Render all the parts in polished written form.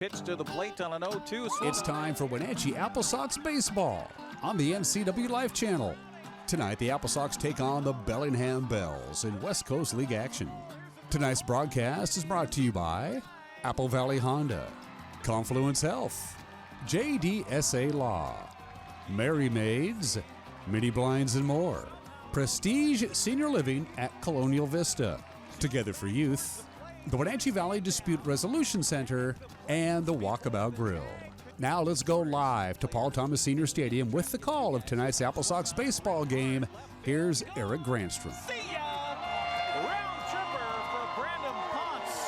Pitch to the plate on an 0-2. It's time for Wenatchee AppleSox baseball on the NCWLIFE Channel. Tonight, the AppleSox take on the Bellingham Bells in West Coast League action. Tonight's broadcast is brought to you by Apple Valley Honda, Confluence Health, JDSA Law, Mary Maids, Mini Blinds and more, Prestige Senior Living at Colonial Vista, Together for Youth, the Wenatchee Valley Dispute Resolution Center, and the Walkabout Grill. Now let's go live to Paul Thomas Senior Stadium with the call of tonight's AppleSox baseball game. Here's Eric Granstrom. See ya! Round tripper for Brandon Ponce.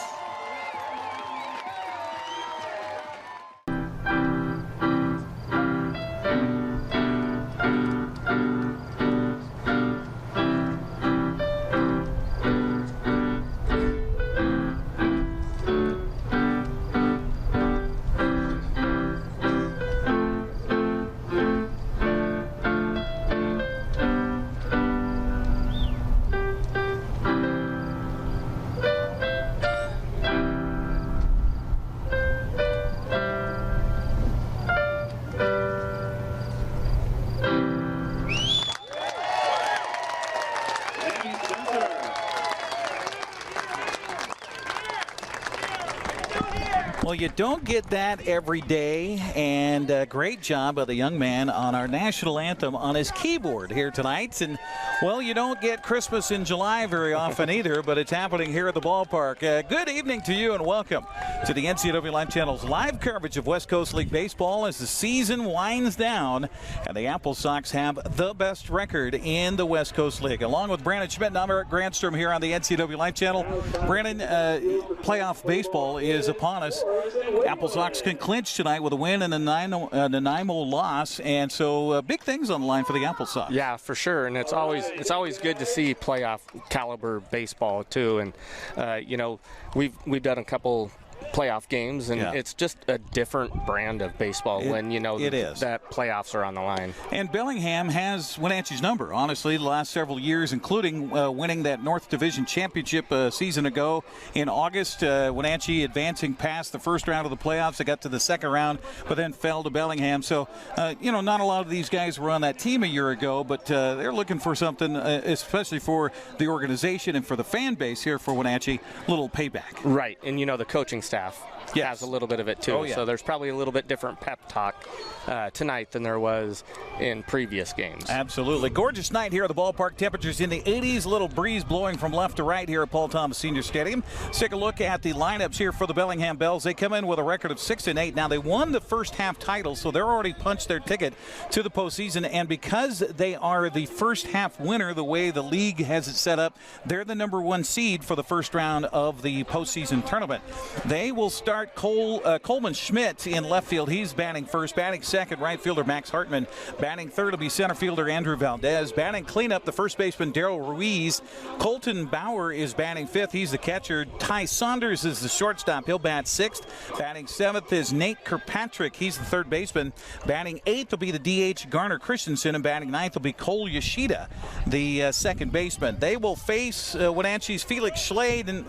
Well, you don't get that every day, and great job by the young man on our national anthem on his keyboard here tonight. And, well, you don't get Christmas in July very often either, but it's happening here at the ballpark. Good evening to you, and welcome to the NCWLIFE Channel's live coverage of West Coast League baseball as the season winds down, and the AppleSox have the best record in the West Coast League. Along with Brandon Schmitten, I'm Eric Granstrom here on the NCWLIFE Channel. Brandon, playoff baseball is upon us. AppleSox can clinch tonight with a win and a Nanaimo loss, and so big things on the line for the AppleSox. Yeah, for sure, and it's always good to see playoff caliber baseball too. And we've done a couple playoff games, and it's just a different brand of baseball when that playoffs are on the line. And Bellingham has Wenatchee's number, honestly, the last several years, including winning that North Division Championship a season ago in August. Wenatchee advancing past the first round of the playoffs. They got to the second round, but then fell to Bellingham. So, not a lot of these guys were on that team a year ago, but they're looking for something, especially for the organization and for the fan base here for Wenatchee, a little payback. Right, and the coaching staff has a little bit of it too. So there's probably a little bit different pep talk tonight than there was in previous games. Absolutely. Gorgeous night here at the ballpark. Temperatures in the 80s. A little breeze blowing from left to right here at Paul Thomas Senior Stadium. Let's take a look at the lineups here for the Bellingham Bells. They come in with a record of 6-8. Now, they won the first half title, so they're already punched their ticket to the postseason. And because they are the first half winner, the way the league has it set up, they're the number one seed for the first round of the postseason tournament. They will start Coleman Schmidt in left field. He's batting first. Batting second, right fielder Max Hartman. Batting third will be center fielder Andrew Valdez. Batting cleanup, the first baseman Darryl Ruiz. Colton Bauer is batting fifth. He's the catcher. Ty Saunders is the shortstop. He'll bat sixth. Batting seventh is Nate Kirkpatrick. He's the third baseman. Batting eighth will be the DH Garner Christensen, and batting ninth will be Cole Yoshida, the second baseman. They will face Wenatchee's Felix Schlade, and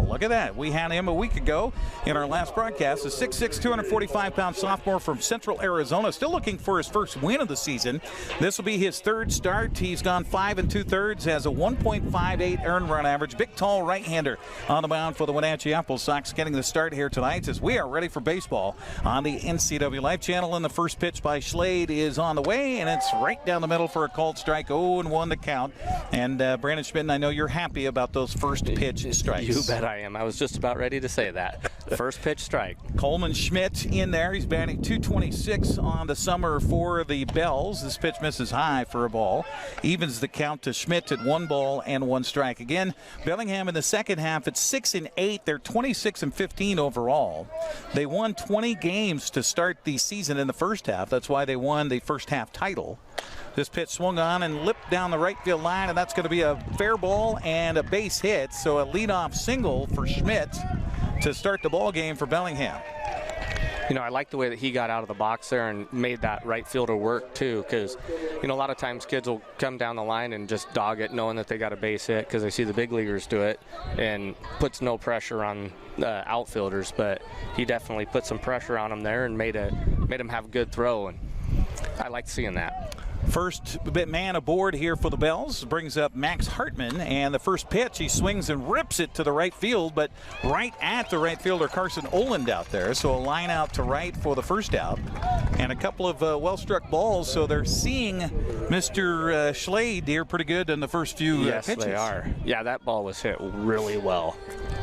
look at that. We had him a week ago in our last broadcast. A 6'6", 245-pound sophomore from Central Arizona, still looking for his first win of the season. This will be his third start. He's gone 5 2/3, has a 1.58 earned run average. Big, tall right-hander on the mound for the Wenatchee AppleSox, getting the start here tonight as we are ready for baseball on the NCWLIFE Channel. And the first pitch by Schlade is on the way, and it's right down the middle for a called strike. 0-1 to count. And Brandon Schmitten, I know you're happy about those first pitch strikes. You bet I am. I was just about ready to say that. First pitch strike. Coleman Schmidt in there. He's batting .226 on the summer for the Bells. This pitch misses high for a ball. Evens the count to Schmidt at 1 ball and 1 strike. Again, Bellingham in the second half at 6-8. They're 26-15 overall. They won 20 games to start the season in the first half. That's why they won the first half title. This pitch swung on and lipped down the right field line, and that's going to be a fair ball and a base hit. So a leadoff single for Schmidt to start the ball game for Bellingham. I like the way that he got out of the box there and made that right fielder work too, because a lot of times kids will come down the line and just dog it knowing that they got a base hit because they see the big leaguers do it, and puts no pressure on outfielders. But he definitely put some pressure on him there and made him have a good throw, and I like seeing that. First man aboard here for the Bells brings up Max Hartman, and the first pitch he swings and rips it to the right field, but right at the right fielder Carson Oland out there. So a line out to right for the first out, and a couple of well-struck balls. So they're seeing Mr. Schlade here pretty good in the first few yes, pitches. They are. Yeah, that ball was hit really well.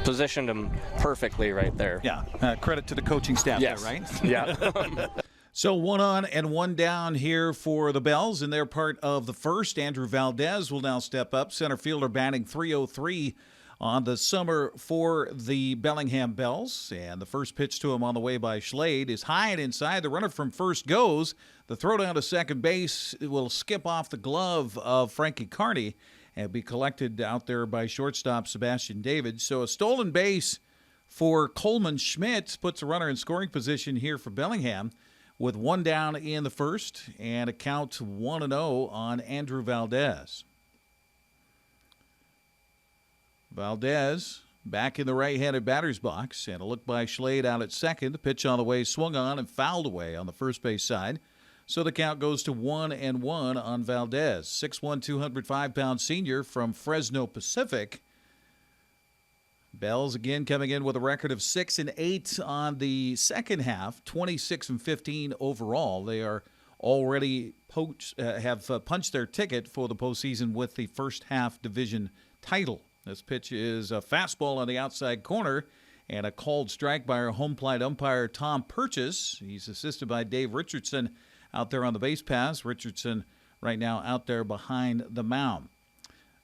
Positioned him perfectly right there. Yeah, credit to the coaching staff yes. there, right? Yeah. So 1 on and 1 down here for the Bells, and they're part of the first. Andrew Valdez will now step up. Center fielder batting .303 on the summer for the Bellingham Bells. And the first pitch to him on the way by Schlade is high and inside. The runner from first goes. The throw down to second base will skip off the glove of Frankie Carney and be collected out there by shortstop Sebastian David. So a stolen base for Coleman Schmidt puts a runner in scoring position here for Bellingham, with 1 down in the first and a count 1-0 on Andrew Valdez. Valdez back in the right-handed batter's box, and a look by Schlade out at second. The pitch on the way, swung on and fouled away on the first base side. So the count goes to 1-1 on Valdez. 6'1", 205-pound senior from Fresno Pacific. Bells again coming in with a record of 6-8 on the second half, 26-15 overall. They are already have punched their ticket for the postseason with the first half division title. This pitch is a fastball on the outside corner and a called strike by our home plate umpire Tom Purchase. He's assisted by Dave Richardson out there on the base pass. Richardson right now out there behind the mound.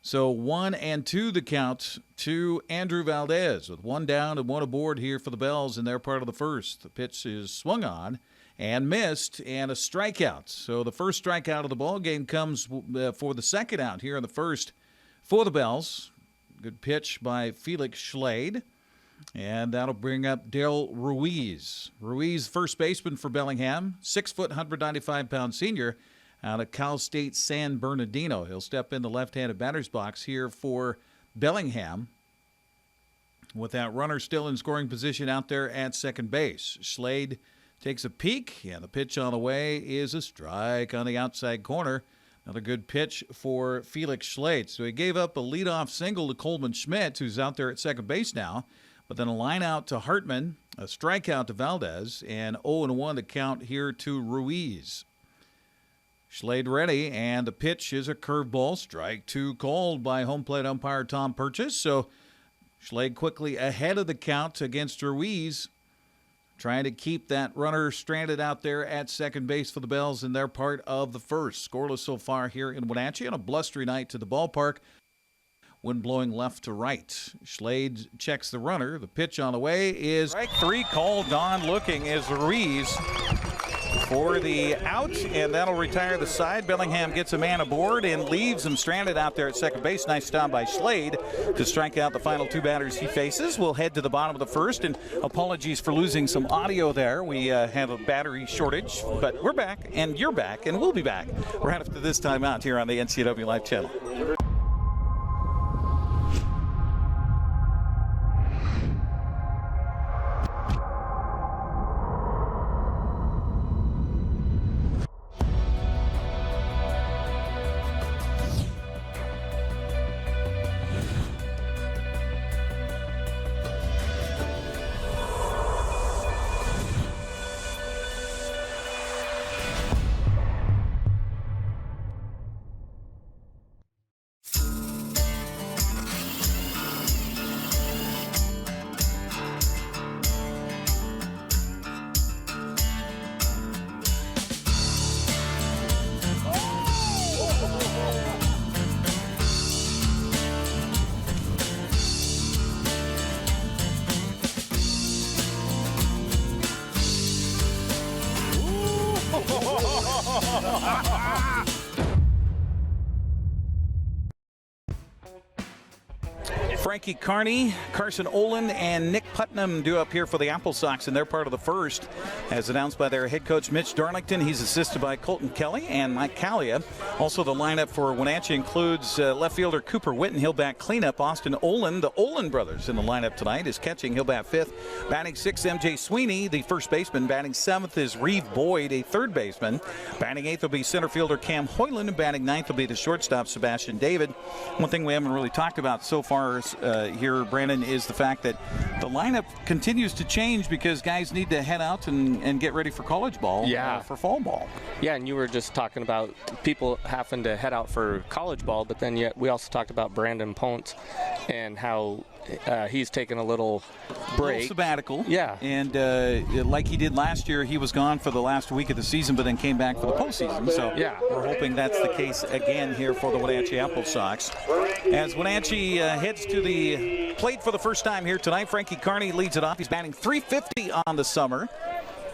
So 1-2 the count to Andrew Valdez with 1 down and 1 aboard here for the Bells, and they're part of the first. The pitch is swung on and missed, and a strikeout. So the first strikeout of the ball game comes for the second out here in the first for the Bells. Good pitch by Felix Schlade, and that'll bring up Daryl Ruiz. Ruiz, first baseman for Bellingham, 6 foot, 195-pound senior out of Cal State San Bernardino. He'll step in the left-handed batter's box here for Bellingham, with that runner still in scoring position out there at second base. Schlade takes a peek, and the pitch on the way is a strike on the outside corner. Another good pitch for Felix Schlade. So he gave up a leadoff single to Coleman Schmidt, who's out there at second base now, but then a line out to Hartman, a strikeout to Valdez, and 0-1 the count here to Ruiz. Schlade ready, and the pitch is a curveball. Strike 2 called by home plate umpire Tom Purchase. So Schlade quickly ahead of the count against Ruiz, trying to keep that runner stranded out there at second base for the Bells, and they're part of the first. Scoreless so far here in Wenatchee on a blustery night to the ballpark. Wind blowing left to right. Schlade checks the runner. The pitch on the way is strike 3 called. Gone looking is Ruiz for the out, and that'll retire the side. Bellingham gets a man aboard and leaves him stranded out there at second base. Nice stop by Schlade to strike out the final 2 batters he faces. We'll head to the bottom of the first, and apologies for losing some audio there. We had a battery shortage, but we're back, and you're back, and we'll be back right after this time out here on the NCWLIFE Channel. Frankie Carney, Carson Olin, and Nick Putnam due up here for the AppleSox, and they're part of the first, as announced by their head coach Mitch Darlington. He's assisted by Colton Kelly and Mike Callia. Also, the lineup for Wenatchee includes left fielder Cooper Witten. He'll bat cleanup. Austin Olin, the Olin brothers, in the lineup tonight, is catching. He'll bat fifth. Batting sixth, MJ Sweeney, the first baseman. Batting seventh is Reeve Boyd, a third baseman. Batting eighth will be center fielder Cam Hoyland, and batting ninth will be the shortstop Sebastian David. One thing we haven't really talked about so far here, Brandon, is the fact that the lineup continues to change because guys need to head out and get ready for college ball, for fall ball. Yeah, and you were just talking about people having to head out for college ball, but then yet we also talked about Brandon Ponce and how he's taken a little break. A little sabbatical. Yeah. And like he did last year, he was gone for the last week of the season, but then came back for the postseason. So we're hoping that's the case again here for the Wenatchee AppleSox. As Wenatchee heads to the plate for the first time here tonight, Frankie Carney leads it off. He's batting .350 on the summer.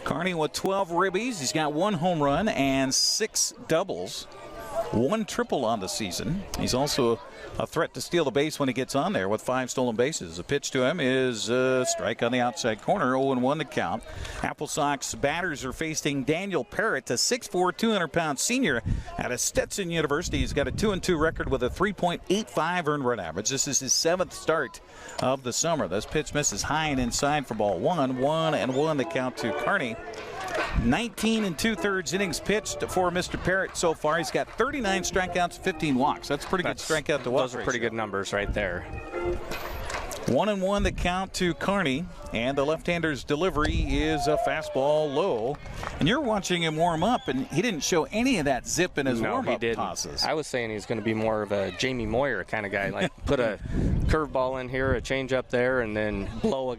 Carney with 12 ribbies. He's got 1 home run and 6 doubles. 1 triple on the season. He's also a threat to steal the base when he gets on there with 5 stolen bases. A pitch to him is a strike on the outside corner, 0-1 to count. AppleSox batters are facing Daniel Parrott, a 6'4", 200-pound senior out of Stetson University. He's got a 2-2 record with a 3.85 earned run average. This is his 7th start of the summer. This pitch misses high and inside for ball 1. 1-1 to count to Carney. 19 2/3 innings pitched for Mr. Parrott so far. He's got 39 strikeouts, 15 walks. That's pretty good strikeout to walk Those are pretty good numbers right there. 1-1 the count to Carney, and the left-hander's delivery is a fastball low. And you're watching him warm up, and he didn't show any of that zip in his warm-up tosses. I was saying he's going to be more of a Jamie Moyer kind of guy, like put a curveball in here, a changeup there, and then blow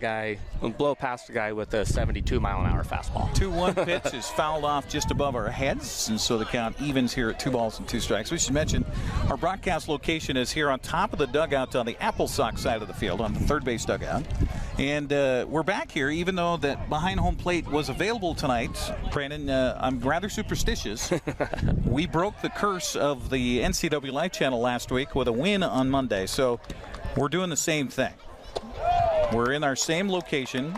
past a guy with a 72-mile-an-hour fastball. 2-1 pitch is fouled off just above our heads, and so the count evens here at 2 balls and 2 strikes. We should mention our broadcast location is here on top of the dugout on the AppleSox side of the field, on the third base dugout. And we're back here, even though that behind home plate was available tonight. Brandon, I'm rather superstitious. We broke the curse of the NCWLIFE Channel last week with a win on Monday, so we're doing the same thing. We're in our same location.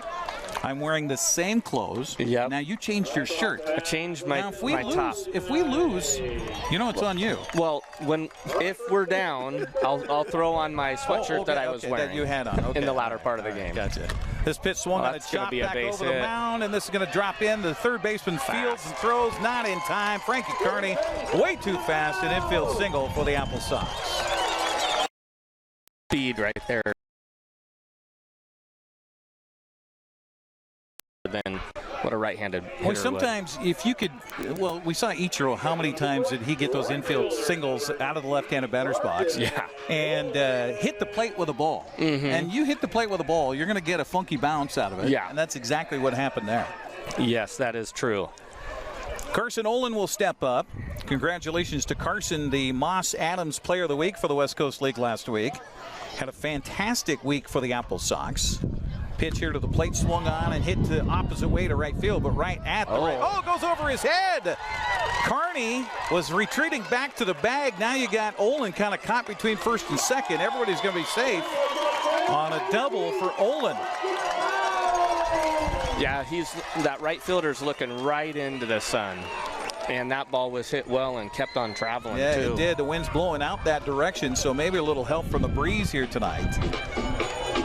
I'm wearing the same clothes. Yep. Now you changed your shirt. I changed my, now, top. If we lose, you know it's on you. Well, if we're down, I'll throw on my sweatshirt that I was wearing that you had on in the latter part of the game. Gotcha. This pitch swung on a chop back over the mound, and this is going to drop in. The third baseman fields and throws, not in time. Frankie Carney, way too fast, an infield single for the AppleSox. Speed right there. Than what a right-handed hitter sometimes would. If you could, we saw Ichiro, how many times did he get those infield singles out of the left-handed batter's box? Yeah. And hit the plate with a ball. Mm-hmm. And you hit the plate with a ball, you're going to get a funky bounce out of it. Yeah. And that's exactly what happened there. Yes, that is true. Carson Olin will step up. Congratulations to Carson, the Moss Adams Player of the Week for the West Coast League last week. Had a fantastic week for the AppleSox. Pitch here to the plate, swung on and hit the opposite way to right field, but right at the right. Oh, goes over his head. Carney was retreating back to the bag. Now you got Olin kind of caught between first and second. Everybody's going to be safe on a double for Olin. Yeah, that right fielder's looking right into the sun. And that ball was hit well and kept on traveling, yeah, too. Yeah, it did. The wind's blowing out that direction, so maybe a little help from the breeze here tonight.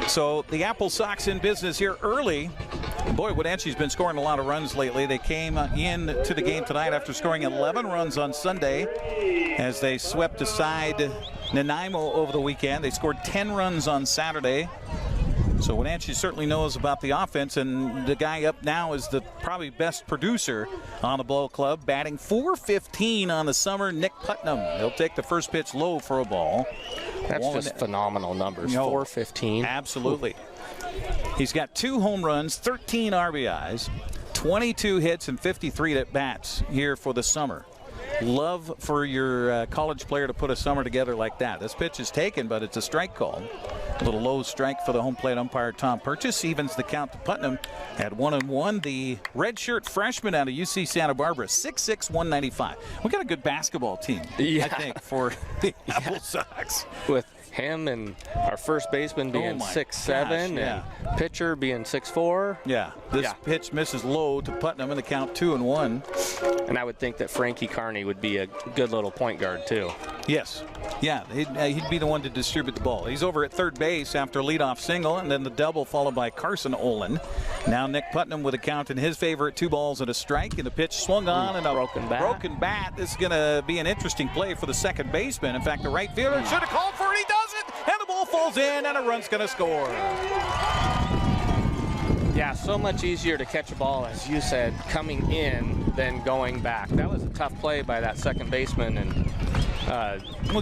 So the AppleSox in business here early. Boy, Wenatchee's been scoring a lot of runs lately. They came in to the game tonight after scoring 11 runs on Sunday as they swept aside Nanaimo over the weekend. They scored 10 runs on Saturday. So Wenatchee certainly knows about the offense, and the guy up now is the probably best producer on the ball club, batting .415 on the summer, Nick Putnam. He'll take the first pitch low for a ball. That's just phenomenal numbers, .415. Absolutely. He's got 2 home runs, 13 RBIs, 22 hits, and 53 at-bats here for the summer. Love for your college player to put a summer together like that. This pitch is taken, but it's a strike call. A little low strike for the home plate umpire, Tom Purchase. Evens the count to Putnam at 1-1. The redshirt freshman out of UC Santa Barbara, 6'6", 195. We got a good basketball team, I think, for the AppleSox. him and our first baseman being 6'7", and pitcher being 6'4". Yeah, this pitch misses low to Putnam in the count 2-1. And I would think that Frankie Carney would be a good little point guard too. Yes. Yeah, he'd be the one to distribute the ball. He's over at third base after a leadoff single, and then the double followed by Carson Olin. Now Nick Putnam with a count in his favor at 2 balls and a strike, and the pitch swung on and a broken bat. This is going to be an interesting play for the second baseman. In fact, the right fielder should have called for it. He does it, and the ball falls in, and a run's going to score. Yeah, so much easier to catch a ball, as you said, coming in than going back. That was a tough play by that second baseman, and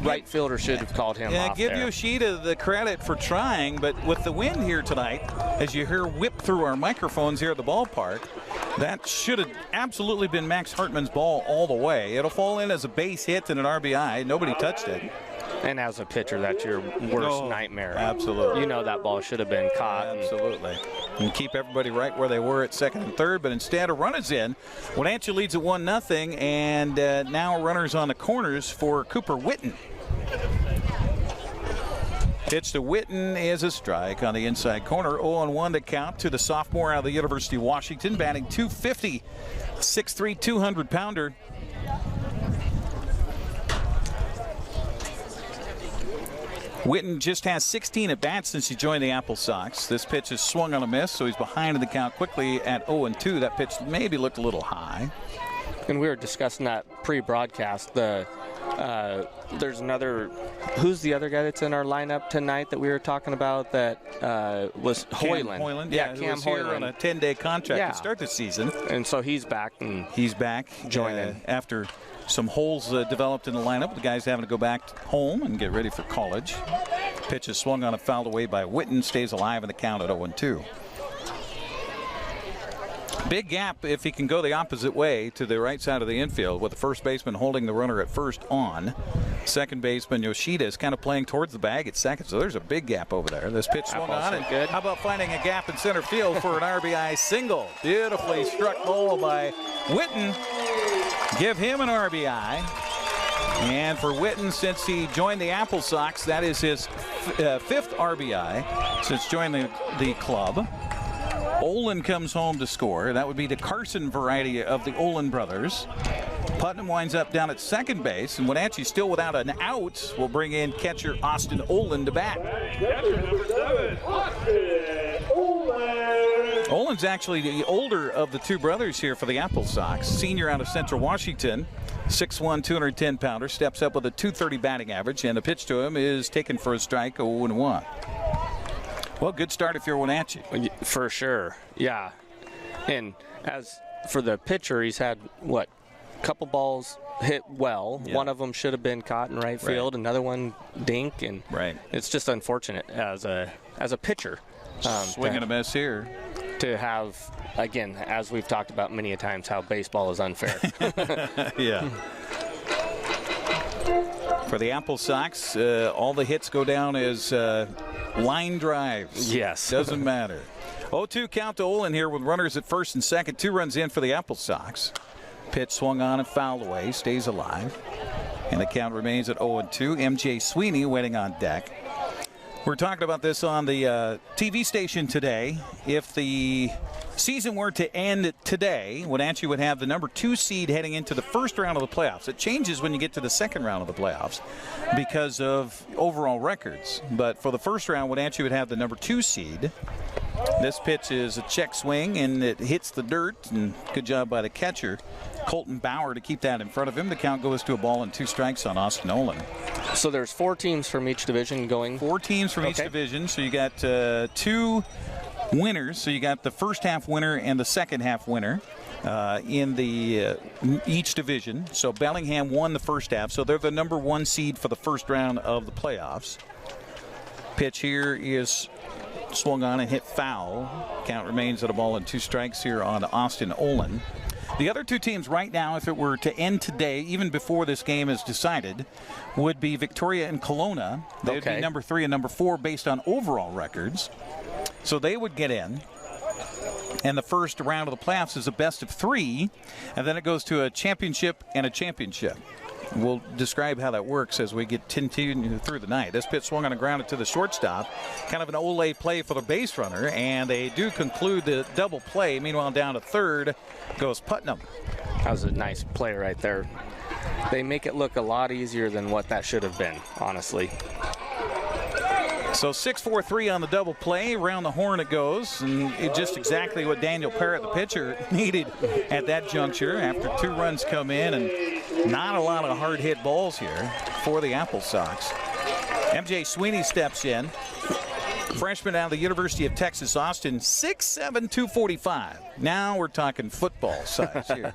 right fielder should have called him off give there. Yoshida the credit for trying, but with the wind here tonight, as you hear whip through our microphones here at the ballpark, that should have absolutely been Max Hartman's ball all the way. It'll fall in as a base hit and an RBI. Nobody touched it. And as a pitcher, that's your worst nightmare. Absolutely. You know that ball should have been caught. Absolutely. And keep everybody right where they were at second and third, but instead a run is in. Wenatchee leads at 1-0, and now runners on the corners for Cooper Witten. Pitch to Witten is a strike on the inside corner. 0-1 to count to the sophomore out of the University of Washington, batting .250, 6'3", 200-pounder. Witten just has 16 at-bats since he joined the AppleSox. This pitch is swung on a miss, so he's behind in the count quickly at 0-2. That pitch maybe looked a little high. And we were discussing that pre-broadcast. There's another, who's the other guy that's in our lineup tonight that we were talking about that was Hoyland? Yeah, Cam Hoyland. Hoyland On a 10-day contract to start the season. And so he's back. He's back joining after some holes developed in the lineup. The guy's having to go back home and get ready for college. Pitch is swung on and fouled away by Witten. Stays alive in the count at 0-2. Big gap if he can go the opposite way to the right side of the infield, with the first baseman holding the runner at first on. Second baseman Yoshida is kind of playing towards the bag at second, so there's a big gap over there. This pitch swung on, and good. How about finding a gap in center field for an RBI single? Beautifully struck ball by Witten. Give him an RBI. And for Witten, since he joined the AppleSox, that is his fifth RBI since joining the club. Olin comes home to score. That would be the Carson variety of the Olin brothers. Putnam winds up down at second base, and Wenatchee still without an out will bring in catcher Austin Olin to bat. Catcher number 7, Austin Olin. Olin's actually the older of the two brothers here for the AppleSox. Senior out of Central Washington, 6'1", 210-pounder, steps up with a .230 batting average, and the pitch to him is taken for a strike, 0-1. Well, good start if you're Wenatchee. For sure, yeah. And as for the pitcher, he's had, a couple balls hit well. Yeah. One of them should have been caught in right field. Right. Another one dink, and it's just unfortunate as a pitcher. Swing and a miss here. To have, again, as we've talked about many a times, how baseball is unfair. Yeah. For the AppleSox, all the hits go down as line drives. Yes. Doesn't matter. 0-2 count to Olin here with runners at first and second. 2 runs in for the AppleSox. Pitch swung on and fouled away. Stays alive. And the count remains at 0-2. MJ Sweeney waiting on deck. We're talking about this on the TV station today. If the season were to end today, Wenatchee would have the number 2 seed heading into the first round of the playoffs. It changes when you get to the second round of the playoffs because of overall records. But for the first round, Wenatchee would have the number 2 seed. This pitch is a check swing, and it hits the dirt, and good job by the catcher, Colton Bauer, to keep that in front of him. The count goes to a ball and 2 strikes on Austin Olin. So there's 4 teams from each division going? 4 teams from each division, so you got 2 winners. So you got the first half winner and the second half winner in the each division. So Bellingham won the first half, so they're the number 1 seed for the first round of the playoffs. Pitch here is swung on and hit foul. Count remains at a ball and 2 strikes here on Austin Olin. The other 2 teams right now, if it were to end today, even before this game is decided, would be Victoria and Kelowna. They would be number 3 and number 4 based on overall records. So they would get in. And the first round of the playoffs is a best of 3, and then it goes to a championship and a championship. We'll describe how that works as we continue through the night. This pitch swung on the ground to the shortstop. Kind of an Ole play for the base runner, and they do conclude the double play. Meanwhile, down to third goes Putnam. That was a nice play right there. They make it look a lot easier than what that should have been, honestly. So 6-4-3 on the double play. Around the horn it goes, and just exactly what Daniel Parrott, the pitcher, needed at that juncture after 2 runs come in and not a lot of hard hit balls here for the AppleSox. MJ Sweeney steps in. Freshman out of the University of Texas, Austin, 6'7", 245. Now we're talking football size here.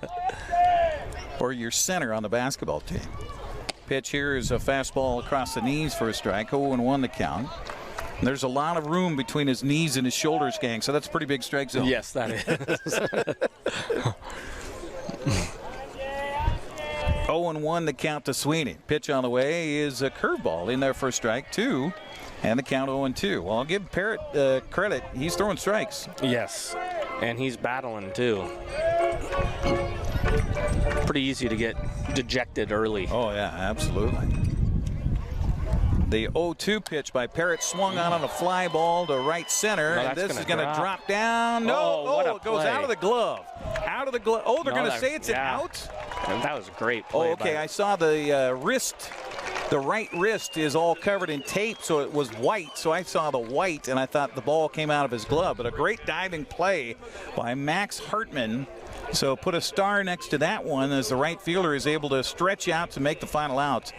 Or your center on the basketball team. Pitch here is a fastball across the knees for a strike. 0-1 the count. And there's a lot of room between his knees and his shoulders, gang, so that's a pretty big strike zone. Yes, that is. 0-1 the count to Sweeney. Pitch on the way is a curveball in there for a strike, 2. And the count 0-2. Well, I'll give Parrott credit. He's throwing strikes. Yes, and he's battling, too. Pretty easy to get dejected early. Oh, yeah, absolutely. The 0-2 pitch by Parrott swung on a fly ball to right center. And this is going to drop down. No, it goes out of the glove. Out of the glove. Oh, they're going to say it's an out? And that was a great play. Oh, okay, I saw the wrist. The right wrist is all covered in tape, so it was white. So I saw the white, and I thought the ball came out of his glove. But a great diving play by Max Hartman. So put a star next to that one as the right fielder is able to stretch out to make the final out.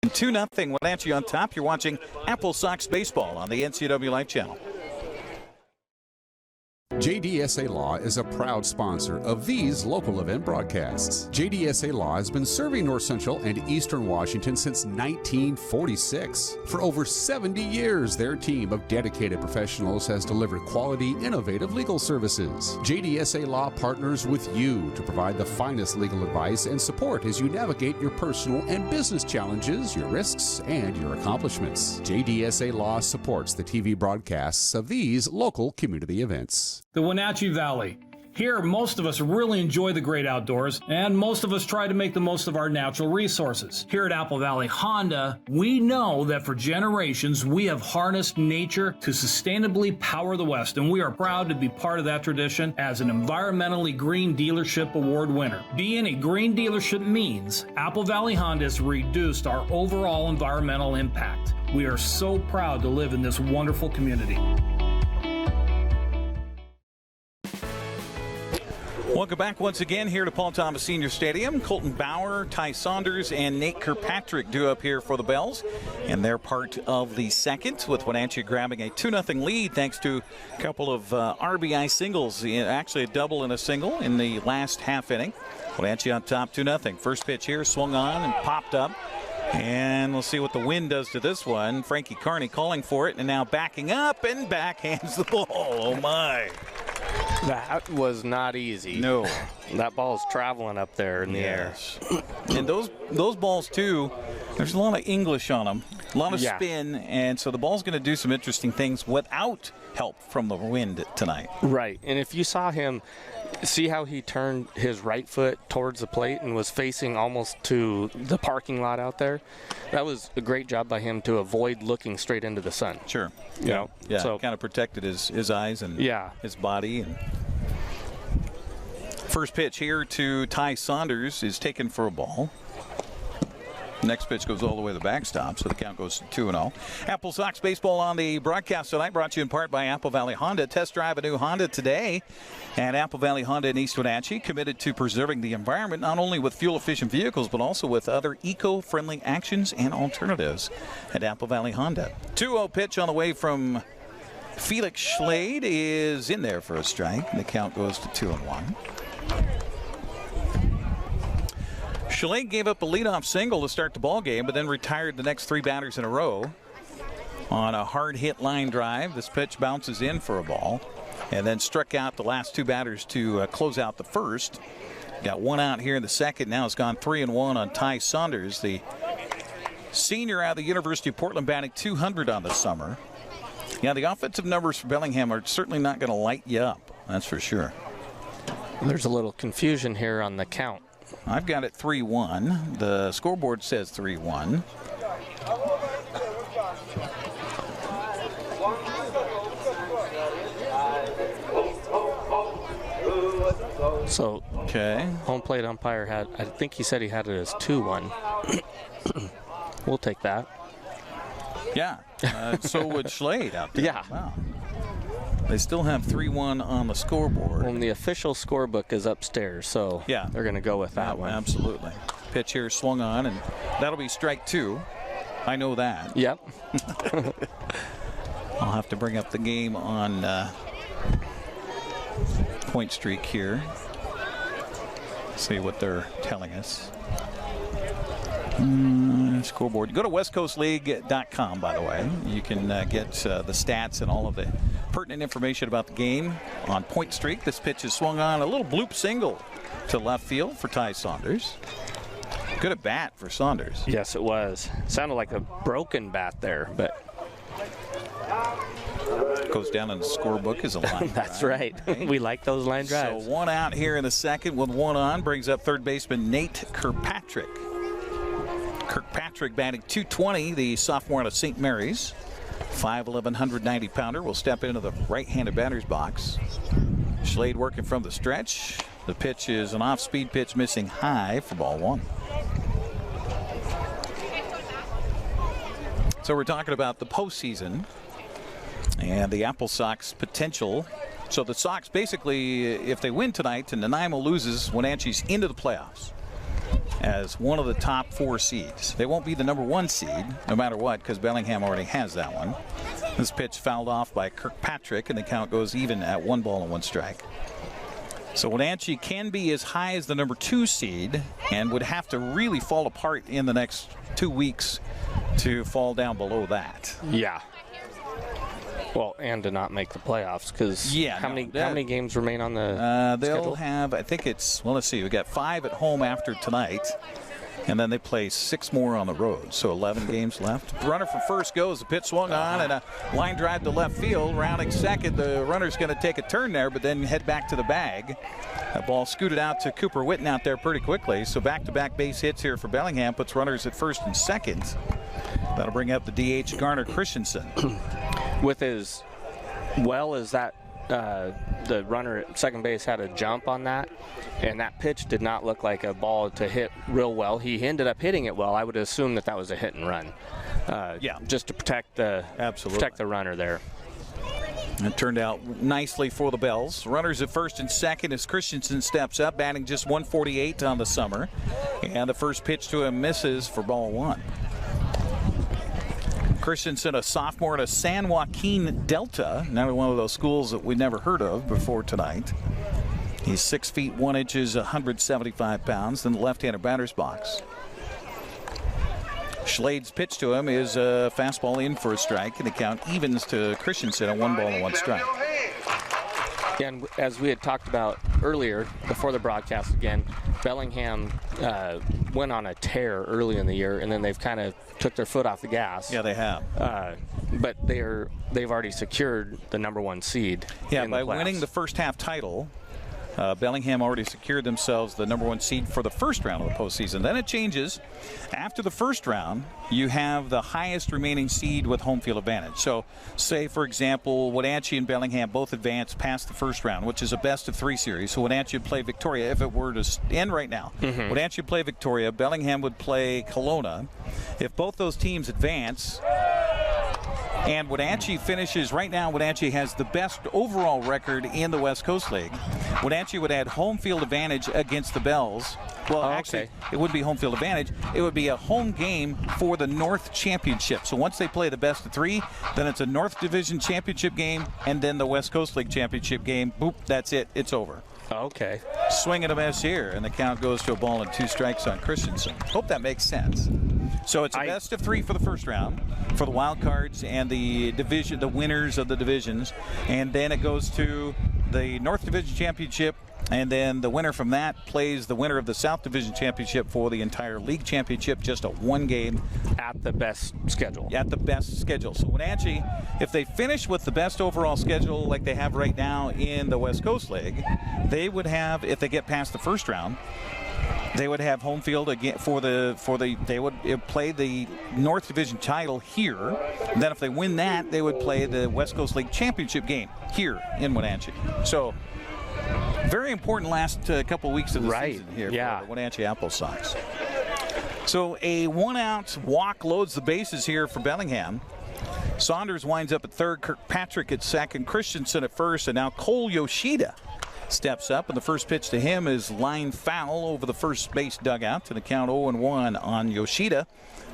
And 2-0 Wenatchee on top. You're watching AppleSox baseball on the NCWLIFE Channel. JDSA Law is a proud sponsor of these local event broadcasts. JDSA Law has been serving North Central and Eastern Washington since 1946. For over 70 years, their team of dedicated professionals has delivered quality, innovative legal services. JDSA Law partners with you to provide the finest legal advice and support as you navigate your personal and business challenges, your risks, and your accomplishments. JDSA Law supports the TV broadcasts of these local community events. The Wenatchee Valley. Here, most of us really enjoy the great outdoors, and most of us try to make the most of our natural resources. Here at Apple Valley Honda, we know that for generations, we have harnessed nature to sustainably power the West, and we are proud to be part of that tradition as an environmentally green dealership award winner. Being a green dealership means Apple Valley Honda has reduced our overall environmental impact. We are so proud to live in this wonderful community. Welcome back once again here to Paul Thomas Senior Stadium. Colton Bauer, Ty Saunders, and Nate Kirkpatrick due up here for the Bells. And they're part of the second, with Wenatchee grabbing a 2-0 lead thanks to a couple of RBI singles. Actually a double and a single in the last half inning. Wenatchee on top 2-0. First pitch here swung on and popped up. And we'll see what the wind does to this one. Frankie Carney calling for it and now backing up and backhands the ball. Oh, my. That was not easy. No. That ball's traveling up there in the air. And those balls, too, there's a lot of English on them, a lot of spin, and so the ball's going to do some interesting things without help from the wind tonight. Right, and if you saw him, see how he turned his right foot towards the plate and was facing almost to the parking lot out there? That was a great job by him to avoid looking straight into the sun. Sure. Yeah. So kind of protected his eyes and his body. And first pitch here to Ty Saunders is taken for a ball. Next pitch goes all the way to the backstop, so the count goes to 2-0. AppleSox baseball on the broadcast tonight, brought to you in part by Apple Valley Honda. Test drive a new Honda today at Apple Valley Honda in East Wenatchee, committed to preserving the environment, not only with fuel-efficient vehicles, but also with other eco-friendly actions and alternatives at Apple Valley Honda. 2-0 pitch on the way from Felix Schlade is in there for a strike. The count goes to 2-1. Schlade gave up a leadoff single to start the ball game, but then retired the next 3 batters in a row on a hard hit line drive. This pitch bounces in for a ball, and then struck out the last 2 batters to close out the first. Got 1 out here in the second. Now it's gone 3-1 on Ty Saunders, the senior out of the University of Portland, batting .200 on the summer. Yeah, the offensive numbers for Bellingham are certainly not going to light you up. That's for sure. There's a little confusion here on the count. I've got it 3-1. The scoreboard says 3-1. So, okay. Home plate umpire had, I think he said he had it as 2-1. We'll take that. Yeah, so would Schlade out there. Yeah. Wow. They still have 3-1 on the scoreboard. And the official scorebook is upstairs, so yeah, they're going to go with that one. Absolutely. Pitch here swung on, and that'll be strike 2. I know that. Yep. I'll have to bring up the game on Point Streak here. See what they're telling us. Scoreboard. Go to westcoastleague.com, by the way. You can get the stats and all of the pertinent information about the game on Point Streak. This pitch is swung on, a little bloop single to left field for Ty Saunders. Good at bat for Saunders. Yes, it was. Sounded like a broken bat there, but goes down in the scorebook as a line That's drive. right. We like those line drives. So one out here in the second with one on, brings up third baseman Nate Kirkpatrick. Kirkpatrick batting .220, the sophomore out of St. Mary's. 5'11", 190-pounder will step into the right-handed batter's box. Schlade working from the stretch. The pitch is an off-speed pitch missing high for ball 1. So we're talking about the postseason and the AppleSox potential. So the Sox basically, if they win tonight and Nanaimo loses, Wenatchee's into the playoffs as one of the top 4 seeds. They won't be the number 1 seed no matter what, because Bellingham already has that one. This pitch fouled off by Kirkpatrick, and the count goes even at 1 ball and 1 strike. So Wenatchee can be as high as the number 2 seed and would have to really fall apart in the next 2 weeks to fall down below that. Yeah. Well, and to not make the playoffs, because how many games remain on the they'll schedule? have, I think it's, well, let's see, we got 5 at home after tonight, and then they play 6 more on the road, so 11 games left. The runner for first goes, the pitch swung on, and a line drive to left field. Rounding second, the runner's going to take a turn there, but then head back to the bag. That ball scooted out to Cooper Witten out there pretty quickly, so back-to-back base hits here for Bellingham, puts runners at first and second. That'll bring up the DH Garner Christensen. With as well as that, the runner at second base had a jump on that, and that pitch did not look like a ball to hit real well. He ended up hitting it well. I would assume that was a hit and run. Just to protect the runner there. It turned out nicely for the Bells. Runners at first and second as Christensen steps up, batting just 148 on the summer, and the first pitch to him misses for ball 1. Christensen, a sophomore at a San Joaquin Delta, another one of those schools that we never heard of before tonight. He's 6 feet 1 inches, 175 pounds, in the left-handed batter's box. Schlade's pitch to him is a fastball in for a strike, and the count evens to Christensen at 1 ball and 1 strike. And as we had talked about earlier, before the broadcast again, Bellingham went on a tear early in the year, and then they've kind of took their foot off the gas. Yeah, they have. But they've already secured the number 1 seed. Yeah, by winning the first half title, Bellingham already secured themselves the number 1 seed for the first round of the postseason. Then it changes. After the first round, you have the highest remaining seed with home field advantage. So, say, for example, Wenatchee and Bellingham both advance past the first round, which is a best-of-3 series. So Wenatchee would play Victoria if it were to end right now. Mm-hmm. Wenatchee would play Victoria. Bellingham would play Kelowna. If both those teams advance, and Wenatchee finishes, right now Wenatchee has the best overall record in the West Coast League. Wenatchee would add home field advantage against the Bells. Well, actually, it wouldn't be home field advantage. It would be a home game for the North Championship. So once they play the best of 3, then it's a North Division Championship game, and then the West Coast League Championship game. Boop, that's it. It's over. Okay. Swing and a miss here, and the count goes to a ball and 2 strikes on Christensen. Hope that makes sense. So it's a best of 3 for the first round for the wild cards and the division, the winners of the divisions, and then it goes to the North Division Championship, and then the winner from that plays the winner of the South Division Championship for the entire league championship, just a one game. At the best schedule. At the best schedule. So Wenatchee, if they finish with the best overall schedule like they have right now in the West Coast League, they would have, if they get past the first round, they would have home field again they would play the North Division title here. And then if they win that, they would play the West Coast League championship game here in Wenatchee. So very important last couple weeks of the season here for the Wenatchee AppleSox. So a one-out walk loads the bases here for Bellingham. Saunders winds up at third, Kirkpatrick at second, Christensen at first, and now Cole Yoshida steps up, and the first pitch to him is line foul over the first base dugout to the count 0-1 on Yoshida.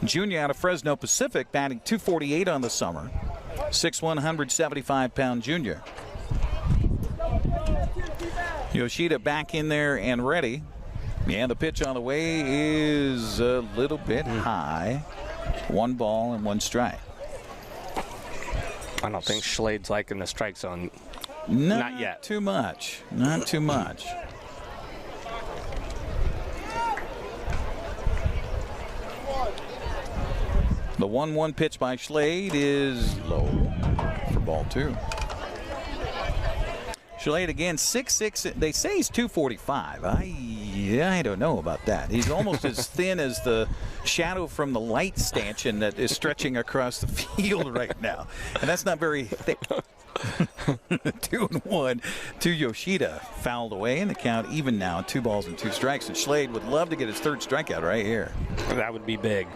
Junior out of Fresno Pacific, batting .248 on the summer. 6'1", 175-pound junior. Yoshida back in there and ready. And the pitch on the way is a little bit high. 1 ball and 1 strike. I don't think Schlade's liking the strike zone. Not yet. Too much. Not too much. The 1-1 pitch by Schlade is low for ball 2. Schlade again, 6'6". They say he's 245. I don't know about that. He's almost as thin as the shadow from the light stanchion that is stretching across the field right now. And that's not very thick. 2-1 to Yoshida. Fouled away, and the count even now, 2 balls and 2 strikes. And Schlade would love to get his third strikeout right here. That would be big.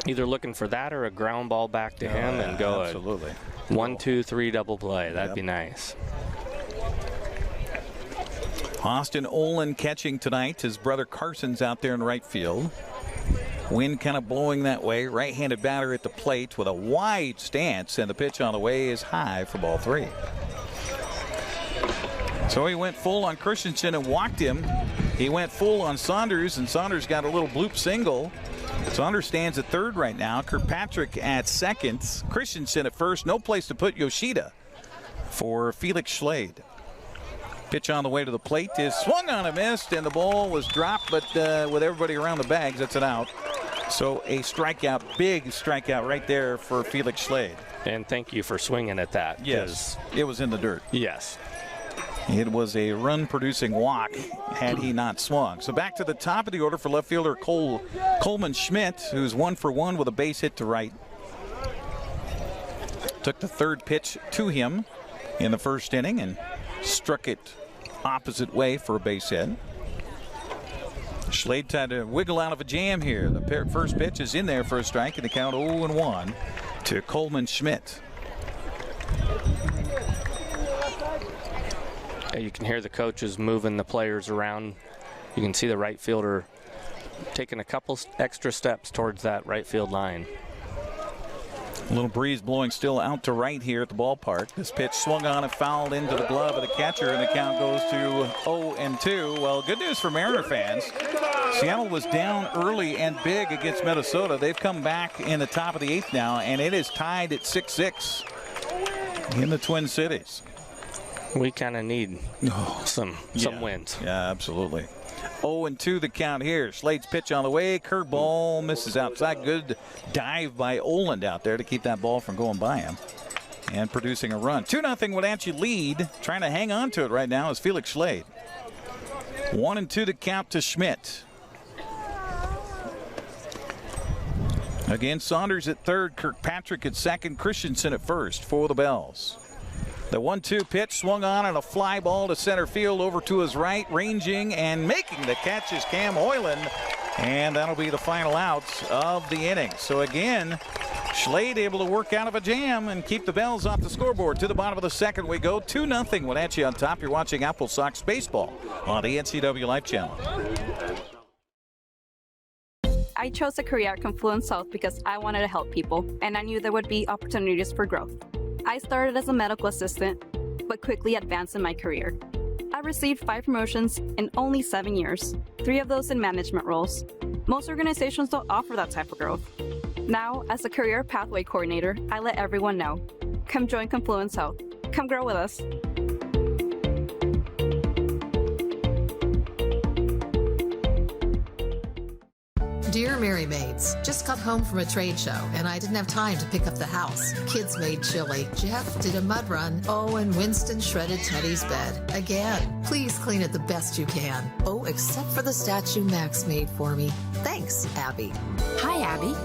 Either looking for that or a ground ball back to him and go absolutely. 1-2-3 double play. That'd be nice. Austin Olin catching tonight. His brother Carson's out there in right field. Wind kind of blowing that way. Right-handed batter at the plate with a wide stance, and the pitch on the way is high for ball 3. So he went full on Christensen and walked him. He went full on Saunders, and Saunders got a little bloop single. Saunders stands at third right now. Kirkpatrick at second. Christensen at first. No place to put Yoshida for Felix Schlade. Pitch on the way to the plate is swung on and missed, and the ball was dropped, but with everybody around the bags, that's an out. So a strikeout, big strikeout right there for Felix Schlade. And thank you for swinging at that. Yes, it was in the dirt. Yes. It was a run-producing walk had he not swung. So back to the top of the order for left fielder Coleman Schmidt, who's 1 for 1 with a base hit to right. Took the third pitch to him in the first inning and struck it opposite way for a base hit. Schlade tried to wiggle out of a jam here. The first pitch is in there for a strike, and the count 0-1 to Coleman Schmidt. You can hear the coaches moving the players around. You can see the right fielder taking a couple extra steps towards that right field line. A little breeze blowing still out to right here at the ballpark. This pitch swung on and fouled into the glove of the catcher, and the count goes to 0-2. Well, good news for Mariner fans. Seattle was down early and big against Minnesota. They've come back in the top of the 8th now, and it is tied at 6-6 in the Twin Cities. We kind of need some wins. Yeah, absolutely. 0-2 the count here. Schlade's pitch on the way. Curveball misses outside. Good dive by Oland out there to keep that ball from going by him and producing a run. 2-0 Wenatchee lead. Trying to hang on to it right now is Felix Schlade. 1-2 the count to Schmidt. Again, Saunders at third, Kirkpatrick at second, Christensen at first for the Bells. The 1-2 pitch swung on and a fly ball to center field over to his right, ranging and making the catch is Cam Hoyland, and that'll be the final outs of the inning. So again, Schlade able to work out of a jam and keep the Bells off the scoreboard. To the bottom of the second we go, 2-0 Wenatchee on top. You're watching AppleSox baseball on the NCWLIFE Channel. I chose a career at Confluence South because I wanted to help people, and I knew there would be opportunities for growth. I started as a medical assistant, but quickly advanced in my career. I received 5 promotions in only 7 years, 3 of those in management roles. Most organizations don't offer that type of growth. Now, as a career pathway coordinator, I let everyone know. Come join Confluence Health. Come grow with us. Dear Mary Maids, just got home from a trade show and I didn't have time to pick up the house. Kids made chili. Jeff did a mud run. Oh, and Winston shredded Teddy's bed. Again, please clean it the best you can. Oh, except for the statue Max made for me. Thanks, Abby. Hi, Abby.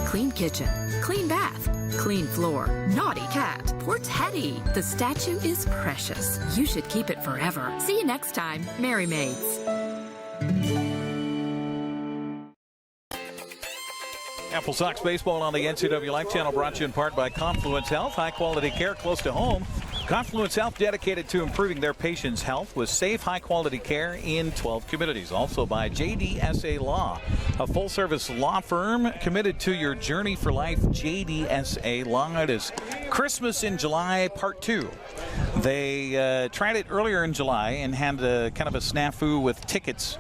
Clean kitchen, clean bath, clean floor, naughty cat. Poor Teddy. The statue is precious. You should keep it forever. See you next time, Mary Maids. AppleSox baseball on the NCWLIFE Channel, brought to you in part by Confluence Health. High-quality care close to home. Confluence Health, dedicated to improving their patients' health with safe, high-quality care in 12 communities. Also by JDSA Law, a full-service law firm committed to your journey for life. JDSA Law. It is Christmas in July, Part 2. They tried it earlier in July and had kind of a snafu with tickets.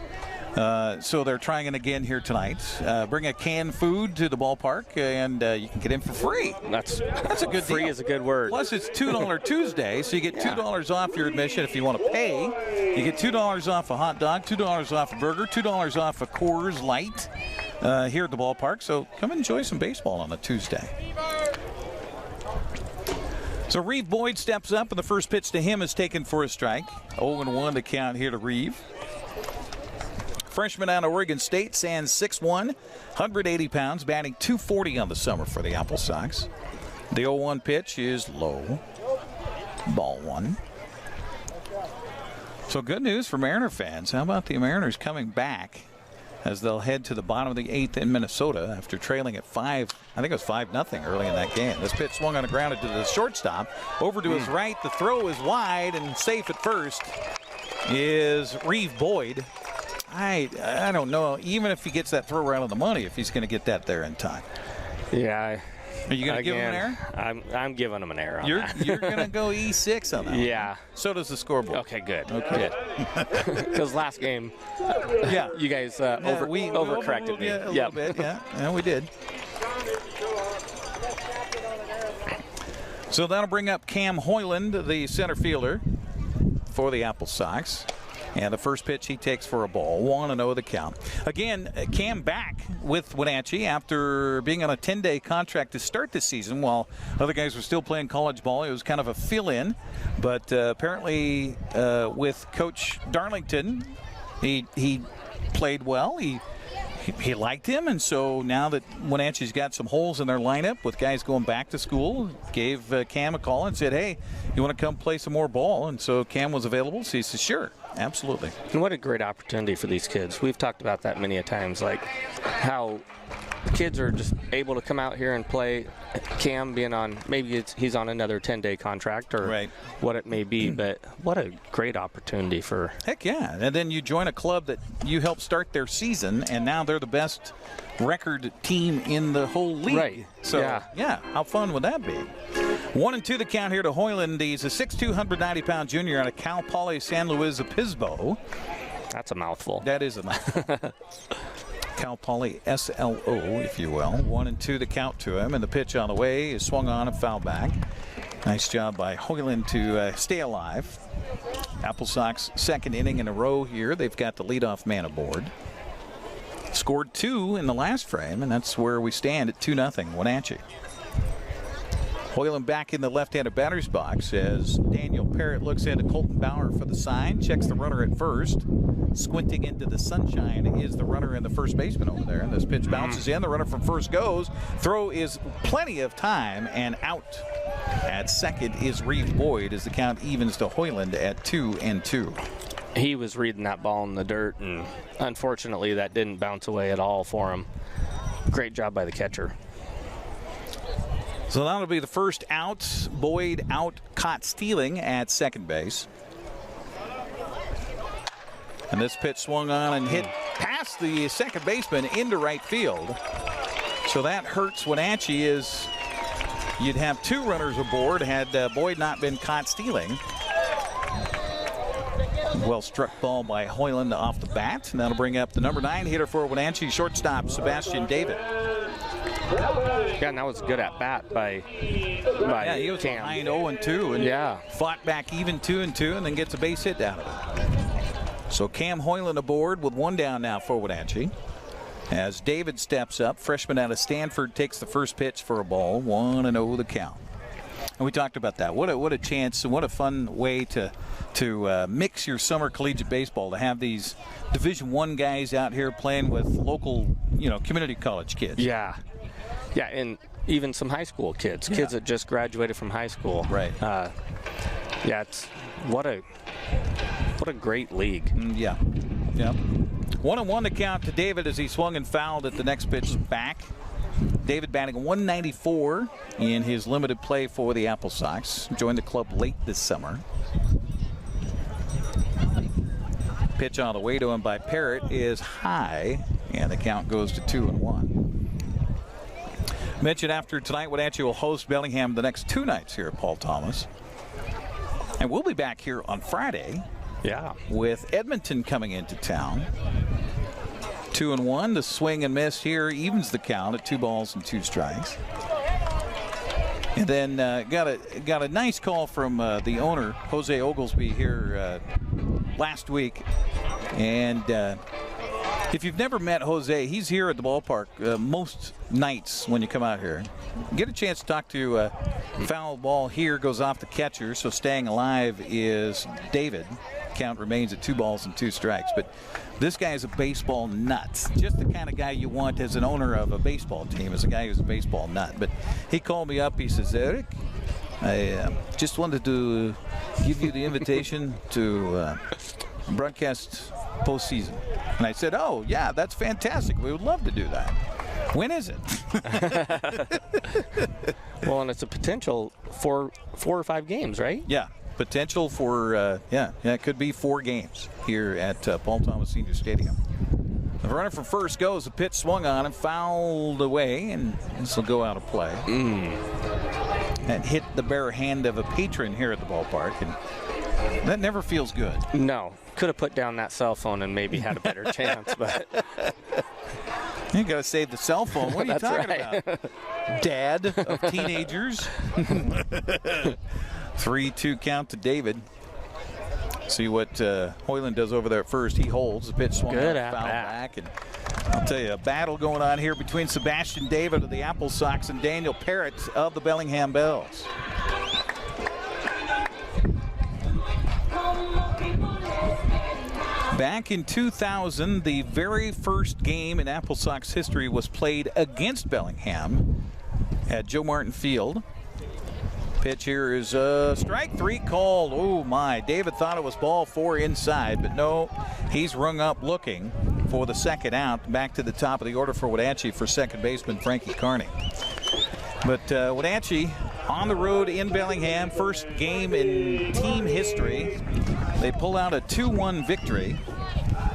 So they're trying it again here tonight. Bring a canned food to the ballpark, and you can get in for free. That's a good free deal. Is a good word. Plus, it's $2 Tuesday, so you get $2 off your admission if you want to pay. You get $2 off a hot dog, $2 off a burger, $2 off a Coors Light here at the ballpark. So come enjoy some baseball on a Tuesday. So Reeve Boyd steps up, and the first pitch to him is taken for a strike. 0-1 to count here to Reeve. Freshman out of Oregon State, stands 6'1", 180 pounds, batting .240 on the summer for the AppleSox. The 0-1 pitch is low. Ball one. So good news for Mariner fans. How about the Mariners coming back as they'll head to the bottom of the 8th in Minnesota after trailing at 5, I think it was 5-0 early in that game. This pitch swung on the ground to the shortstop. Over to his right, the throw is wide and safe at first is Reeve Boyd. I don't know, even if he gets that throw right on the money, if he's going to get that there in time. Yeah. Are you going to give him an error? I'm giving him an error on You're going to go E6 on that. Yeah. So does the scoreboard. Okay, good. Okay. Good. Because last game, you guys overcorrected me. A little bit, yeah, we did. So that'll bring up Cam Hoyland, the center fielder for the AppleSox. And the first pitch he takes for a ball. 1-0 the count. Again, Cam back with Wenatchee after being on a 10-day contract to start the season while other guys were still playing college ball. It was kind of a fill-in. But apparently with Coach Darlington, he played well. He liked him, and so now that Wenatchee's got some holes in their lineup with guys going back to school, gave Cam a call and said, hey, you want to come play some more ball? And so Cam was available, so he said, sure, absolutely. And what a great opportunity for these kids. We've talked about that many a times, like how kids are just able to come out here and play. Cam being on, maybe he's on another 10-day contract or what it may be, but what a great opportunity for. Heck yeah. And then you join a club that you helped start their season, and now they're the best record team in the whole league. Right. So, yeah, how fun would that be? 1-2 the count here to Hoyland. He's a 6'2", 190-pound junior out of Cal Poly San Luis Obispo. That's a mouthful. That is a mouthful. Cal Poly SLO, if you will. 1-2 the count to him, and the pitch on the way is swung on and fouled back. Nice job by Hoyland to stay alive. AppleSox second inning in a row here. They've got the leadoff man aboard. Scored 2 in the last frame, and that's where we stand at 2-0 Wenatchee. Hoyland back in the left-handed batter's box as Daniel Parrott looks into Colton Bauer for the sign, checks the runner at first. Squinting into the sunshine is the runner and the first baseman over there. And this pitch bounces in. The runner from first goes. Throw is plenty of time and out. At second is Reeve Boyd as the count evens to Hoyland at 2-2. He was reading that ball in the dirt, and unfortunately that didn't bounce away at all for him. Great job by the catcher. So that'll be the first out. Boyd out, caught stealing at second base. And this pitch swung on and hit past the second baseman into right field. So that hurts Wenatchee as you'd have 2 runners aboard had Boyd not been caught stealing. Well struck ball by Hoyland off the bat. And that'll bring up the number 9 hitter for Wenatchee, shortstop Sebastian David. Yeah, and that was good at bat by he was Cam. behind 0-2 and fought back even 2-2 and then gets a base hit out of it. So Cam Hoyland aboard with 1 down now for Wenatchee. As David steps up, freshman out of Stanford, takes the first pitch for a ball, 1-0 the count. And we talked about that. What a chance and what a fun way to mix your summer collegiate baseball, to have these Division I guys out here playing with local, community college kids. Yeah, and even some high school kids that just graduated from high school. Right. It's what a great league. Yeah. 1-1 the count to David as he swung and fouled at the next pitch back. David batting 194 in his limited play for the AppleSox. Joined the club late this summer. Pitch on the way to him by Parrott is high, and the count goes to 2-1. Mentioned after tonight, Wenatchee will host Bellingham the next 2 nights here at Paul Thomas. And we'll be back here on Friday. Yeah. With Edmonton coming into town. 2-1. The swing and miss here evens the count at 2 balls and 2 strikes. And then got a nice call from the owner, Jose Oglesby, here last week. And if you've never met Jose, he's here at the ballpark most nights when you come out here. Get a chance to talk to foul ball here, goes off the catcher, so staying alive is David. Count remains at 2 balls and 2 strikes. But this guy is a baseball nut. Just the kind of guy you want as an owner of a baseball team, as a guy who's a baseball nut. But he called me up. He says, Eric, I just wanted to give you the invitation to broadcast postseason. And I said, oh, yeah, that's fantastic. We would love to do that. When is it? Well, and it's a potential for 4 or 5 games, right? Yeah. Potential for, it could be 4 games here at Paul Thomas Senior Stadium. The runner from first goes. The pitch swung on and fouled away, and this will go out of play. That hit the bare hand of a patron here at the ballpark, and that never feels good. No. Could have put down that cell phone and maybe had a better chance, but... You got to save the cell phone. What are you talking about? Dad of teenagers. 3-2 count to David. See what Hoyland does over there at first. He holds. The pitch swung good out, foul back. And I'll tell you, a battle going on here between Sebastian David of the AppleSox and Daniel Parrott of the Bellingham Bells. Back in 2000, the very first game in AppleSox history was played against Bellingham at Joe Martin Field. Pitch here is strike 3 called. Oh, my. David thought it was ball 4 inside, but no, he's rung up looking for the second out. Back to the top of the order for Wenatchee for second baseman Frankie Carney. But Wenatchee on the road in Bellingham, first game in team history. They pull out a 2-1 victory.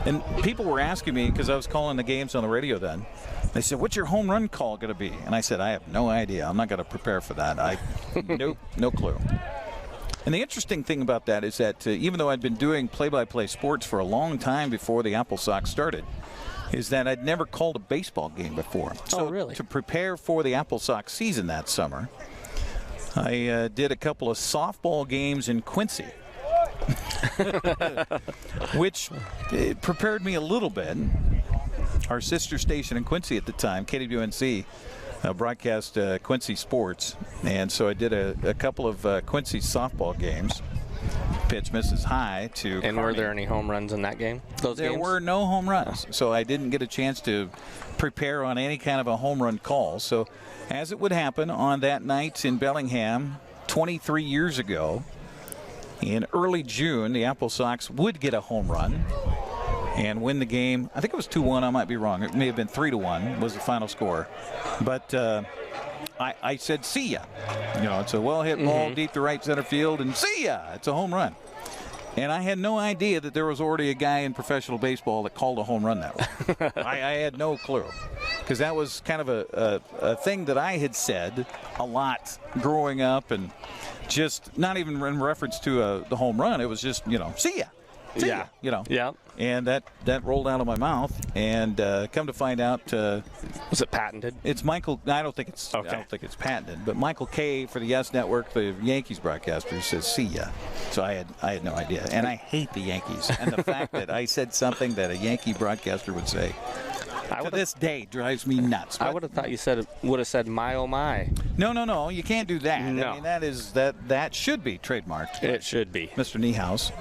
And people were asking me, because I was calling the games on the radio then, they said, what's your home run call going to be? And I said, I have no idea. I'm not going to prepare for that. Nope, no clue. And the interesting thing about that is that even though I'd been doing play-by-play sports for a long time before the AppleSox started, is that I'd never called a baseball game before. So really? To prepare for the AppleSox season that summer, I did a couple of softball games in Quincy. Which prepared me a little bit. Our sister station in Quincy at the time, KWNC, broadcast Quincy sports, and so I did a couple of Quincy softball games. Pitch misses high to And Carney. Were there any home runs in that game? There were no home runs, so I didn't get a chance to prepare on any kind of a home run call. So as it would happen on that night in Bellingham 23 years ago, in early June, the AppleSox would get a home run and win the game. I think it was 2-1. I might be wrong. It may have been 3-1 was the final score. But I said, see ya. It's a well-hit ball deep to right center field, and see ya. It's a home run. And I had no idea that there was already a guy in professional baseball that called a home run that way. I had no clue. Because that was kind of a thing that I had said a lot growing up, and just not even in reference to the home run. It was just, see ya. See yeah. ya, you know. Yeah. And that rolled out of my mouth, and come to find out, was it patented? It's Michael. I don't think it's. Okay. I don't think it's patented. But Michael Kay for the Yes Network, the Yankees broadcaster, says "see ya." So I had no idea, and I hate the Yankees. And the fact that I said something that a Yankee broadcaster would say to this day drives me nuts. I would have thought you would have said "my oh my." No. You can't do that. No. I mean, that should be trademarked. It should be. Mr. Niehaus.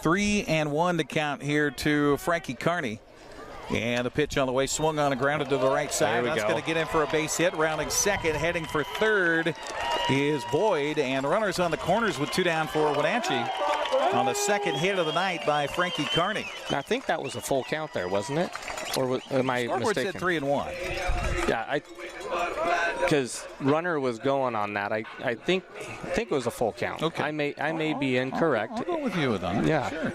3-1 to count here to Frankie Carney. And the pitch on the way, swung on and grounded to the right side. That's going to get in for a base hit. Rounding second, heading for third is Boyd. And runners on the corners with 2 down for Wenatchee on the second hit of the night by Frankie Carney. Now, I think that was a full count there, wasn't it? Or am I Scoreboard mistaken? said 3-1. Yeah, because runner was going on that. I think it was a full count. Okay. I may be incorrect. I'll go with you on that. Yeah. Sure.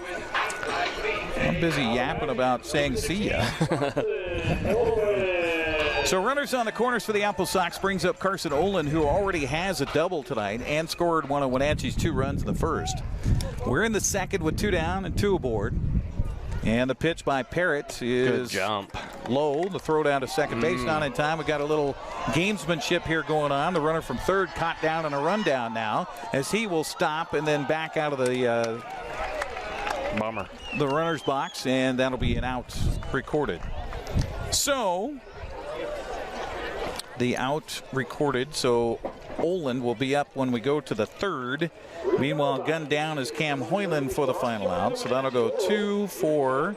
I'm busy yapping about saying see ya. So runners on the corners for the AppleSox brings up Carson Olin, who already has a double tonight and scored one of Wenatchee's 2 runs in the first. We're in the second with 2 down and 2 aboard. And the pitch by Parrott is good jump. Low. The throw down to second base, not in time. We got a little gamesmanship here going on. The runner from third caught down on a rundown now, as he will stop and then back out of the bummer. The runner's box, and that'll be an out recorded. So the out recorded. So Olin will be up when we go to the third. Meanwhile, gunned down is Cam Hoyland for the final out. So that'll go 2, 4,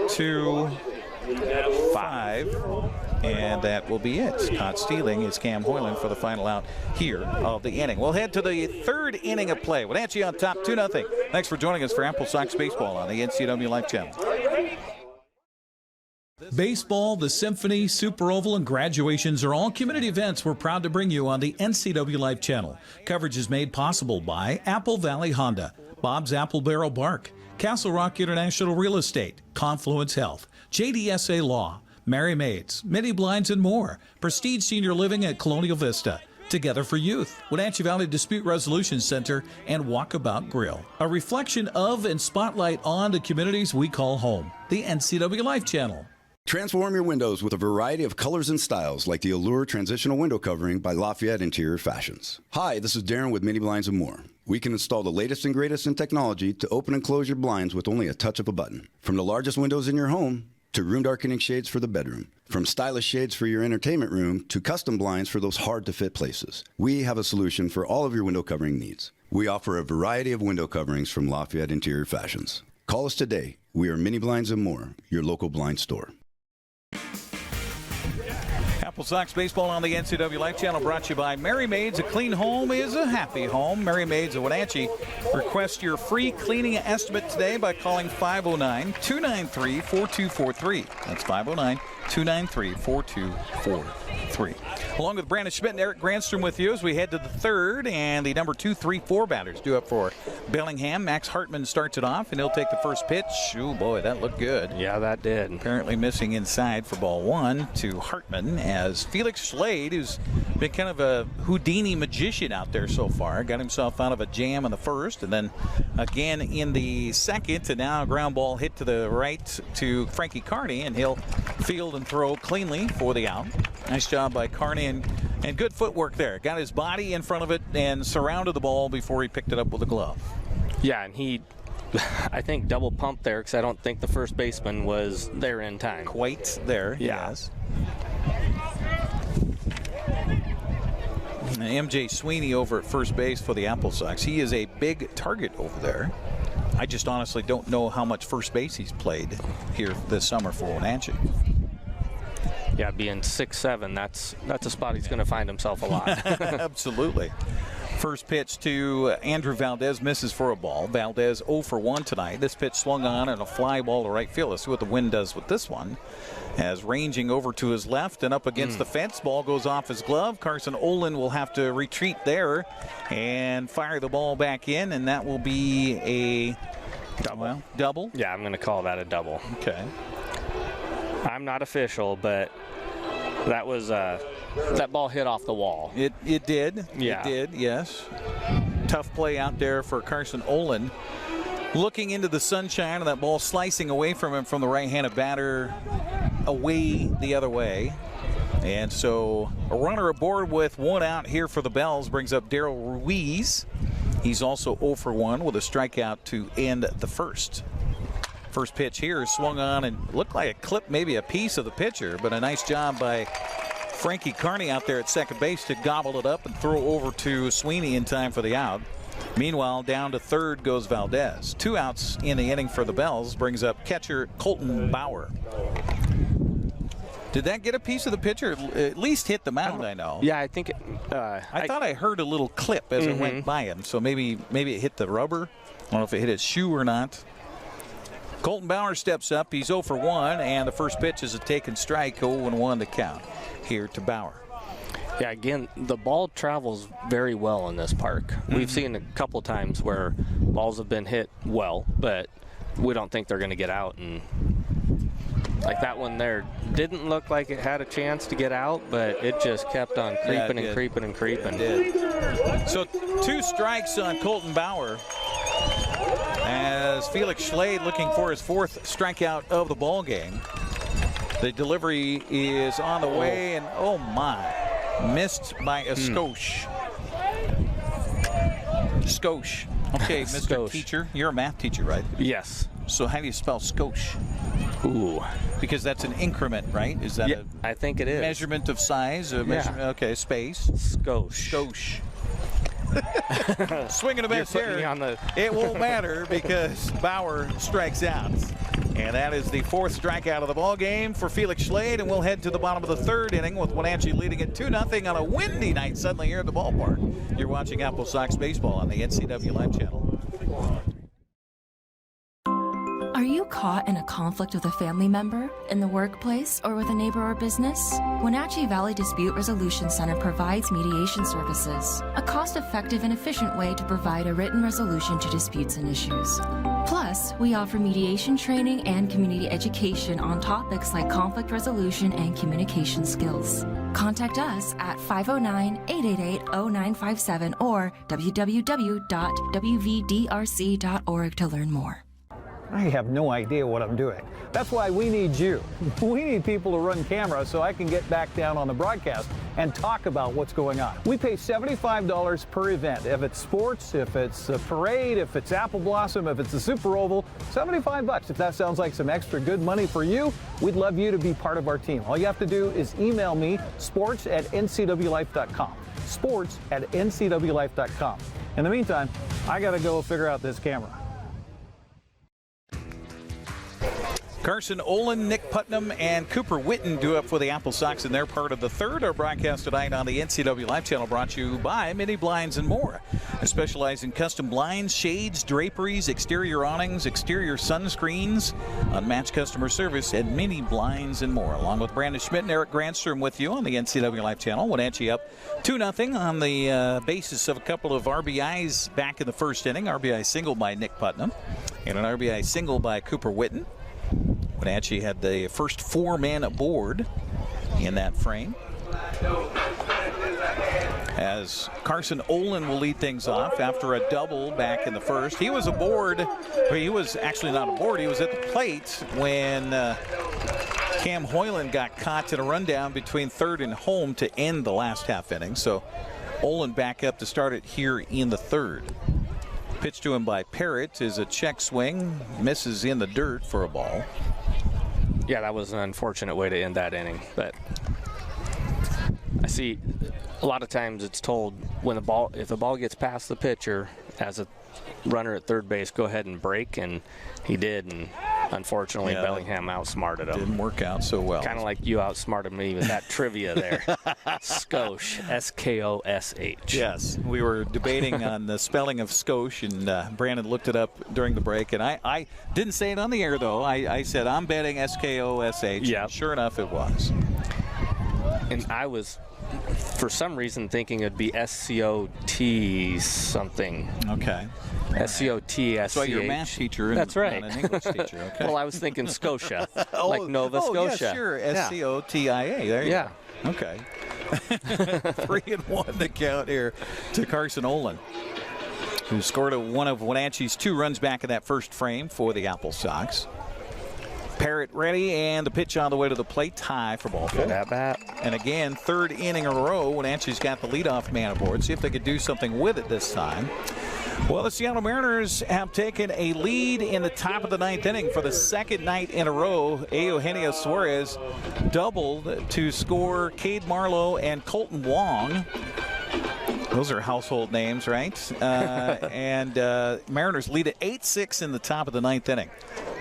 2, 5. And that will be it. Caught stealing is Cam Hoyland for the final out here of the inning. We'll head to the third inning of play. Wenatchee on top 2-0. Thanks for joining us for AppleSox Baseball on the NCWLIFE Channel. Baseball, the Symphony, Super Oval, and graduations are all community events we're proud to bring you on the NCWLIFE Channel. Coverage is made possible by Apple Valley Honda, Bob's Apple Barrel Bark, Castle Rock International Real Estate, Confluence Health, JDSA Law, Mary Maids, Mini Blinds, and more. Prestige Senior Living at Colonial Vista. Together for Youth, Wenatchee Valley Dispute Resolution Center, and Walkabout Grill. A reflection of and spotlight on the communities we call home. The NCWLIFE Channel. Transform your windows with a variety of colors and styles like the Allure Transitional Window Covering by Lafayette Interior Fashions. Hi, this is Darren with Mini Blinds and More. We can install the latest and greatest in technology to open and close your blinds with only a touch of a button. From the largest windows in your home to room darkening shades for the bedroom. From stylish shades for your entertainment room to custom blinds for those hard-to-fit places. We have a solution for all of your window covering needs. We offer a variety of window coverings from Lafayette Interior Fashions. Call us today. We are Mini Blinds and More, your local blind store. AppleSox Baseball on the NCWLIFE Channel brought to you by Mary Maids. A clean home is a happy home. Mary Maids of Wenatchee. Request your free cleaning estimate today by calling 509-293-4243. That's 509-293-4243. Along with Brandon Schmitten and Eric Granstrom with you as we head to the third, and the number 2, 3, 4 batters due up for Bellingham. Max Hartman starts it off, and he'll take the first pitch. Oh, boy, that looked good. Yeah, that did. Apparently missing inside for ball 1 to Hartman, as Felix Slade, who's been kind of a Houdini magician out there so far, got himself out of a jam in the first, and then again in the second, and now a ground ball hit to the right to Frankie Carney, and he'll field and throw cleanly for the out. Nice job by Carney, and good footwork there. Got his body in front of it and surrounded the ball before he picked it up with a glove. Yeah, and he, I think, double pumped there because I don't think the first baseman was there in time. Quite there, yeah. Yes. MJ Sweeney over at first base for the AppleSox. He is a big target over there. I just honestly don't know how much first base he's played here this summer for Wenatchee. Yeah, being 6'7", that's a spot he's going to find himself a lot. Absolutely. First pitch to Andrew Valdez, misses for a ball. Valdez 0 for 1 tonight. This pitch swung on and a fly ball to right field. Let's see what the wind does with this one. As ranging over to his left and up against the fence, ball goes off his glove. Carson Olin will have to retreat there and fire the ball back in, and that will be a double. Yeah, I'm going to call that a double. Okay. I'm not official, but that was that ball hit off the wall. It did. Yeah. It did, yes. Tough play out there for Carson Olin. Looking into the sunshine, and that ball slicing away from him from the right-handed batter, away the other way. And so a runner aboard with one out here for the Bells brings up Daryl Ruiz. He's also 0 for 1 with a strikeout to end the first. First pitch here swung on and looked like it clipped maybe a piece of the pitcher, but a nice job by Frankie Carney out there at second base to gobble it up and throw over to Sweeney in time for the out. Meanwhile, down to third goes Valdez. 2 outs in the inning for the Bells brings up catcher Colton Bauer. Did that get a piece of the pitcher? At least hit the mound, I know. Yeah, I think I thought I heard a little clip as it went by him, so maybe it hit the rubber. I don't know if it hit his shoe or not. Colton Bauer steps up. He's 0 for 1, and the first pitch is a taken strike, 0-1 to count here to Bauer. Yeah, again, the ball travels very well in this park. We've seen a couple times where balls have been hit well, but we don't think they're going to get out. And like that one there didn't look like it had a chance to get out, but it just kept on creeping and creeping and creeping. It did. So 2 strikes on Colton Bauer as Felix Schlade looking for his 4th strikeout of the ball game. The delivery is on the way, and oh my. Missed by a skosh. Skosh. Okay, Mr. Skosh. Teacher. You're a math teacher, right? Yes. So how do you spell skosh? Ooh. Because that's an increment, right? Is that I think it is. Measurement of size? Okay, space. Skosh. Skosh. Swing and a miss here. It won't matter because Bauer strikes out. And that is the 4th strikeout of the ball game for Felix Schlade, and we'll head to the bottom of the 3rd inning with Wenatchee leading it 2-0 on a windy night suddenly here at the ballpark. You're watching AppleSox Baseball on the NCWLIFE Channel. Are you caught in a conflict with a family member, in the workplace, or with a neighbor or business? Wenatchee Valley Dispute Resolution Center provides mediation services, a cost-effective and efficient way to provide a written resolution to disputes and issues. Plus, we offer mediation training and community education on topics like conflict resolution and communication skills. Contact us at 509-888-0957 or www.wvdrc.org to learn more. I have no idea what I'm doing. That's why we need you. We need people to run camera so I can get back down on the broadcast and talk about what's going on. We pay $75 per event. If it's sports, if it's a parade, if it's Apple Blossom, if it's a Super Oval, $75. If that sounds like some extra good money for you, we'd love you to be part of our team. All you have to do is email me, sports@ncwlife.com. sports@ncwlife.com. In the meantime, I got to go figure out this camera. Carson Olin, Nick Putnam, and Cooper Witten do up for the AppleSox in their part of the 3rd. Our broadcast tonight on the NCWLIFE Channel brought to you by Mini Blinds and More. They specialize in custom blinds, shades, draperies, exterior awnings, exterior sunscreens, unmatched customer service at Mini Blinds and More. Along with Brandon Schmitten, Eric Granstrom with you on the NCWLIFE Channel. Wenatchee up 2-0 on the basis of a couple of RBIs back in the first inning. RBI single by Nick Putnam and an RBI single by Cooper Witten. Wenatchee had the first 4 men aboard in that frame. As Carson Olin will lead things off after a double back in the first. He was aboard, but he was actually not aboard. He was at the plate when Cam Hoyland got caught in a rundown between third and home to end the last half inning. So Olin back up to start it here in the 3rd. Pitch to him by Parrott is a check swing, misses in the dirt for a ball. Yeah, that was an unfortunate way to end that inning. But I see a lot of times it's told when if the ball gets past the pitcher as a runner at third base, go ahead and break, and he did, and unfortunately Bellingham outsmarted him. Didn't work out so well. Kind of like you outsmarted me with that trivia there. Skosh, S-K-O-S-H. Yes, we were debating on the spelling of Skosh, and Brandon looked it up during the break, and I didn't say it on the air, though. I said, I'm betting S-K-O-S-H. Yeah. Sure enough, it was. And I was, for some reason, thinking it'd be S-C-O-T something. Okay. S-C-O-T-S-C-H. So you're a math teacher. That's right. Not an English teacher. Okay. Well, I was thinking Scotia, like Nova Scotia. Yeah, sure. S-C-O-T-I-A. There you go. Okay. 3-1 to count here to Carson Olin. who scored one of Wenatchee's 2 runs back in that first frame for the AppleSox. Parrott ready, and the pitch on the way to the plate, high for ball four. Good at bat. And again, 3rd inning in a row, Wenatchee's got the leadoff man aboard. See if they could do something with it this time. Well, the Seattle Mariners have taken a lead in the top of the 9th inning for the 2nd night in a row. Eugenio Suarez doubled to score Cade Marlowe and Colton Wong. Those are household names, right? And Mariners lead at 8-6 in the top of the 9th inning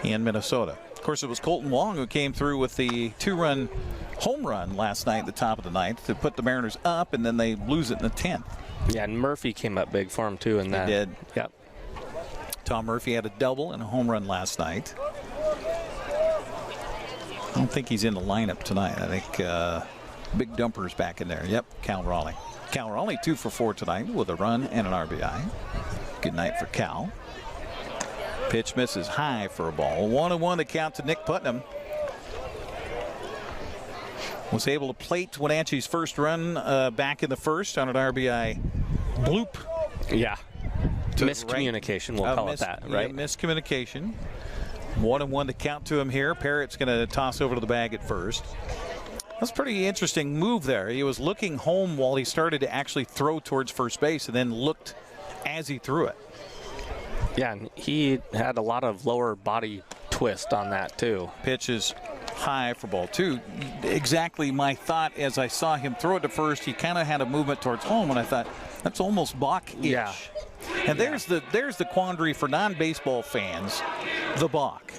in Minnesota. Of course, it was Colton Wong who came through with the 2-run home run last night at the top of the 9th to put the Mariners up, and then they lose it in the 10th. Yeah, and Murphy came up big for him, too, in that. He did. Yep. Tom Murphy had a double and a home run last night. I don't think he's in the lineup tonight. I think Big Dumper's back in there. Yep, Cal Raleigh. Cal Raleigh 2 for 4 tonight with a run and an RBI. Good night for Cal. Pitch misses high for a ball. 1-1 the count to Nick Putnam. Was able to plate Wenatchee's first run back in the first on an RBI bloop. Yeah. Miscommunication, we'll call it that, right? Yeah, miscommunication. 1-1 the count to him here. Parrott's going to toss over to the bag at first. That's a pretty interesting move there. He was looking home while he started to actually throw towards first base and then looked as he threw it. Yeah, and he had a lot of lower body twist on that, too. Pitch is high for ball 2. Exactly my thought as I saw him throw it to first. He kind of had a movement towards home, and I thought, that's almost balk-ish. Yeah. And there's the quandary for non-baseball fans, the balk.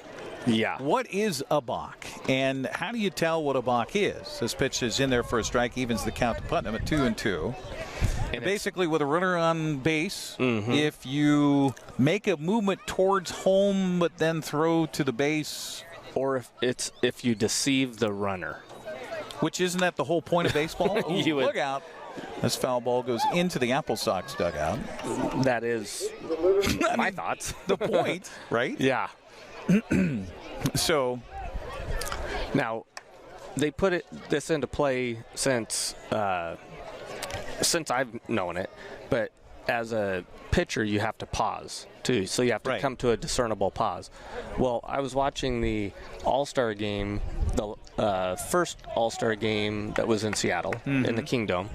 Yeah. What is a balk? And how do you tell what a balk is? This pitch is in there for a strike, evens the count to Putnam at 2-2. And basically, with a runner on base, if you make a movement towards home but then throw to the base, or if you deceive the runner, which isn't that the whole point of baseball? Ooh, look out! This foul ball goes into the AppleSox dugout. That is my thoughts. The point, right? Yeah. So now they put this into play since I've known it, but as a pitcher you have to pause too, so you have to come to a discernible pause. Well, I was watching the All-Star game, the first All-Star game that was in Seattle in the Kingdom,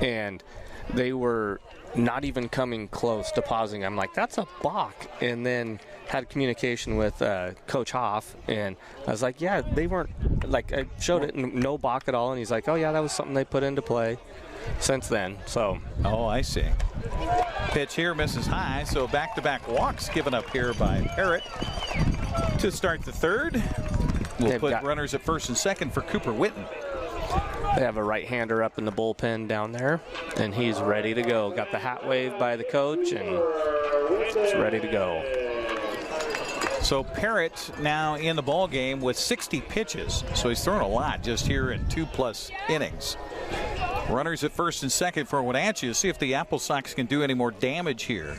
and they were not even coming close to pausing. I'm like, that's a balk. And then had communication with Coach Hoff, and I was like, yeah, they weren't, like, I showed it, no balk at all, and he's like, oh yeah, that was something they put into play since then. So oh, I see. Pitch here misses high, so back-to-back walks given up here by Parrott to start the 3rd. We'll put runners at first and second for Cooper Witten. They have a right-hander up in the bullpen down there, and he's ready to go. Got the hat waved by the coach, and he's ready to go. So Parrott now in the ball game with 60 pitches, so he's thrown a lot just here in 2+ innings. Runners at first and second for Wenatchee to see if the AppleSox can do any more damage here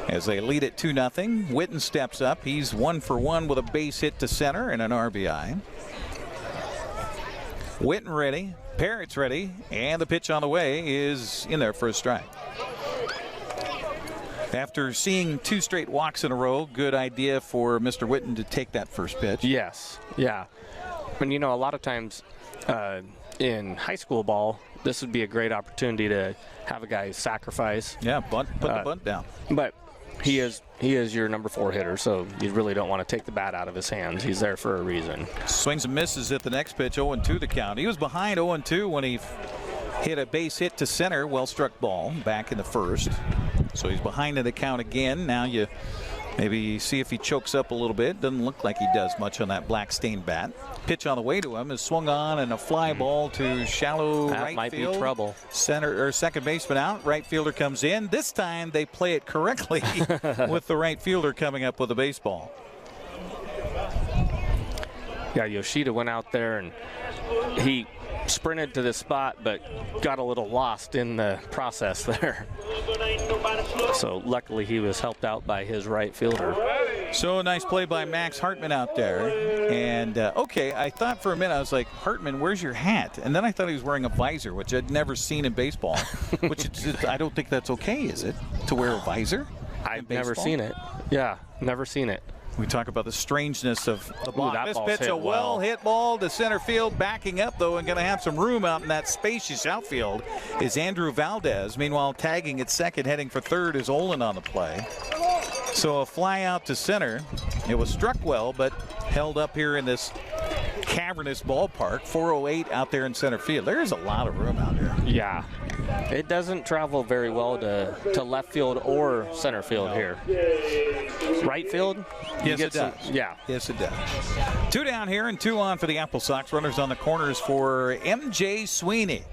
as they lead at 2-0. Witten steps up. He's 1 for 1 with a base hit to center and an RBI. Witten ready. Parrott's ready. And the pitch on the way is in there for a strike. After seeing 2 straight walks in a row, good idea for Mr. Witten to take that first pitch. Yes. Yeah. And, you know, a lot of times in high school ball, this would be a great opportunity to have a guy sacrifice. Yeah, put the bunt down. But he is your number 4 hitter, so you really don't want to take the bat out of his hands. He's there for a reason. Swings and misses at the next pitch, 0-2 the count. He was behind 0-2 when he hit a base hit to center, well-struck ball back in the first. So he's behind in the count again. Now you maybe see if he chokes up a little bit. Doesn't look like he does much on that black stained bat. Pitch on the way to him is swung on, and a fly ball to shallow that right might field. Be trouble. Center or second baseman out. Right fielder comes in. This time they play it correctly with the right fielder coming up with the baseball. Yeah, Yoshida went out there and he sprinted to the spot, but got a little lost in the process there. So luckily he was helped out by his right fielder. So a nice play by Max Hartman out there. And, okay, I thought for a minute, I was like, Hartman, where's your hat? And then I thought he was wearing a visor, which I'd never seen in baseball. Which I don't think that's okay, is it, to wear a visor? I've never seen it. Yeah, never seen it. We talk about the strangeness of the ball. That This ball's pitch, hit a well. well-hit ball to center field, backing up, though, and going to have some room out in that spacious outfield is Andrew Valdez. Meanwhile, tagging at second, heading for third is Olin on the play. So a fly out to center. It was struck well, but held up here in this cavernous ballpark. 408 out there in center field. There is a lot of room out here. Yeah. It doesn't travel very well to left field or center field here. Right field? Yes, it does. Yeah. Yes, it does. 2 down here and 2 on for the AppleSox. Runners on the corners for MJ Sweeney.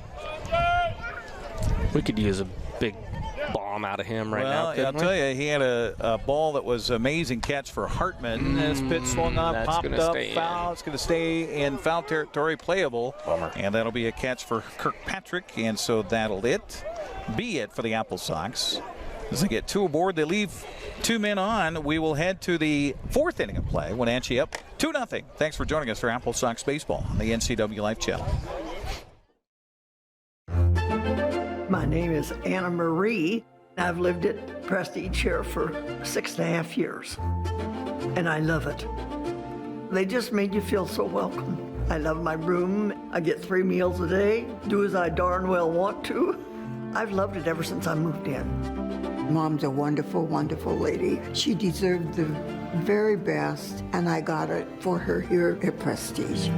We could use a big bomb out of him right now. Well, I'll tell you, he had a ball that was amazing catch for Hartman. This pitch swung on, popped up, foul. It's going to stay in foul territory, playable. Bummer. And that'll be a catch for Kirkpatrick, and so that'll be it for the AppleSox. As they get 2 aboard, they leave 2 men on. We will head to the 4th inning of play. Wenatchee up 2-0. Thanks for joining us for AppleSox Baseball on the NCWLIFE Channel. My name is Anna Marie. I've lived at Prestige here for 6.5 years, and I love it. They just made you feel so welcome. I love my room. I get 3 meals a day, do as I darn well want to. I've loved it ever since I moved in. Mom's a wonderful, wonderful lady. She deserved the very best, and I got it for her here at Prestige.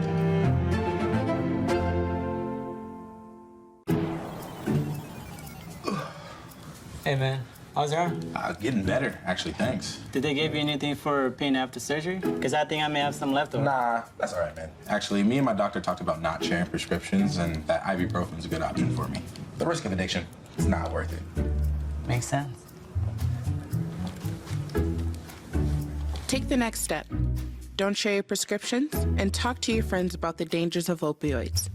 Hey man, how's your arm? Getting better, actually, thanks. Did they give you anything for pain after surgery? Because I think I may have some left over. Nah, that's all right, man. Actually, me and my doctor talked about not sharing prescriptions, and that ibuprofen is a good option for me. The risk of addiction is not worth it. Makes sense. Take the next step. Don't share your prescriptions, and talk to your friends about the dangers of opioids.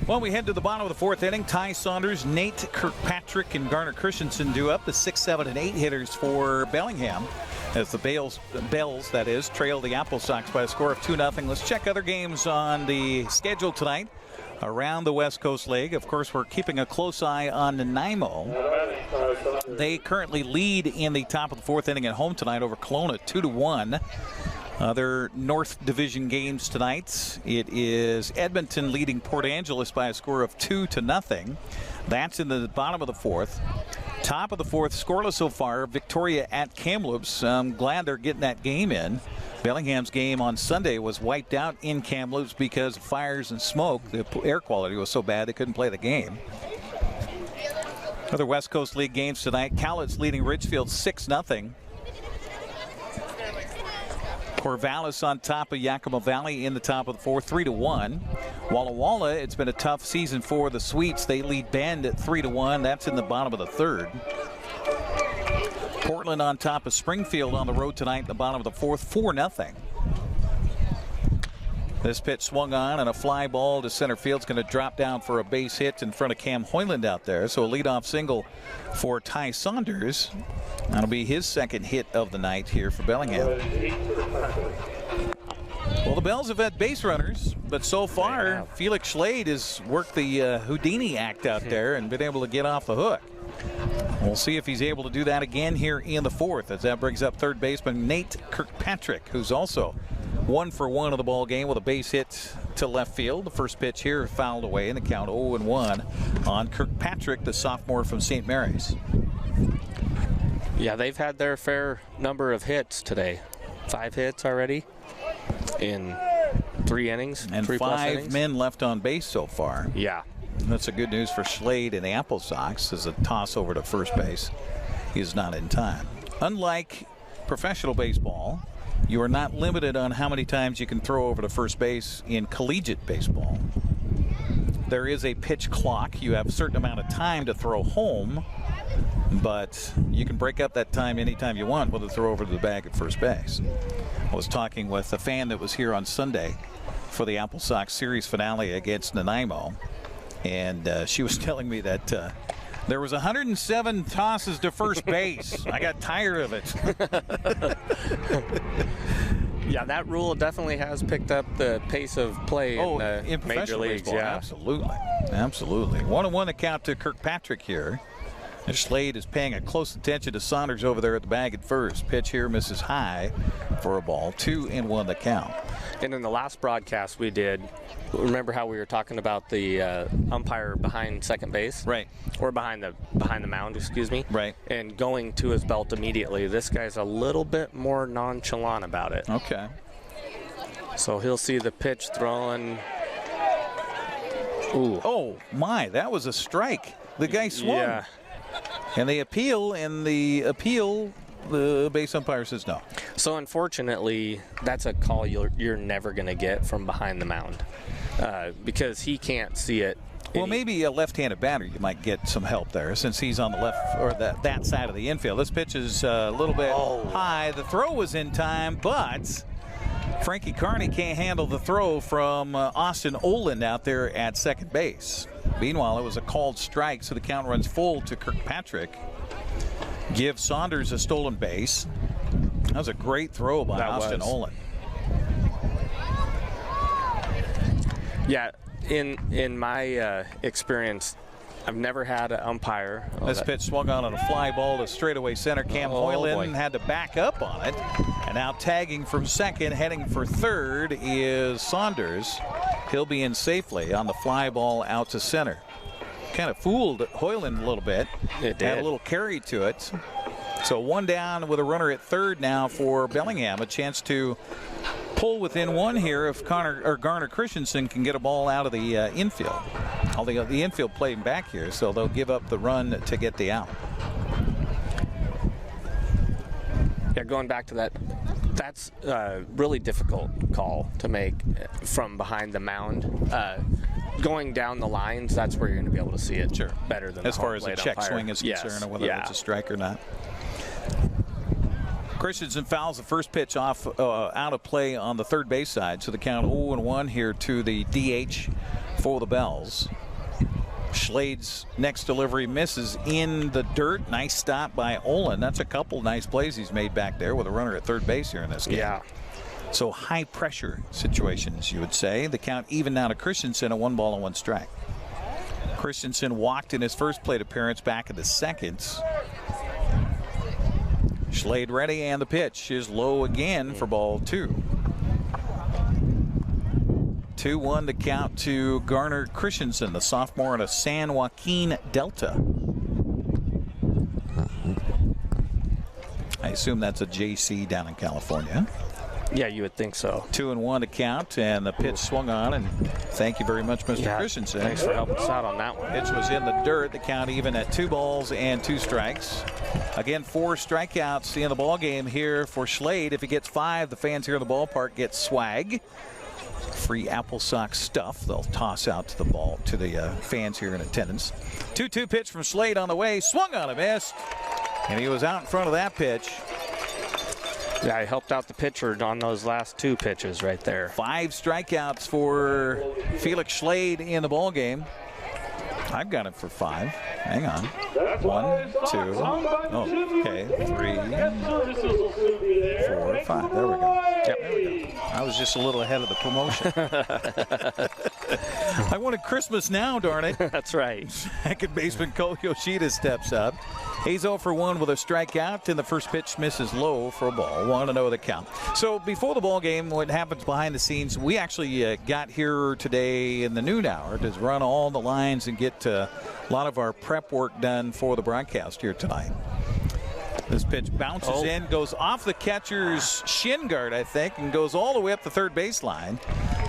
Well, we head to the bottom of the 4th inning. Ty Saunders, Nate Kirkpatrick, and Garner Christensen do up the 6, 7, and 8 hitters for Bellingham as the Bells, that is, trail the AppleSox by a score of 2-0. Let's check other games on the schedule tonight around the West Coast League. Of course, we're keeping a close eye on Nanaimo. They currently lead in the top of the 4th inning at home tonight over Kelowna, 2-1. Other North Division games tonight. It is Edmonton leading Port Angeles by a score of 2-0. That's in the bottom of the 4th. Top of the 4th, scoreless so far. Victoria at Kamloops. I'm glad they're getting that game in. Bellingham's game on Sunday was wiped out in Kamloops because of fires and smoke. The air quality was so bad they couldn't play the game. Other West Coast League games tonight. Cowlitz leading Ridgefield 6-0. Corvallis on top of Yakima Valley in the top of the 4th, 3-1. Walla Walla, it's been a tough season for the Sweets. They lead Bend at 3-1. That's in the bottom of the 3rd. Portland on top of Springfield on the road tonight in the bottom of the 4th, 4-0. This pitch swung on, and a fly ball to center field is going to drop down for a base hit in front of Cam Hoyland out there. So a leadoff single for Ty Saunders. That'll be his 2nd hit of the night here for Bellingham. Well, the Bells have had base runners, but so far, Felix Schlade has worked the Houdini act out there and been able to get off the hook. We'll see if he's able to do that again here in the 4th, as that brings up third baseman Nate Kirkpatrick, who's also 1 for 1 of the ball game with a base hit to left field. The first pitch here fouled away in the count 0-1 on Kirkpatrick, the sophomore from St. Mary's. Yeah, they've had their fair number of hits today. 5 hits already in 3 innings. And 3+ 5 innings. men left on base so far. Yeah. That's a good news for Schlade and the AppleSox as a toss over to first base. He's not in time. Unlike professional baseball, you are not limited on how many times you can throw over to first base in collegiate baseball. There is a pitch clock. You have a certain amount of time to throw home, but you can break up that time anytime you want, whether to throw over to the bag at first base. I was talking with a fan that was here on Sunday for the AppleSox series finale against Nanaimo, and she was telling me that there was 107 tosses to first base. I got tired of it. Yeah, that rule definitely has picked up the pace of play in major leagues. Baseball, yeah, absolutely. 1-1 the count to Kirkpatrick here. And Slade is paying a close attention to Saunders over there at the bag at first. Pitch here misses high for a ball. 2-1 the count. And in the last broadcast we did, remember how we were talking about the umpire behind second base? Right. Or behind the mound, excuse me. Right. And going to his belt immediately. This guy's a little bit more nonchalant about it. Okay. So he'll see the pitch throwing. Ooh. Oh, my, that was a strike. The guy swung. Yeah. And they appeal, the base umpire says no. So unfortunately, that's a call you're never going to get from behind the mound because he can't see it. Well, maybe a left-handed batter, you might get some help there since he's on the left or that side of the infield. This pitch is a little bit high. The throw was in time, but Frankie Carney can't handle the throw from Austin Oland out there at second base. Meanwhile, it was a called strike, so the count runs full to Kirkpatrick. Give Saunders a stolen base. That was a great throw by Austin Oland. Yeah, in my experience, I've never had an umpire. This pitch swung on a fly ball to straightaway center. Cam Hoyland had to back up on it. And now tagging from second, heading for third is Saunders. He'll be in safely on the fly ball out to center. Kind of fooled Hoyland a little bit. It did. Had a little carry to it. So one down with a runner at third now for Bellingham. A chance to pull within one here if Garner Christensen can get a ball out of the infield. Although the infield playing back here, so they'll give up the run to get the out. Yeah, going back to that, that's a really difficult call to make from behind the mound. Going down the lines, that's where you're going to be able to see it better than as far as a check umpire. swing is concerned, or whether it's a strike or not. Christensen fouls the first pitch off out of play on the third base side, so the count 0-1 here to the DH for the Bells. Schlade's next delivery misses in the dirt. Nice stop by Olin. That's a couple nice plays he's made back there with a runner at third base here in this game. Yeah. So high pressure situations, you would say. The count even now to Christensen, a 1-1 strike. Christensen walked in his first plate appearance back in the second. Schlade ready, and the pitch is low again for ball 2. 2-1 to count to Garner Christensen, the sophomore in a San Joaquin Delta. I assume that's a JC down in California. Yeah, you would think so. 2-1 to count, and the pitch swung on, and thank you very much, Mr. Christensen. Thanks for helping us out on that one. Pitch was in the dirt. The count even at 2 balls and 2 strikes. Again, 4 strikeouts in the ball game here for Schlade. If he gets 5, the fans here in the ballpark get swag. Free AppleSox stuff they'll toss out to the fans here in attendance. 2-2 pitch from Schlade on the way. Swung on a miss, and he was out in front of that pitch. Yeah, he helped out the pitcher on those last 2 pitches right there. 5 strikeouts for Felix Schlade in the ball game. I've got it for 5. Hang on. 1, 2, okay, 3, 4, 5. There we go. Yep, there we go. I was just a little ahead of the promotion. I wanted Christmas now, darn it. That's right. Second baseman Ko Yoshida steps up. He's 0 for 1 with a strikeout, and the first pitch misses low for a ball. 1-0 the count. So before the ball game, what happens behind the scenes, we actually got here today in the noon hour to run all the lines and get a lot of our prep work done for the broadcast here tonight. This pitch bounces in, goes off the catcher's shin guard, I think, and goes all the way up the third baseline.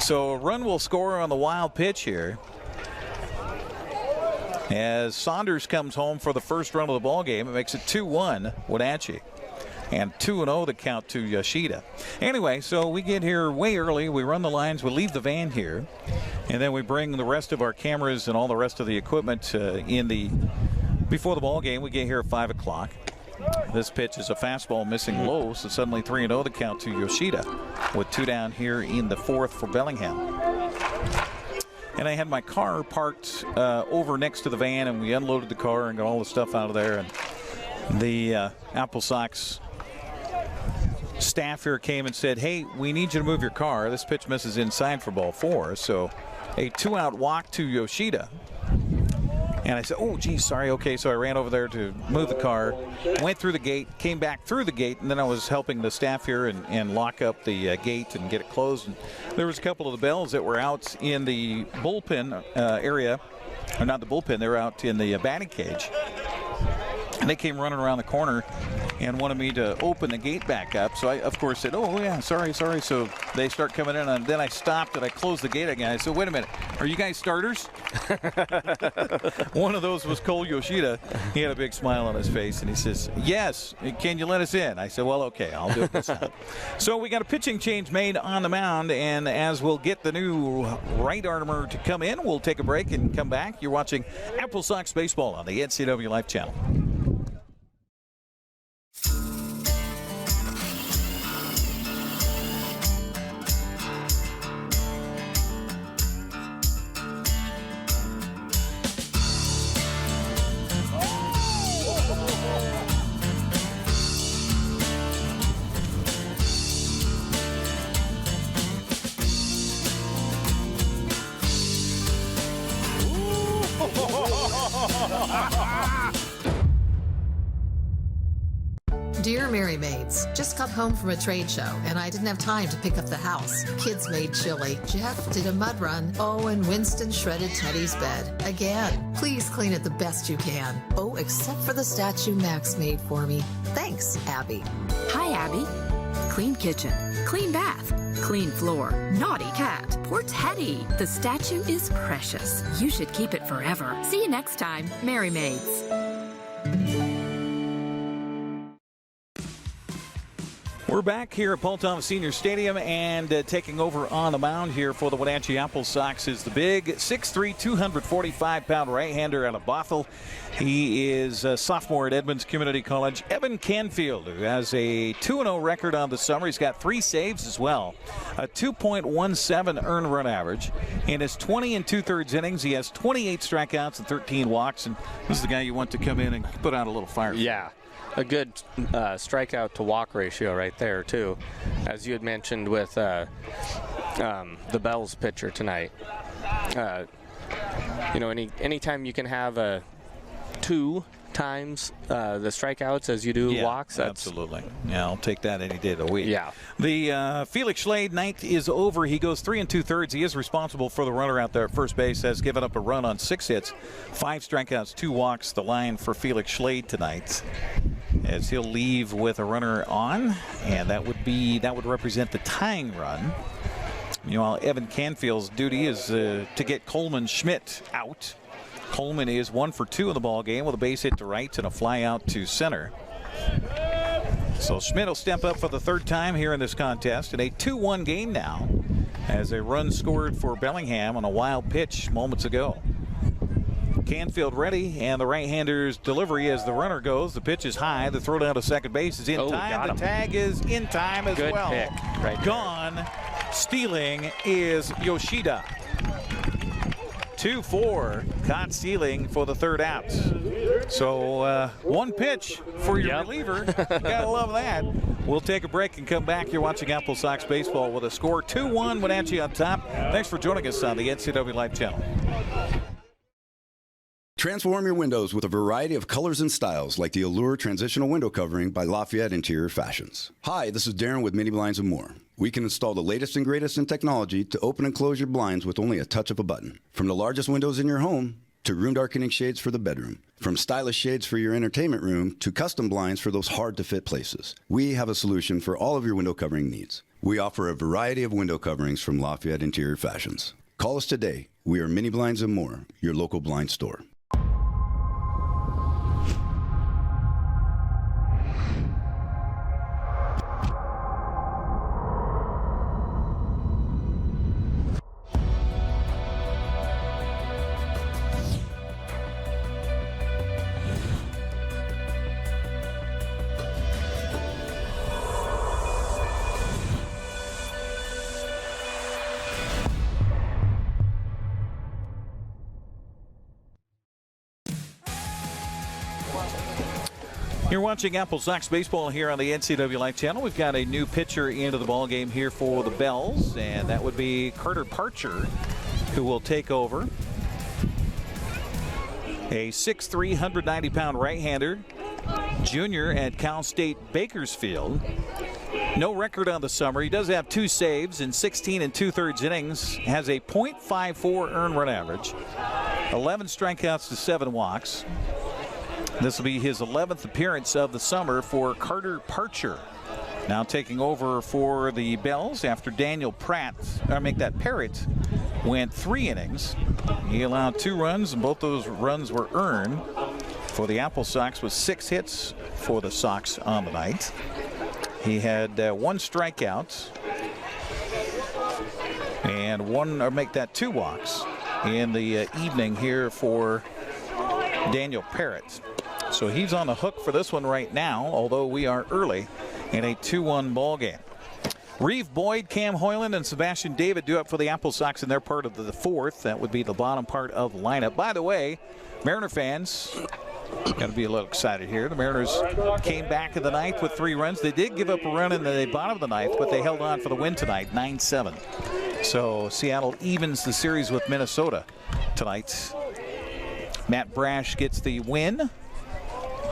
So a run will score on the wild pitch here, as Saunders comes home for the first run of the ball game. It makes it 2-1 Wenatchee, and 2-0 the count to Yoshida. Anyway, so we get here way early. We run the lines. We leave the van here, and then we bring the rest of our cameras and all the rest of the equipment before the ball game. We get here at 5 o'clock. This pitch is a fastball missing low, so suddenly 3-0 the count to Yoshida, with 2 down here in the 4th for Bellingham. And I had my car parked over next to the van, and we unloaded the car and got all the stuff out of there. And the AppleSox staff here came and said, hey, we need you to move your car. This pitch misses inside for ball 4. So a 2-out walk to Yoshida. And I said, oh, geez, sorry. Okay, so I ran over there to move the car, went through the gate, came back through the gate, and then I was helping the staff here and lock up the gate and get it closed. And there was a couple of the Bells that were out in the bullpen area, or not the bullpen, they were out in the batting cage. And they came running around the corner and wanted me to open the gate back up. So I, of course, said, oh, yeah, sorry. So they start coming in, and then I stopped and I closed the gate again. I said, wait a minute, are you guys starters? One of those was Cole Yoshida. He had a big smile on his face, and he says, yes, can you let us in? I said, well, okay, I'll do it this time. So we got a pitching change made on the mound, and as we'll get the new right armor to come in, we'll take a break and come back. You're watching AppleSox Baseball on the NCWLIFE Channel. Dear Mary Maids, just got home from a trade show and I didn't have time to pick up the house. Kids made chili. Jeff did a mud run. Oh, and Winston shredded Teddy's bed. Again, please clean it the best you can. Oh, except for the statue Max made for me. Thanks, Abby. Hi, Abby. Clean kitchen, clean bath, clean floor, naughty cat, poor Teddy. The statue is precious. You should keep it forever. See you next time, Mary Maids. We're back here at Paul Thomas Senior Stadium, and taking over on the mound here for the Wenatchee AppleSox is the big 6'3", 245-pound right-hander out of Bothell. He is a sophomore at Edmonds Community College, Evan Canfield, who has a 2-0 record on the summer. He's got 3 saves as well, a 2.17 earned run average. In his 20 2/3 innings, he has 28 strikeouts and 13 walks, and this is the guy you want to come in and put out a little fire. Yeah. A good strikeout to walk ratio right there too, as you had mentioned with the Bells pitcher tonight. Anytime you can have 2 times the strikeouts as you do walks. Absolutely. Yeah, I'll take that any day of the week. Yeah. The Felix Schlade night is over. He goes 3 2/3. He is responsible for the runner out there at first base. Has given up a run on 6 hits, 5 strikeouts, 2 walks. The line for Felix Schlade tonight, as he'll leave with a runner on, and that would represent the tying run. Meanwhile, Evan Canfield's duty is to get Coleman Schmidt out. Coleman is 1 for 2 in the ball game with a base hit to right and a fly out to center. So Schmidt will step up for the 3rd time here in this contest in a 2-1 game now, as a run scored for Bellingham on a wild pitch moments ago. Canfield ready, and the right-hander's delivery as the runner goes. The pitch is high. The throw down to second base is in time. The tag is in time as well. Good pick right gone. Stealing is Yoshida. 2-4, caught stealing for the 3rd out. So 1 pitch for your reliever. You gotta love that. We'll take a break and come back. You're watching AppleSox Baseball with a score 2-1, Wenatchee on top. Thanks for joining us on the NCWLIFE Channel. Transform your windows with a variety of colors and styles like the Allure Transitional Window Covering by Lafayette Interior Fashions. Hi, this is Darren with Mini Blinds and More. We can install the latest and greatest in technology to open and close your blinds with only a touch of a button. From the largest windows in your home to room darkening shades for the bedroom. From stylish shades for your entertainment room to custom blinds for those hard-to-fit places. We have a solution for all of your window covering needs. We offer a variety of window coverings from Lafayette Interior Fashions. Call us today. We are Mini Blinds and More, your local blind store. You're watching AppleSox baseball here on the NCWLIFE Channel. We've got a new pitcher into the ball game here for the Bells, and that would be Carter Parcher, who will take over. A 6'3", 190-pound right-hander, junior at Cal State Bakersfield. No record on the summer. He does have 2 saves in 16 2/3 innings, has a .54 earned run average, 11 strikeouts to 7 walks. This will be his 11th appearance of the summer for Carter Parcher. Now taking over for the Bells after Daniel Parrott went 3 innings. He allowed 2 runs, and both those runs were earned for the AppleSox with 6 hits for the Sox on the night. He had 1 strikeout and 2 walks in the evening here for Daniel Parrott. So he's on the hook for this one right now, although we are early in a 2-1 ball game. Reeve Boyd, Cam Hoyland, and Sebastian David do up for the AppleSox in their part of the 4th. That would be the bottom part of the lineup. By the way, Mariner fans, got to be a little excited here. The Mariners came back in the 9th with 3 runs. They did give up a run in the bottom of the 9th, but they held on for the win tonight, 9-7. So Seattle evens the series with Minnesota tonight. Matt Brash gets the win.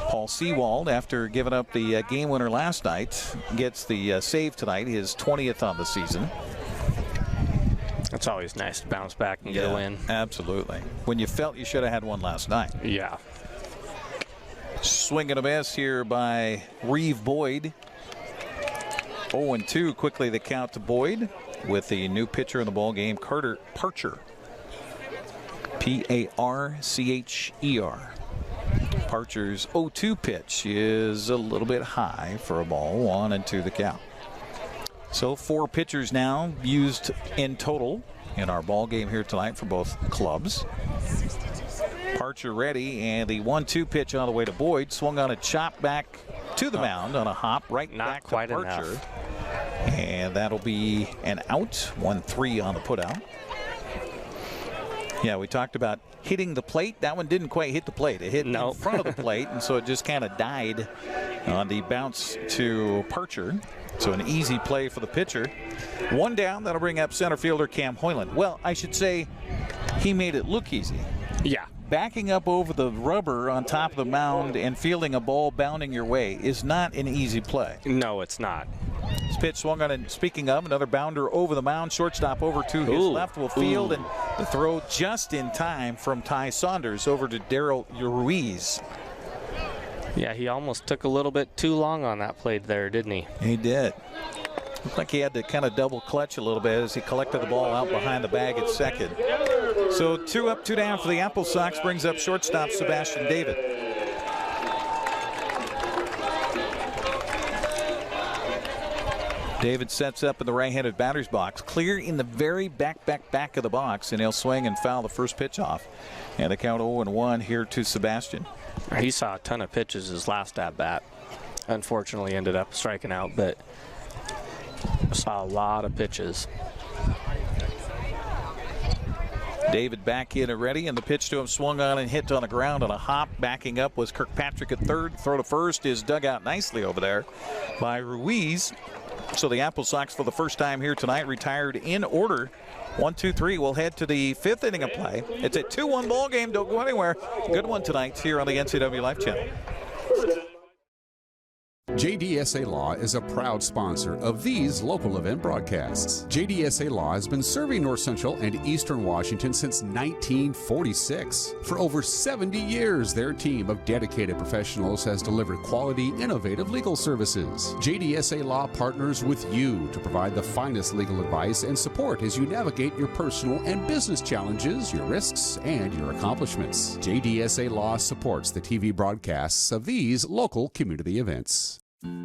Paul Sewald, after giving up the game winner last night, gets the save tonight, his 20th on the season. It's always nice to bounce back and get a win. Absolutely. When you felt you should have had one last night. Yeah. Swing and a miss here by Reeve Boyd. 0-2, quickly the count to Boyd with the new pitcher in the ball game, Carter Parcher. Parcher. Parcher's 0-2 pitch is a little bit high for a ball. 1-2 the count. So 4 pitchers now used in total in our ball game here tonight for both clubs. Parcher ready, and the 1-2 pitch on the way to Boyd. Swung on a chop back to the mound on a hop right back to Parcher. Enough. And that'll be an out. 1-3 on the putout. Yeah, we talked about hitting the plate. That one didn't quite hit the plate. It hit in front of the plate, and so it just kind of died on the bounce to Parcher. So an easy play for the pitcher. 1 down. That'll bring up center fielder Cam Hoyland. Well, I should say he made it look easy. Yeah. Backing up over the rubber on top of the mound and fielding a ball bounding your way is not an easy play. No, it's not. This pitch swung on, and speaking of, another bounder over the mound. Shortstop over to his left will field, and the throw just in time from Ty Saunders over to Daryl Ruiz. Yeah, he almost took a little bit too long on that play there, didn't he? He did. Looked like he had to kind of double clutch a little bit as he collected the ball out behind the bag at second. So 2 up, 2 down for the AppleSox brings up shortstop Sebastian David. David sets up in the right-handed batter's box, clear in the very back of the box, and he'll swing and foul the first pitch off. And the count 0-1 here to Sebastian. He saw a ton of pitches his last at-bat. Unfortunately ended up striking out, but saw a lot of pitches. David back in and ready, and the pitch to him swung on and hit on the ground on a hop. Backing up was Kirkpatrick at third. Throw to first is dug out nicely over there by Ruiz. So the AppleSox for the first time here tonight retired in order. 1-2-3. We'll head to the 5th inning of play. It's a 2-1 ball game. Don't go anywhere. Good one tonight here on the NCWLIFE Channel. JDSA Law is a proud sponsor of these local event broadcasts. JDSA Law has been serving North Central and Eastern Washington since 1946. For over 70 years, their team of dedicated professionals has delivered quality, innovative legal services. JDSA Law partners with you to provide the finest legal advice and support as you navigate your personal and business challenges, your risks, and your accomplishments. JDSA Law supports the TV broadcasts of these local community events.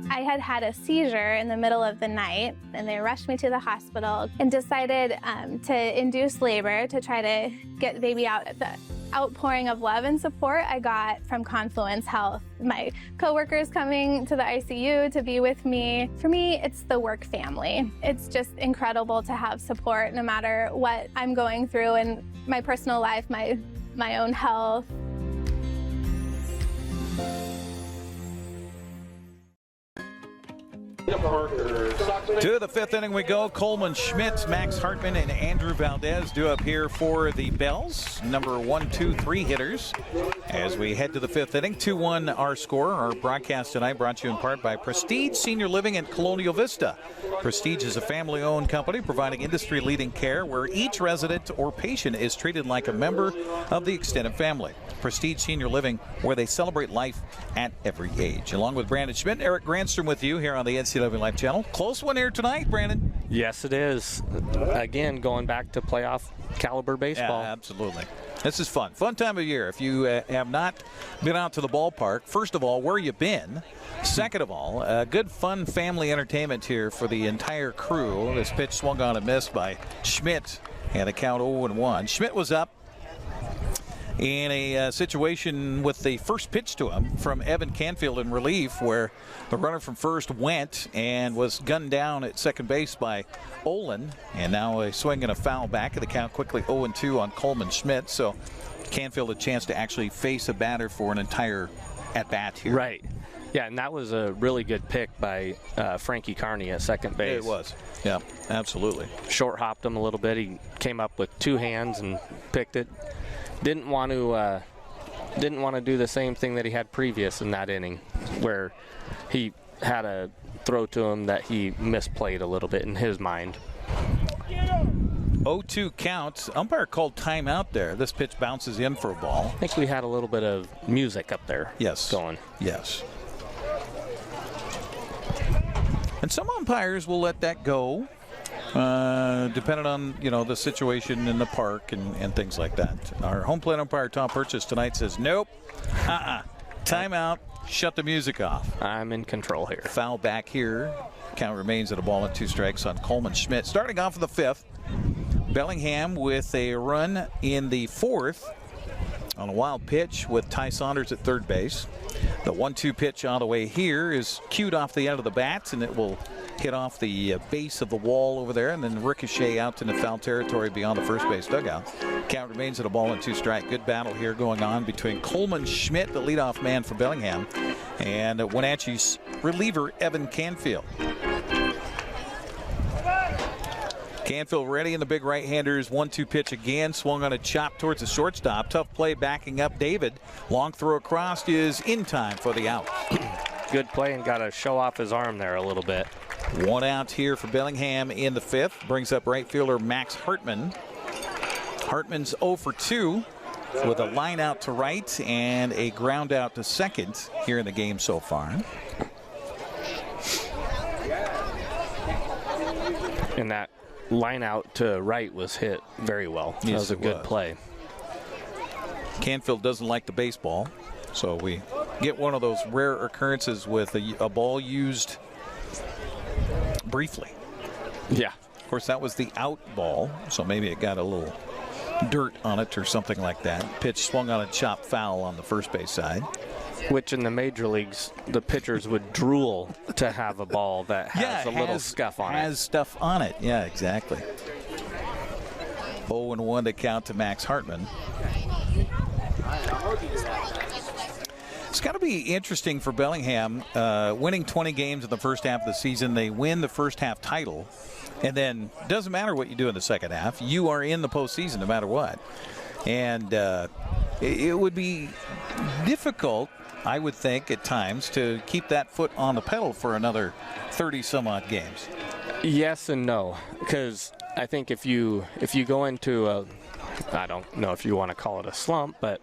I had a seizure in the middle of the night, and they rushed me to the hospital and decided to induce labor to try to get the baby out. The outpouring of love and support I got from Confluence Health. My coworkers coming to the ICU to be with me. For me, it's the work family. It's just incredible to have support no matter what I'm going through in my personal life, my own health. To the fifth inning we go. Coleman Schmidt, Max Hartman, and Andrew Valdez due up here for the Bells. Number 1, 2, 3 hitters. As we head to the fifth inning, 2-1 our score. Our broadcast tonight brought to you in part by Prestige Senior Living at Colonial Vista. Prestige is a family-owned company providing industry-leading care where each resident or patient is treated like a member of the extended family. Prestige Senior Living, where they celebrate life at every age. Along with Brandon Schmitten, Eric Granstrom with you here on the NCWLIFE Channel. Close one here tonight, Brandon. Yes, it is. Again, going back to playoff caliber baseball. Yeah, absolutely. This is fun. Fun time of year. If you have not been out to the ballpark, first of all, where you been? Second of all, good fun family entertainment here for the entire crew. This pitch swung on and missed by Schmidt, and a count 0-1. Schmidt was up in a situation with the first pitch to him from Evan Canfield in relief, where the runner from first went and was gunned down at second base by Olin, and now a swing and a foul back of the count, quickly 0-2 on Coleman Schmidt. So Canfield a chance to actually face a batter for an entire at-bat here. Right. Yeah, and that was a really good pick by Frankie Carney at second base. It was. Yeah, absolutely. Short hopped him a little bit. He came up with two hands and picked it. Didn't want to do the same thing that he had previous in that inning, where he had a throw to him that he misplayed a little bit in his mind. 0-2 count. Umpire called timeout there. This pitch bounces in for a ball. I think we had a little bit of music up there. Yes. Going. Yes. And some umpires will let that go, depending on, the situation in the park and things like that. Our home plate umpire, Tom Purchase, tonight says, nope, timeout, shut the music off. I'm in control here. Foul back here. Count remains at a ball and 2 strikes on Coleman Schmidt. Starting off in the fifth, Bellingham with a run in the fourth on a wild pitch with Ty Saunders at third base. The 1-2 pitch on the way here is cued off the end of the bat, and it will hit off the base of the wall over there and then ricochet out into foul territory beyond the first base dugout. Count remains at a ball and 2 strike. Good battle here going on between Coleman Schmidt, the leadoff man for Bellingham, and Wenatchee's reliever Evan Canfield. Canfield ready, and the big right-hander's 1-2 pitch again. Swung on a chop towards the shortstop. Tough play backing up David. Long throw across is in time for the out. Good play, and got to show off his arm there a little bit. 1 out here for Bellingham in the fifth. Brings up right fielder Max Hartman. Hartman's 0 for 2 with a line out to right and a ground out to second here in the game so far. And that line out to right was hit very well. That was a good play. Canfield doesn't like the baseball, so we get one of those rare occurrences with a ball used briefly. Yeah. Of course, that was the out ball, so maybe it got a little dirt on it or something like that. Pitch swung on a chop foul on the first base side. Which in the major leagues, the pitchers would drool to have a ball that has a little scuff on it. Has stuff on it. Yeah, exactly. 0-1 to count to Max Hartman. It's got to be interesting for Bellingham, winning 20 games in the first half of the season. They win the first half title, and then it doesn't matter what you do in the second half. You are in the postseason no matter what. And it would be difficult, I would think, at times, to keep that foot on the pedal for another 30-some-odd games. Yes and no, because I think if you go into I don't know if you want to call it a slump, but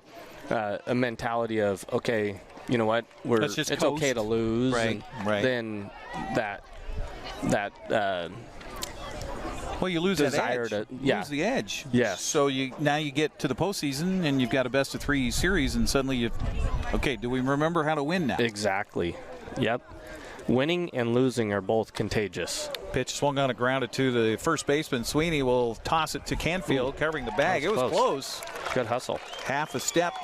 a mentality of, okay, you know what, it's okay to lose, right, right. Then that well, you lose desire that edge. Lose the edge. Yes. So now you get to the postseason and you've got a best-of-3 series, and suddenly do we remember how to win now? Exactly. Yep. Winning and losing are both contagious. Pitch swung on a grounded to the first baseman. Sweeney will toss it to Canfield, covering the bag. It was close. Good hustle. Half a step.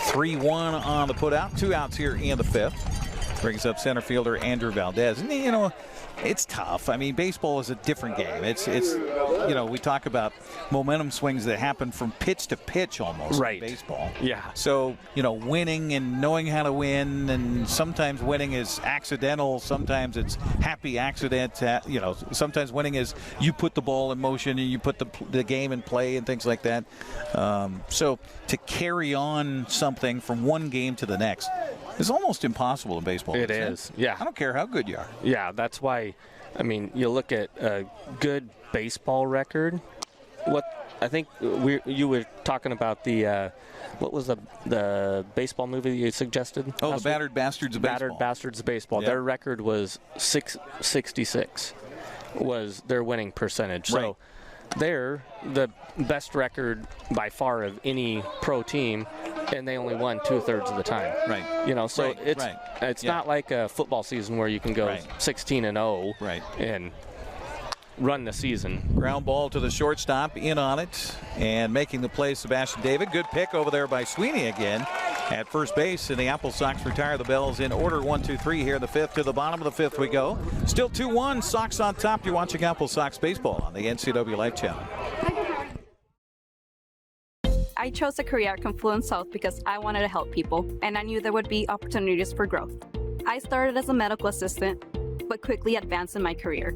3-1 on the put out. 2 outs here in the fifth. Brings up center fielder Andrew Valdez. And, you know, it's tough. I mean, baseball is a different game. It's you know, we talk about momentum swings that happen from pitch to pitch almost in baseball. Yeah. So, you know, winning and knowing how to win, and sometimes winning is accidental, sometimes it's happy accident. You know, sometimes winning is you put the ball in motion and you put the game in play and things like that. So to carry on something from one game to the next is almost impossible in baseball. It is, yeah. I don't care how good you are. Yeah, that's why, I mean, you look at a good baseball record. What I think you were talking about the what was the baseball movie that you suggested? Oh, the Battered Bastards of Baseball. Battered Bastards of Baseball. Yep. Their record was .666 was their winning percentage. Right. So they're the best record by far of any pro team, and they only won 2/3 of the time. Right. You know, so it's not like a football season where you can go 16-0 and run the season. Ground ball to the shortstop, in on it, and making the play, Sebastian David. Good pick over there by Sweeney again at first base, and the AppleSox retire the Bells in order. 1-2-3 here in the fifth. To the bottom of the fifth we go. Still 2-1. Sox on top. You're watching AppleSox baseball on the NCWLIFE Channel. I chose a career at Confluence South because I wanted to help people, and I knew there would be opportunities for growth. I started as a medical assistant, but quickly advanced in my career.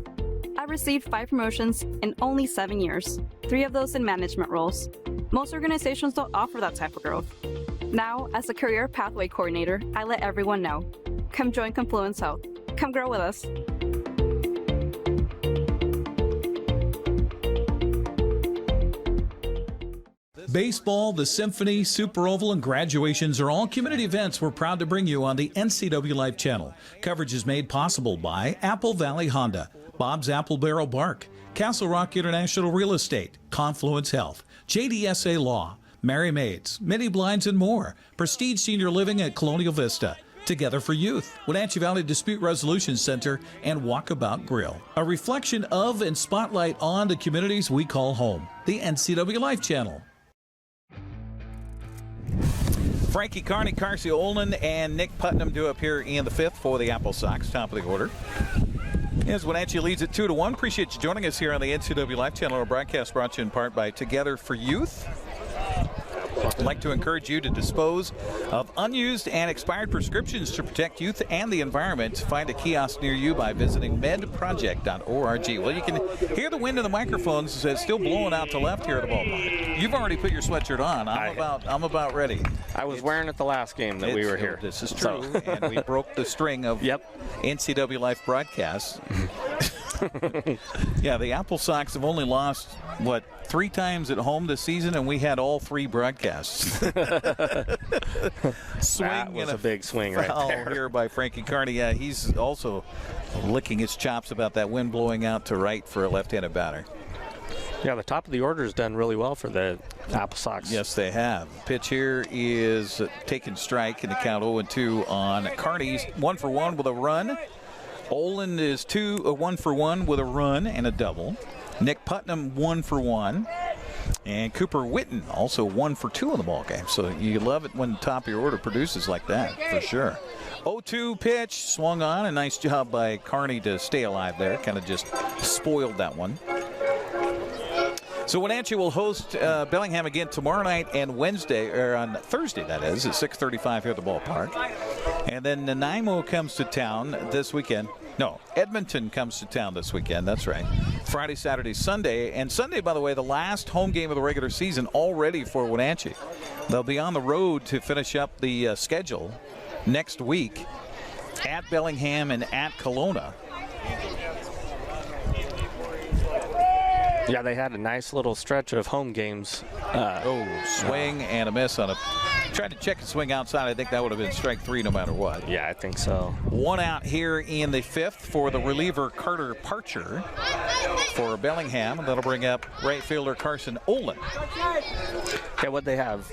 I received 5 promotions in only 7 years, 3 of those in management roles. Most organizations don't offer that type of growth. Now, as a career pathway coordinator, I let everyone know. Come join Confluence South. Come grow with us. Baseball, the Symphony, Super Oval, and graduations are all community events we're proud to bring you on the NCWLIFE Channel. Coverage is made possible by Apple Valley Honda, Bob's Apple Barrel Bark, Castle Rock International Real Estate, Confluence Health, JDSA Law, Mary Maids, Mini Blinds, and more. Prestige Senior Living at Colonial Vista. Together for Youth, Wenatchee Valley Dispute Resolution Center, and Walkabout Grill. A reflection of and spotlight on the communities we call home. The NCWLIFE Channel. Frankie Carney, Carsey Olin, and Nick Putnam do up here in the fifth for the AppleSox, top of the order. As Wenatchee leads it 2-1. Appreciate you joining us here on the NCWLIFE Channel. Our broadcast brought to you in part by Together for Youth. I'd like to encourage you to dispose of unused and expired prescriptions to protect youth and the environment. Find a kiosk near you by visiting medproject.org. Well, you can hear the wind in the microphones. It's still blowing out to left here at the ballpark. You've already put your sweatshirt on. I'm about ready. I was wearing it the last game that we were here. This is true, and we broke the string of NCWLIFE broadcasts. Yeah, the AppleSox have only lost, 3 times at home this season, and we had all 3 broadcasts. That was a big swing right there. Here by Frankie Carney. Yeah, he's also licking his chops about that wind blowing out to right for a left-handed batter. Yeah, the top of the order has done really well for the AppleSox. Yes, they have. Pitch here is taking strike in the count 0-2 on Carney's 1-for-1 with a run. Olin is 1-for-1 with a run and a double. Nick Putnam 1-for-1. And Cooper Witten also 1-for-2 in the ball game. So you love it when the top of your order produces like that, for sure. 0-2 pitch, swung on. A nice job by Carney to stay alive there. Kind of just spoiled that one. So Wenatchee will host Bellingham again tomorrow night and Wednesday, or on Thursday, that is, at 6:35 here at the ballpark. And then Nanaimo comes to town this weekend. No, Edmonton comes to town this weekend. That's right. Friday, Saturday, Sunday. And Sunday, by the way, the last home game of the regular season already for Wenatchee. They'll be on the road to finish up the schedule next week at Bellingham and at Kelowna. Yeah, they had a nice little stretch of home games. Swing and a miss on a. Tried to check and swing outside. I think that would have been strike 3 no matter what. Yeah, I think so. 1 out here in the fifth for the reliever Carter Parcher for Bellingham. And that'll bring up right fielder Carson Olin. Yeah, what'd they have?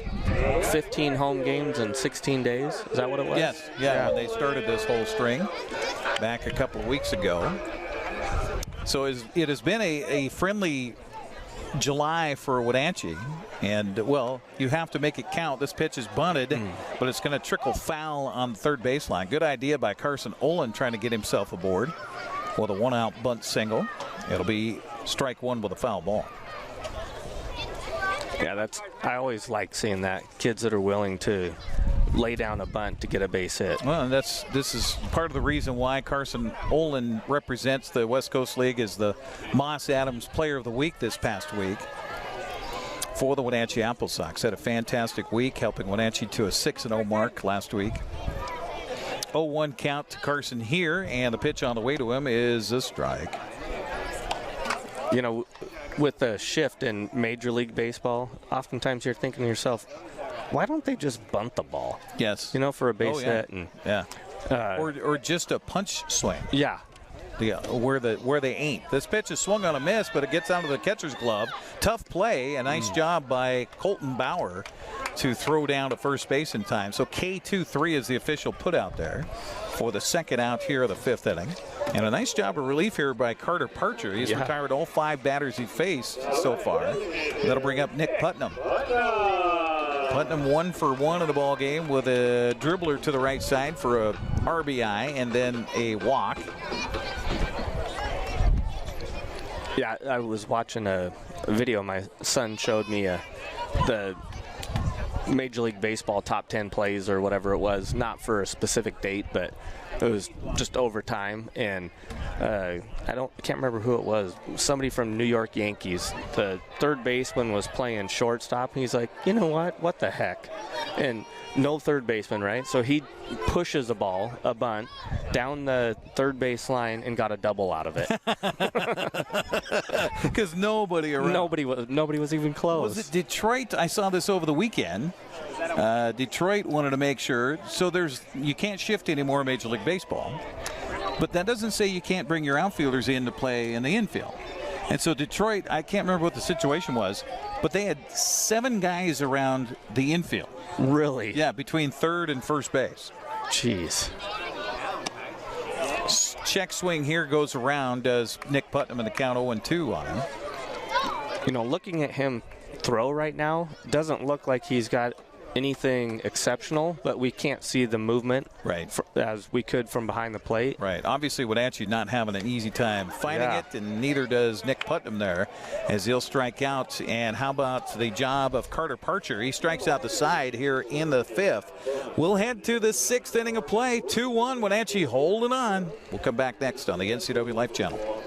15 home games in 16 days? Is that what it was? Yes. Yeah. When they started this whole string back a couple of weeks ago. So it has been a friendly July for Wenatchee. And, well, you have to make it count. This pitch is bunted, but it's going to trickle foul on the third baseline. Good idea by Carson Olin trying to get himself aboard with a one-out bunt single. It'll be strike one with a foul ball. Yeah, I always like seeing that. Kids that are willing to lay down a bunt to get a base hit. Well, and this is part of the reason why Carson Olin represents the West Coast League as the Moss Adams Player of the Week this past week for the Wenatchee AppleSox. Had a fantastic week, helping Wenatchee to a 6-0 mark last week. 0-1 count to Carson here, and the pitch on the way to him is a strike. You know, with the shift in Major League Baseball, oftentimes you're thinking to yourself, why don't they just bunt the ball? Yes. You know, for a base hit. And, or just a punch swing. Yeah. Where they ain't. This pitch is swung on a miss, but it gets out of the catcher's glove. Tough play. A nice job by Colton Bauer to throw down to first base in time. So K2-3 is the official put out there for the second out here of the fifth inning. And a nice job of relief here by Carter Parcher. He's retired all 5 batters he faced so far. That'll bring up Nick Putnam. Putnam 1 for 1 in the ball game with a dribbler to the right side for a RBI and then a walk. Yeah, I was watching a video. My son showed me the Major League Baseball top 10 plays or whatever it was, not for a specific date, but it was just over time. And I can't remember who it was. Somebody from New York Yankees. The third baseman was playing shortstop. And he's like, you know what the heck? And no third baseman, right? So he pushes a bunt, down the third base line and got a double out of it. Because nobody around. Nobody was even close. Was it Detroit? I saw this over the weekend. Detroit wanted to make sure. So you can't shift anymore in Major League Baseball. But that doesn't say you can't bring your outfielders in to play in the infield. And so Detroit, I can't remember what the situation was, but they had 7 guys around the infield. Really? Yeah, between third and first base. Jeez. Check swing here goes around, does Nick Putnam, in the count 0-2 on him. You know, looking at him throw right now, doesn't look like he's got anything exceptional, but we can't see the movement as we could from behind the plate. Right. Obviously, Wenatchee not having an easy time finding it, and neither does Nick Putnam there, as he'll strike out. And how about the job of Carter Parcher? He strikes out the side here in the fifth. We'll head to the 6th inning of play. 2-1, Wenatchee holding on. We'll come back next on the NCWLIFE Channel.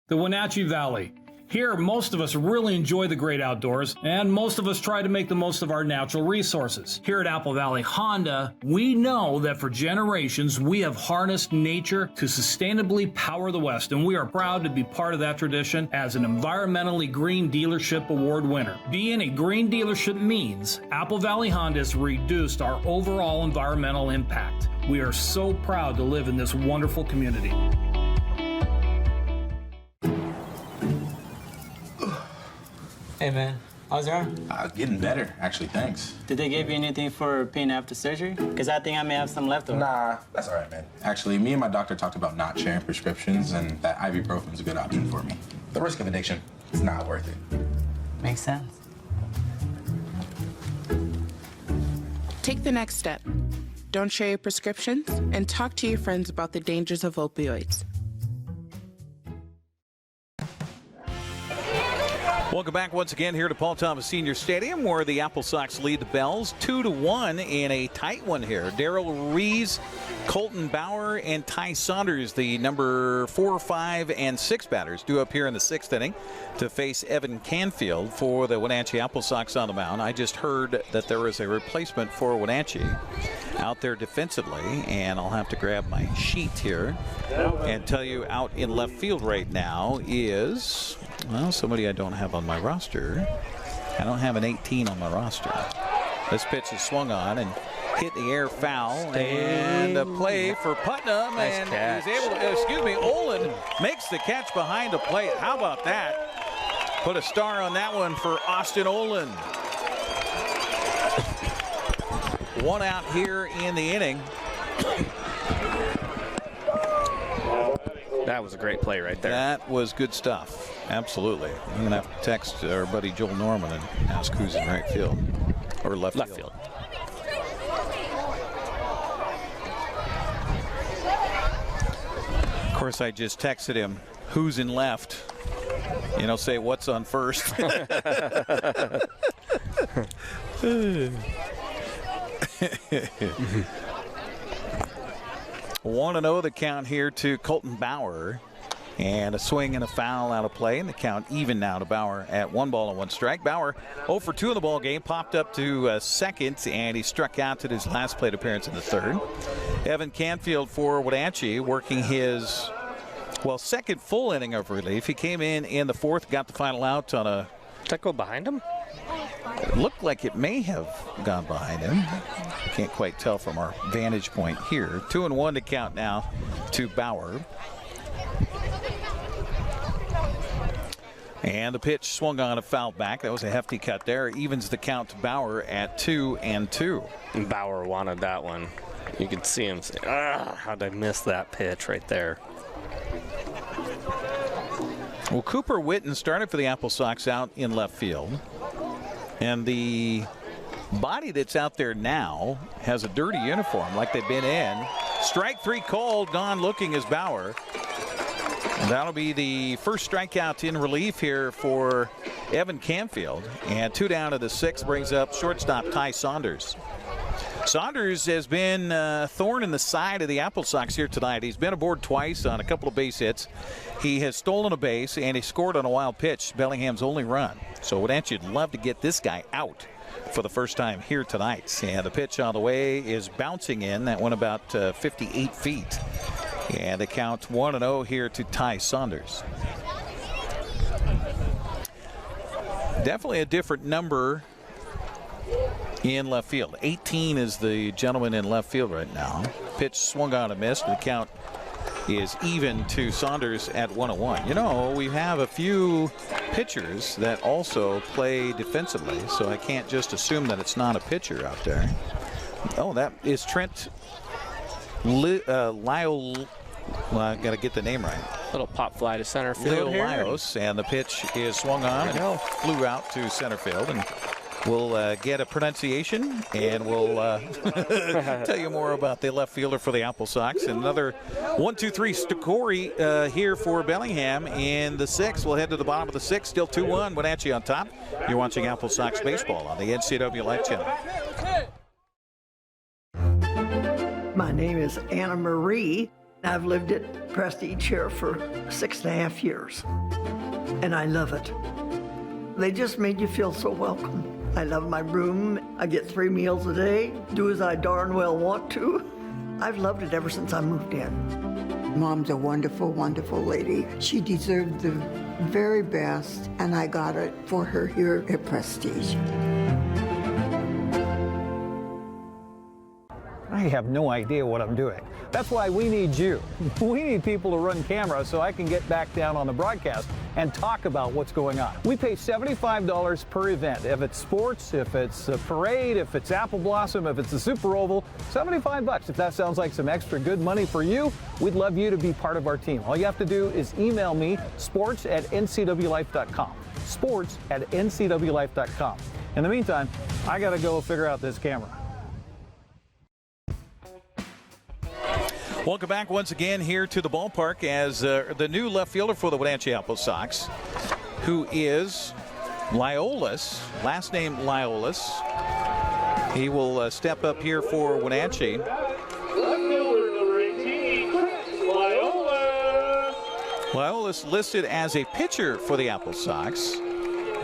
The Wenatchee Valley. Here, most of us really enjoy the great outdoors, and most of us try to make the most of our natural resources. Here at Apple Valley Honda, we know that for generations, we have harnessed nature to sustainably power the West, and we are proud to be part of that tradition as an environmentally green dealership award winner. Being a green dealership means Apple Valley Honda has reduced our overall environmental impact. We are so proud to live in this wonderful community. Hey man, how's your arm? Getting better, actually, thanks. Did they give you anything for pain after surgery? Because I think I may have some left over. Nah, that's all right, man. Actually, me and my doctor talked about not sharing prescriptions, and that ibuprofen's a good option for me. The risk of addiction is not worth it. Makes sense. Take the next step. Don't share your prescriptions and talk to your friends about the dangers of opioids. Welcome back once again here to Paul Thomas Senior Stadium, where the AppleSox lead the Bells 2-1 in a tight one here. Darrell Rees, Colton Bauer, and Ty Saunders, the number 4, 5, and 6 batters, due up here in the 6th inning to face Evan Canfield for the Wenatchee AppleSox on the mound. I just heard that there is a replacement for Wenatchee out there defensively, and I'll have to grab my sheet here and tell you out in left field right now is, well, somebody I don't have on my roster. I don't have an 18 on my roster. This pitch is swung on and hit the air foul, and a play for Putnam, and he's able to, Olin makes the catch behind the plate. How about that? Put a star on that one for Austin Olin. 1 out here in the inning. That was a great play right there. That was good stuff. Absolutely. I'm going to have to text our buddy Joel Norman and ask who's in right field or left field. Of course, I just texted him who's in left. You know, say what's on first. 1-0 the count here to Colton Bauer. And a swing and a foul out of play, and the count even now to Bauer at 1-1 strike. Bauer 0 for 2 in the ball game, popped up to second, and he struck out at his last plate appearance in the third. Evan Canfield for Wenatchee working his, second full inning of relief. He came in the fourth, got the final out on a... Did that go behind him? It looked like it may have gone behind him. Can't quite tell from our vantage point here. 2-1 to count now to Bauer. And the pitch swung on a foul back. That was a hefty cut there. Evens the count to Bauer at 2-2. And Bauer wanted that one. You could see him say, how'd I miss that pitch right there? Well, Cooper Witten started for the AppleSox out in left field. And the body that's out there now has a dirty uniform like they've been in. Strike 3 called. Gone looking is Bauer. And that'll be the first strikeout in relief here for Evan Canfield. And 2 down to the 6th brings up shortstop Ty Saunders. Saunders has been a thorn in the side of the AppleSox here tonight. He's been aboard twice on a couple of base hits. He has stolen a base, and he scored on a wild pitch, Bellingham's only run. So Wenatchee would love to get this guy out for the first time here tonight. And the pitch on the way is bouncing in. That went about 58 feet. And the count 1-0 here to Ty Saunders. Definitely a different number in left field. 18 is the gentleman in left field right now. Pitch swung on and missed. The count is even to Saunders at 1-1. You know, we have a few pitchers that also play defensively, so I can't just assume that it's not a pitcher out there. Oh, that is Trent Lyle. Well, I got to get the name right. Little pop fly to center field here. Lyos, and the pitch is swung on and flew out to center field. And we'll get a pronunciation, and we'll tell you more about the left fielder for the AppleSox. And another 1-2-3 Stokori here for Bellingham in the 6th. We'll head to the bottom of the 6th. Still 2-1. Wenatchee on top. You're watching AppleSox baseball on the NCWLIFE Channel. My name is Anna Marie. I've lived at Prestige here for 6.5 years, and I love it. They just made you feel so welcome. I love my room. I get 3 meals a day, do as I darn well want to. I've loved it ever since I moved in. Mom's a wonderful, wonderful lady. She deserved the very best, and I got it for her here at Prestige. I have no idea what I'm doing. That's why we need you. We need people to run camera so I can get back down on the broadcast and talk about what's going on. We pay $75 per event. If it's sports, if it's a parade, if it's Apple Blossom, if it's the Super Oval, $75. If that sounds like some extra good money for you, we'd love you to be part of our team. All you have to do is email me, sports@ncwlife.com. sports@ncwlife.com. In the meantime, I got to go figure out this camera. Welcome back once again here to the ballpark as the new left fielder for the Wenatchee AppleSox, who is Lyolis, last name Lyolis. He will step up here for Wenatchee. Lyolis listed as a pitcher for the AppleSox,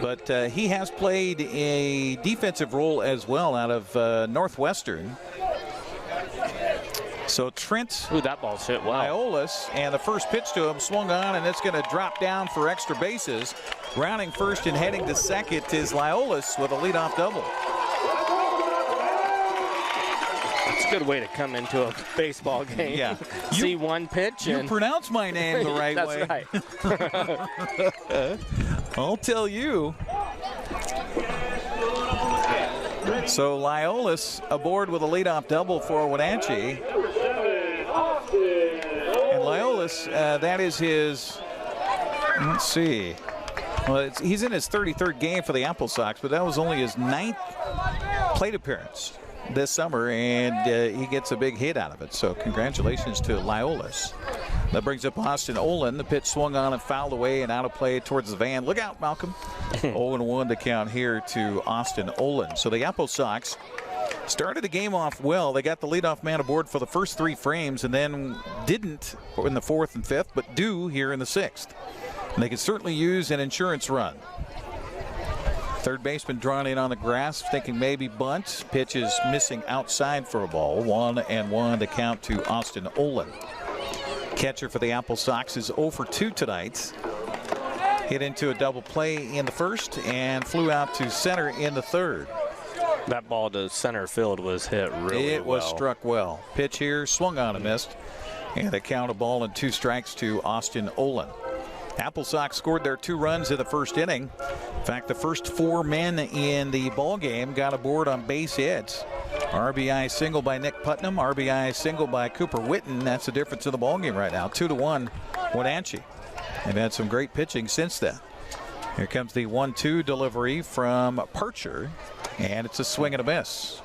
but he has played a defensive role as well out of Northwestern. So Trent that ball's hit well. Lyolis, and the first pitch to him swung on, and it's going to drop down for extra bases. Rounding first and heading to second is Lyolis with a leadoff double. It's a good way to come into a baseball game. Yeah. See one pitch. You pronounce my name the right That's way. Right. I'll tell you. So Lyolis aboard with a leadoff double for Wenatchee. And Lyolis Lyaolis, that is his, let's see. Well, he's in his 33rd game for the AppleSox, but that was only his 9th plate appearance this summer, and he gets a big hit out of it. So congratulations to Lyaolis. That brings up Austin Olin. The pitch swung on and fouled away and out of play towards the van. Look out, Malcolm. 0-1 to count here to Austin Olin. So the AppleSox started the game off well. They got the leadoff man aboard for the first 3 frames and then didn't in the 4th and 5th, but do here in the 6th. And they could certainly use an insurance run. Third baseman drawn in on the grass, thinking maybe bunt. Pitch is missing outside for a ball. 1-1 to count to Austin Olin. Catcher for the AppleSox is 0 for 2 tonight. Hit into a double play in the first and flew out to center in the 3rd. That ball to center field was hit really well. It was struck well. Pitch here, swung on and missed. And a count of ball and 2 strikes to Austin Olin. AppleSox scored their 2 runs in the first inning. In fact, the first 4 men in the ball game got aboard on base hits. RBI single by Nick Putnam, RBI single by Cooper Witten. That's the difference in the ball game right now. 2-1 Wenatchee. They've had some great pitching since then. Here comes the 1-2 delivery from Parcher, and it's a swing and a miss.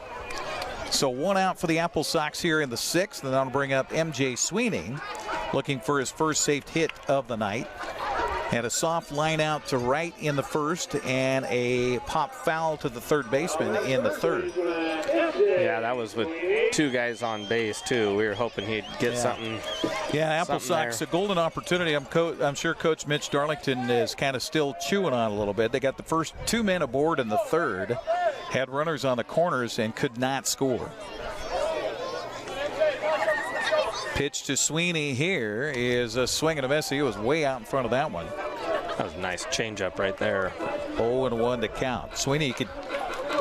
So 1 out for the AppleSox here in the 6th, and that'll bring up MJ Sweeney, looking for his first safe hit of the night. Had a soft line out to right in the 1st and a pop foul to the 3rd baseman in the 3rd. Yeah, that was with 2 guys on base, too. We were hoping he'd get something. Yeah, AppleSox, a golden opportunity. I'm sure Coach Mitch Darlington is kind of still chewing on a little bit. They got the first 2 men aboard in the 3rd, had runners on the corners, and could not score. Pitch to Sweeney here is a swing and a miss. He was way out in front of that one. That was a nice changeup right there. 0-1 to count. Sweeney, you could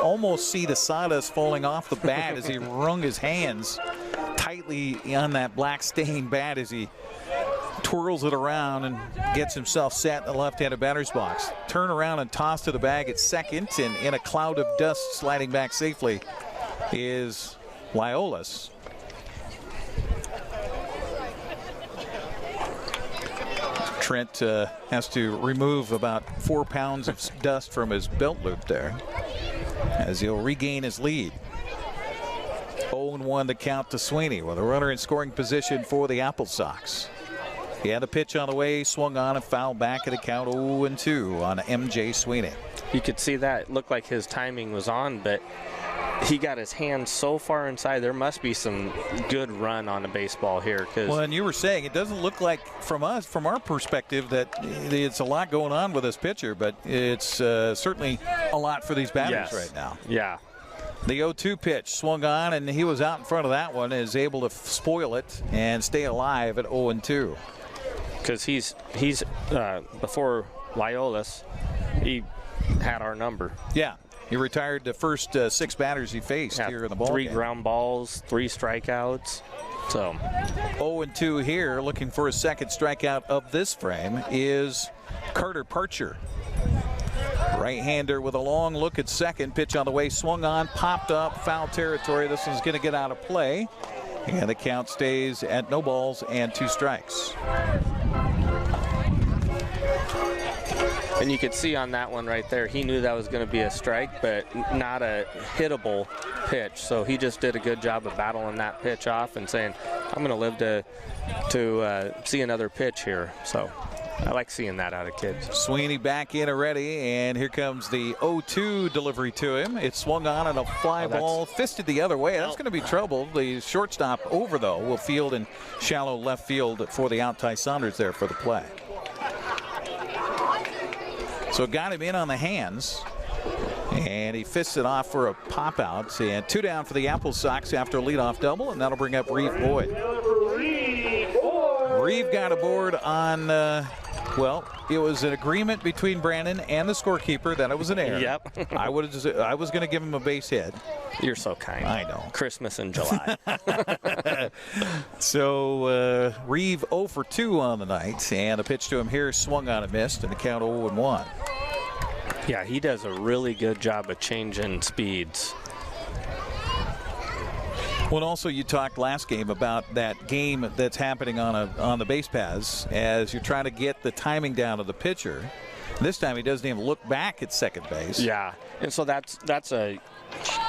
almost see the sawdust falling off the bat as he wrung his hands tightly on that black stained bat as he twirls it around and gets himself set in the left-handed batter's box. Turn around and toss to the bag at second, and in a cloud of dust sliding back safely is Lyaolis. Trent has to remove about 4 pounds of dust from his belt loop there as he'll regain his lead. 0-1 to count to Sweeney with a runner in scoring position for the AppleSox. He had a pitch on the way, swung on and fouled back at a count 0-2 on MJ Sweeney. You could see that. It looked like his timing was on, but he got his hand so far inside. There must be some good run on the baseball here. Well, and you were saying it doesn't look like from our perspective that it's a lot going on with this pitcher, but it's certainly a lot for these batters right now. Yeah. The 0-2 pitch swung on, and he was out in front of that one, is able to spoil it and stay alive at 0-2. Because he's before Lyaolis, he had our number. Yeah. He retired the first 6 batters he faced here in the ball 3 game. ground balls, 3 strikeouts. So 0-2 here, looking for his 2nd strikeout of this frame is Carter Parcher. Right-hander with a long look at second. Pitch on the way, swung on, popped up, foul territory. This one's going to get out of play. And the count stays at no balls and 2 strikes. And you could see on that one right there, he knew that was going to be a strike, but not a hittable pitch. So he just did a good job of battling that pitch off and saying, I'm going to live to see another pitch here. So I like seeing that out of kids. Sweeney back in already, and here comes the 0-2 delivery to him. It swung on and a fly ball fisted the other way. That's going to be trouble. The shortstop over, though, will field in shallow left field for the out. Ty Saunders there for the play. So it got him in on the hands, and he fists it off for a pop out. And 2 down for the AppleSox after a leadoff double, and that'll bring up Reeve Boyd. Reeve got aboard on, well, it was an agreement between Brandon and the scorekeeper that it was an error. Yep. I was going to give him a base hit. You're so kind. I know. Christmas in July. So Reeve 0 for 2 on the night, and a pitch to him here swung on and missed, and the count 0-1. Yeah, he does a really good job of changing speeds. Well, also you talked last game about that game that's happening on the base paths as you're trying to get the timing down of the pitcher. This time he doesn't even look back at second base. Yeah, and so that's a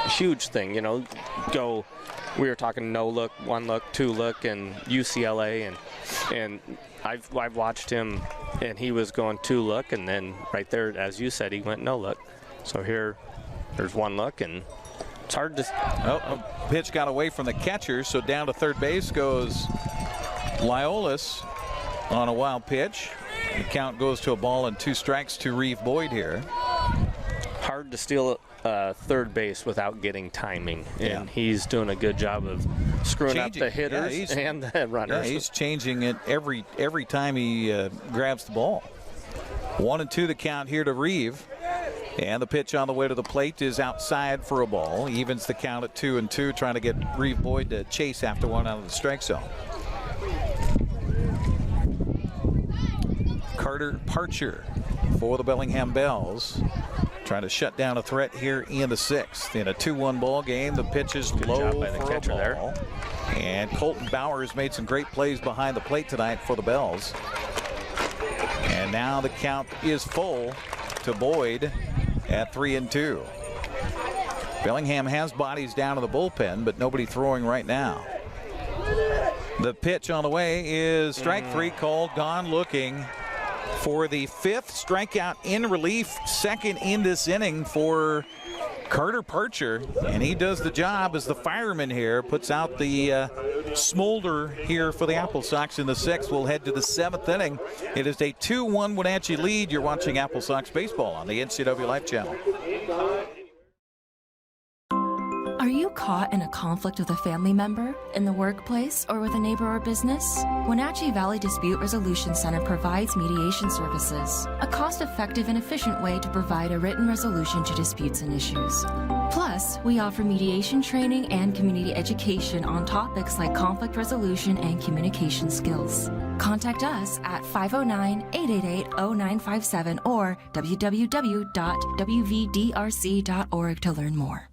huge thing. We were talking no look, one look, two look, and UCLA, and I've watched him, and he was going two look, and then right there, as you said, he went no look. So there's one look, and it's hard to. Pitch got away from the catcher, so down to third base goes Liolis on a wild pitch. The count goes to a ball and 2 strikes to Reeve Boyd here. Hard to steal third base without getting timing, and he's doing a good job of screwing up the hitters and the runners. Yeah, he's changing it every time he grabs the ball. 1-2 the count here to Reeve. And the pitch on the way to the plate is outside for a ball. Evens the count at 2-2, trying to get Reeve Boyd to chase after one out of the strike zone. Carter Parcher for the Bellingham Bells, trying to shut down a threat here in the 6th. In a 2-1 ball game, the pitch is low for a ball. There. And Colton Bowers made some great plays behind the plate tonight for the Bells. And now the count is full to Boyd at 3-2. Bellingham has bodies down in the bullpen, but nobody throwing right now. The pitch on the way is strike 3 called, gone looking for the 5th strikeout in relief, 2nd in this inning for Carter Parcher, and he does the job as the fireman here, puts out the smolder here for the AppleSox in the 6th. We'll head to the 7th inning. It is a 2-1 Wenatchee lead. You're watching AppleSox baseball on the NCWLIFE Channel. Are you caught in a conflict with a family member, in the workplace, or with a neighbor or business? Wenatchee Valley Dispute Resolution Center provides mediation services, a cost-effective and efficient way to provide a written resolution to disputes and issues. Plus, we offer mediation training and community education on topics like conflict resolution and communication skills. Contact us at 509-888-0957 or www.wvdrc.org to learn more.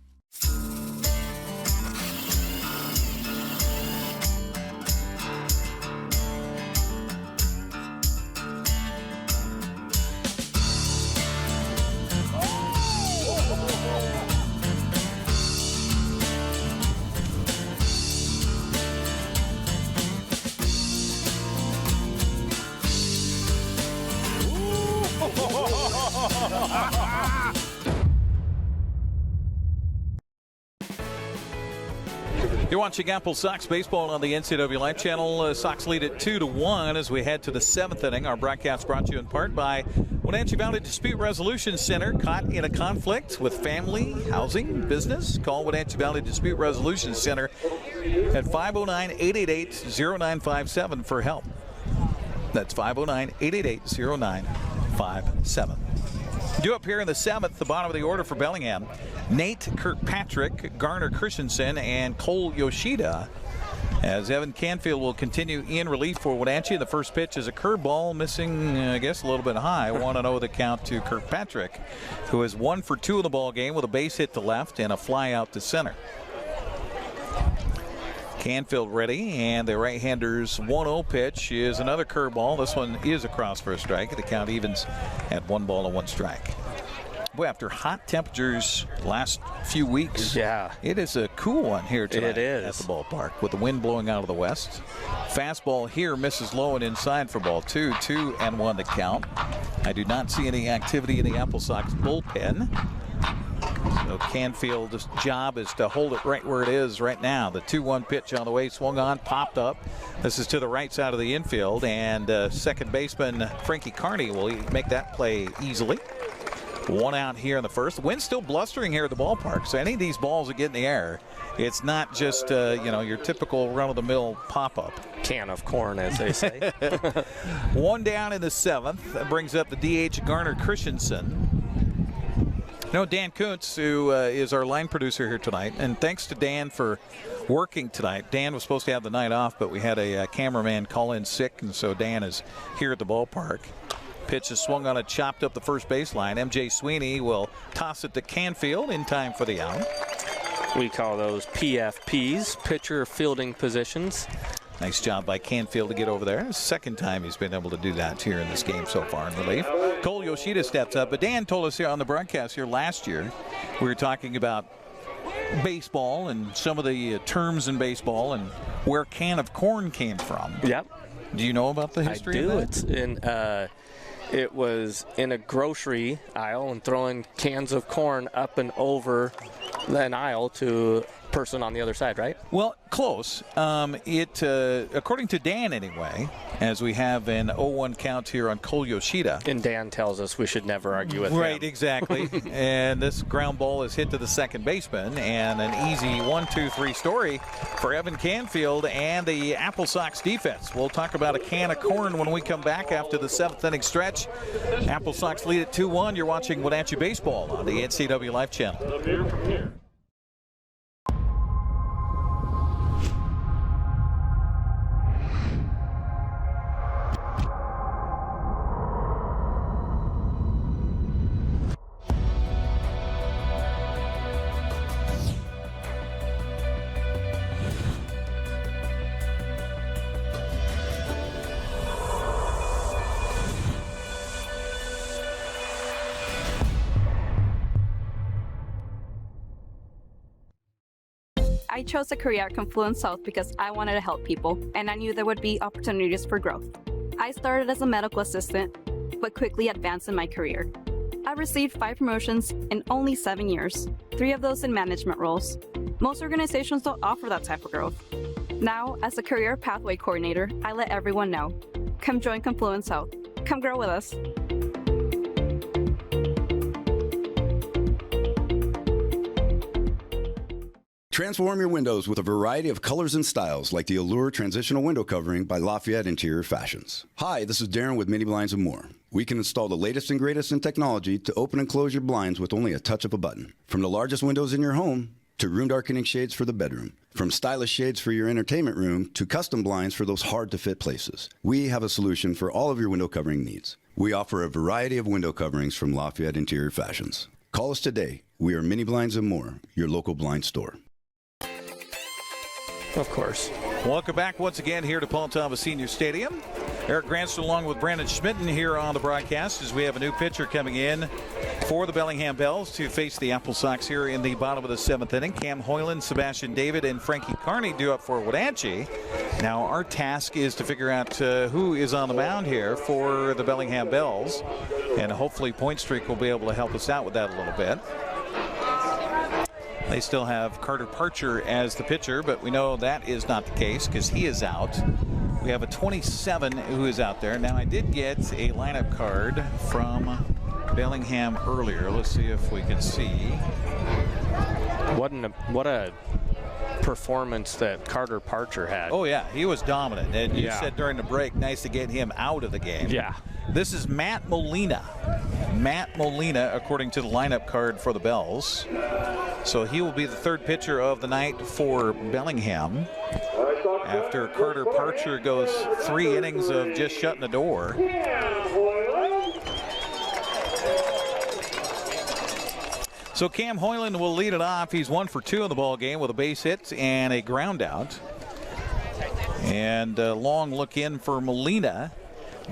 You're watching AppleSox baseball on the NCWLIFE Channel. Sox lead at 2-1 as we head to the 7th inning. Our broadcast brought to you in part by Wenatchee Valley Dispute Resolution Center. Caught in a conflict with family, housing, business? Call Wenatchee Valley Dispute Resolution Center at 509-888-0957 for help. That's 509-888-0957. Due up here in the 7th, the bottom of the order for Bellingham, Nate Kirkpatrick, Garner Christensen, and Cole Yoshida. As Evan Canfield will continue in relief for Wenatchee. The first pitch is a curveball, missing, I guess, a little bit high. 1-0 the count to Kirkpatrick, who is 1 for 2 in the ball game with a base hit to left and a fly out to center. Canfield ready, and the right-hander's 1-0 pitch is another curveball. This one is across for a strike. The count evens at 1 ball and 1 strike. Boy, after hot temperatures last few weeks, it is a cool one here tonight at the ballpark with the wind blowing out of the west. Fastball here misses low and inside for ball 2. 2-1 to count. I do not see any activity in the AppleSox bullpen. So Canfield's job is to hold it right where it is right now. The 2-1 pitch on the way, swung on, popped up. This is to the right side of the infield, and second baseman Frankie Carney will make that play easily. 1 out here in the first. The wind's still blustering here at the ballpark, so any of these balls that get in the air, it's not just your typical run-of-the-mill pop-up. Can of corn, as they say. 1 down in the 7th. That brings up the DH Garner Christensen. Dan Kuntz, who is our line producer here tonight, and thanks to Dan for working tonight. Dan was supposed to have the night off, but we had a cameraman call in sick, and so Dan is here at the ballpark. Pitch is swung on, it chopped up the first baseline. MJ Sweeney will toss it to Canfield in time for the out. We call those PFPs, pitcher fielding positions. Nice job by Canfield to get over there. Second time he's been able to do that here in this game so far in relief. Cole Yoshida steps up. But Dan told us here on the broadcast here last year, we were talking about baseball and some of the terms in baseball and where can of corn came from. Yep. Do you know about the history of that? It's in, it was in a grocery aisle and throwing cans of corn up and over an aisle to a person on the other side, right? Well, close. According to Dan anyway, as we have an 0-1 count here on Cole Yoshida. And Dan tells us we should never argue with him. Right, exactly. And this ground ball is hit to the second baseman, and an easy 1-2-3 story for Evan Canfield and the AppleSox defense. We'll talk about a can of corn when we come back after the 7th inning stretch. AppleSox lead at 2-1. You're watching Wenatchee Baseball on the NCWLIFE Channel. I chose a career at Confluence South because I wanted to help people, and I knew there would be opportunities for growth. I started as a medical assistant, but quickly advanced in my career. I received 5 promotions in only 7 years, 3 of those in management roles. Most organizations don't offer that type of growth. Now, as a career pathway coordinator, I let everyone know. Come join Confluence South. Come grow with us. Transform your windows with a variety of colors and styles like the Allure Transitional Window Covering by Lafayette Interior Fashions. Hi, this is Darren with Mini Blinds and More. We can install the latest and greatest in technology to open and close your blinds with only a touch of a button. From the largest windows in your home to room darkening shades for the bedroom. From stylish shades for your entertainment room to custom blinds for those hard-to-fit places. We have a solution for all of your window covering needs. We offer a variety of window coverings from Lafayette Interior Fashions. Call us today. We are Mini Blinds and More, your local blind store. Of course. Welcome back once again here to Paul Thomas Senior Stadium. Eric Granstrom along with Brandon Schmitten here on the broadcast as we have a new pitcher coming in for the Bellingham Bells to face the AppleSox here in the bottom of the 7th inning. Cam Hoyland, Sebastian David, and Frankie Carney due up for Wenatchee. Now our task is to figure out who is on the mound here for the Bellingham Bells, and hopefully Point Streak will be able to help us out with that a little bit. They still have Carter Parcher as the pitcher, but we know that is not the case because he is out. We have a 27 who is out there. Now, I did get a lineup card from Bellingham earlier. Let's see if we can see. What a performance that Carter Parcher had. Oh, yeah, he was dominant. And you said during the break, nice to get him out of the game. Yeah. This is Matt Molina. Matt Molina, according to the lineup card for the Bells. So he will be the 3rd pitcher of the night for Bellingham. After Carter Parcher goes 3 innings of just shutting the door. So Cam Hoyland will lead it off. He's 1 for 2 in the ball game with a base hit and a ground out. And a long look in for Molina.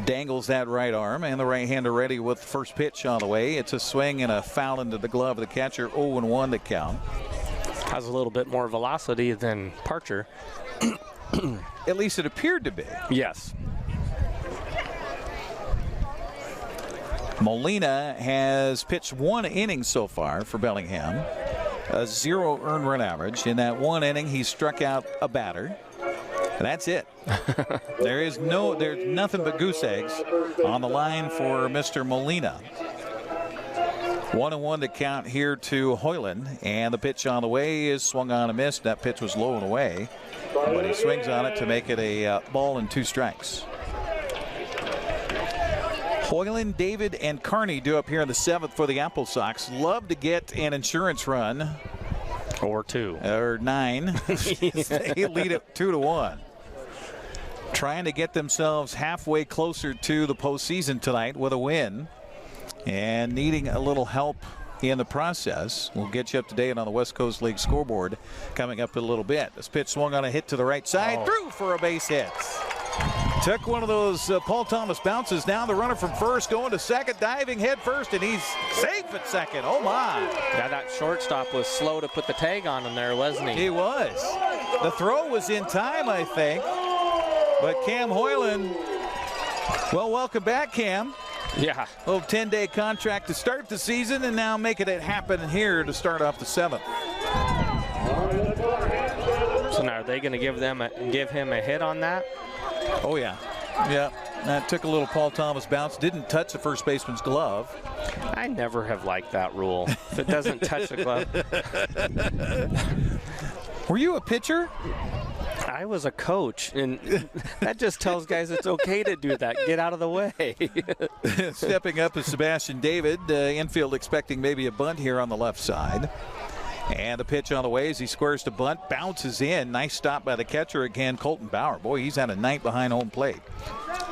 Dangles that right arm, and the right-hander ready with the first pitch on the way. It's a swing and a foul into the glove of the catcher. 0-1 to count. Has a little bit more velocity than Parcher. At least it appeared to be. Yes. Molina has pitched 1 inning so far for Bellingham. A 0 earned run average. In that 1 inning, he struck out a batter. That's it. There's nothing but goose eggs on the line for Mr. Molina. 1-1 to count here to Hoyland, and the pitch on the way is swung on and missed. That pitch was low and away, but he swings on it to make it a ball and 2 strikes. Hoyland, David, and Carney due up here in the 7th for the AppleSox. Love to get an insurance run. Or 2. Or 9. They lead it 2-1. Trying to get themselves halfway closer to the postseason tonight with a win, and needing a little help in the process. We'll get you up to date on the West Coast League scoreboard coming up in a little bit. This pitch swung on a hit to the right side, through for a base hit. Took one of those Paul Thomas bounces. Now the runner from first going to second, diving head first, and he's safe at second. Oh, my. Yeah, that shortstop was slow to put the tag on him there, wasn't he? He was. The throw was in time, I think. But Cam Hoyland, well, welcome back, Cam. Yeah. A little 10-day contract to start the season, and now making it happen here to start off the 7th. So now are they going to give him a hit on that? Oh, yeah. Yeah. That took a little Paul Thomas bounce. Didn't touch the first baseman's glove. I never have liked that rule. If it doesn't touch the glove. Were you a pitcher? I was a coach, and that just tells guys it's okay to do that. Get out of the way. Stepping up is Sebastian David. Infield expecting maybe a bunt here on the left side. And the pitch on the way as he squares to bunt, bounces in. Nice stop by the catcher again, Colton Bauer. Boy, he's had a night behind home plate.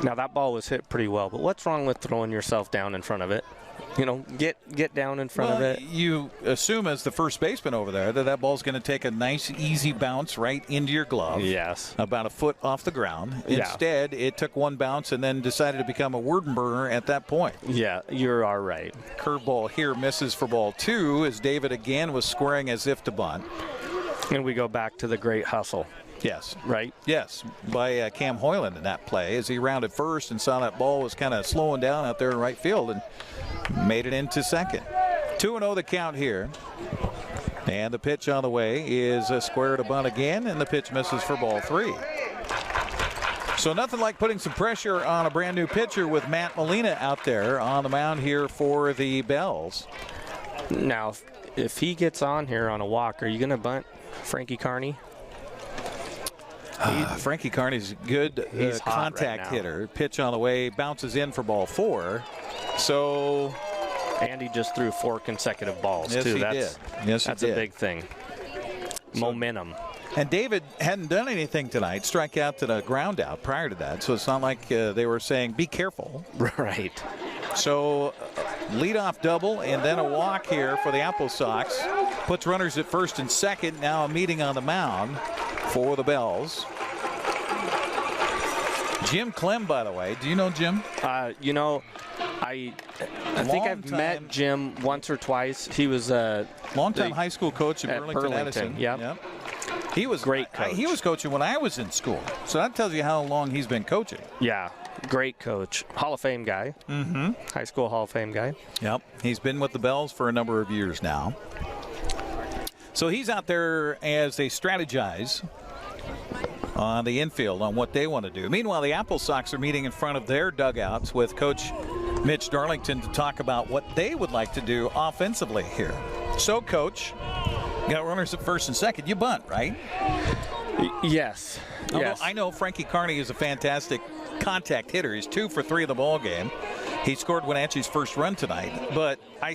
Now, that ball was hit pretty well, but what's wrong with throwing yourself down in front of it? You know, get down in front of it. You assume as the first baseman over there that ball's going to take a nice, easy bounce right into your glove. Yes. About a foot off the ground. Yeah. Instead, it took one bounce and then decided to become a word burner at that point. Yeah, you're all right. Curveball here misses for ball 2 as David again was squaring as if to bunt. And we go back to the great hustle. Yes. Right? Yes, by Cam Hoyland in that play as he rounded first and saw that ball was kind of slowing down out there in right field and made it into second. 2-0 the count here. And the pitch on the way is a square to bunt again, and the pitch misses for ball 3. So nothing like putting some pressure on a brand new pitcher with Matt Molina out there on the mound here for the Bells. Now, if he gets on here on a walk, are you going to bunt Frankie Carney? Frankie Carney's a good contact hitter. Pitch on the way, bounces in for ball 4. So, and he just threw 4 consecutive balls, yes, too. He did. Yes, that's he did. A big thing. Momentum. And David hadn't done anything tonight, strike out to the ground out prior to that. So it's not like they were saying, be careful. Right. So, leadoff double and then a walk here for the AppleSox. Puts runners at first and second. Now a meeting on the mound for the Bells. Jim Clem, by the way. Do you know Jim? You know, I think I've met Jim once or twice. He was a longtime high school coach at Burlington Edison. Yep. He was great coach. He was coaching when I was in school. So that tells you how long he's been coaching. Yeah, great coach. Hall of Fame guy. Mm-hmm. High school Hall of Fame guy. Yep. He's been with the Bells for a number of years now. So he's out there as they strategize on the infield on what they want to do. Meanwhile, the AppleSox are meeting in front of their dugouts with Coach Mitch Darlington to talk about what they would like to do offensively here. So, Coach, got runners at first and second. You bunt, right? Yes. Yes. I know Frankie Carney is a fantastic contact hitter. He's 2 for 3 in the ball game. He scored Wenatchee's first run tonight. But I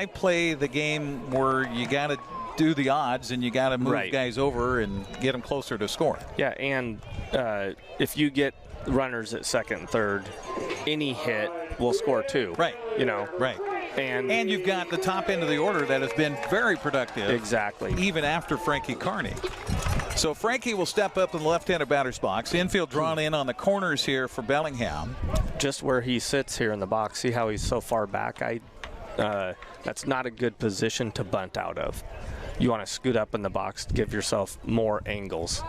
play the game where you got to do the odds and you got to move guys over and get them closer to scoring. Yeah, and if you get runners at second and third, any hit will score 2. Right. You know. Right. And you've got the top end of the order that has been very productive. Exactly. Even after Frankie Carney. So Frankie will step up in the left-handed batter's box. Infield drawn in on the corners here for Bellingham. Just where he sits here in the box, see how he's so far back? That's not a good position to bunt out of. You want to scoot up in the box to give yourself more angles.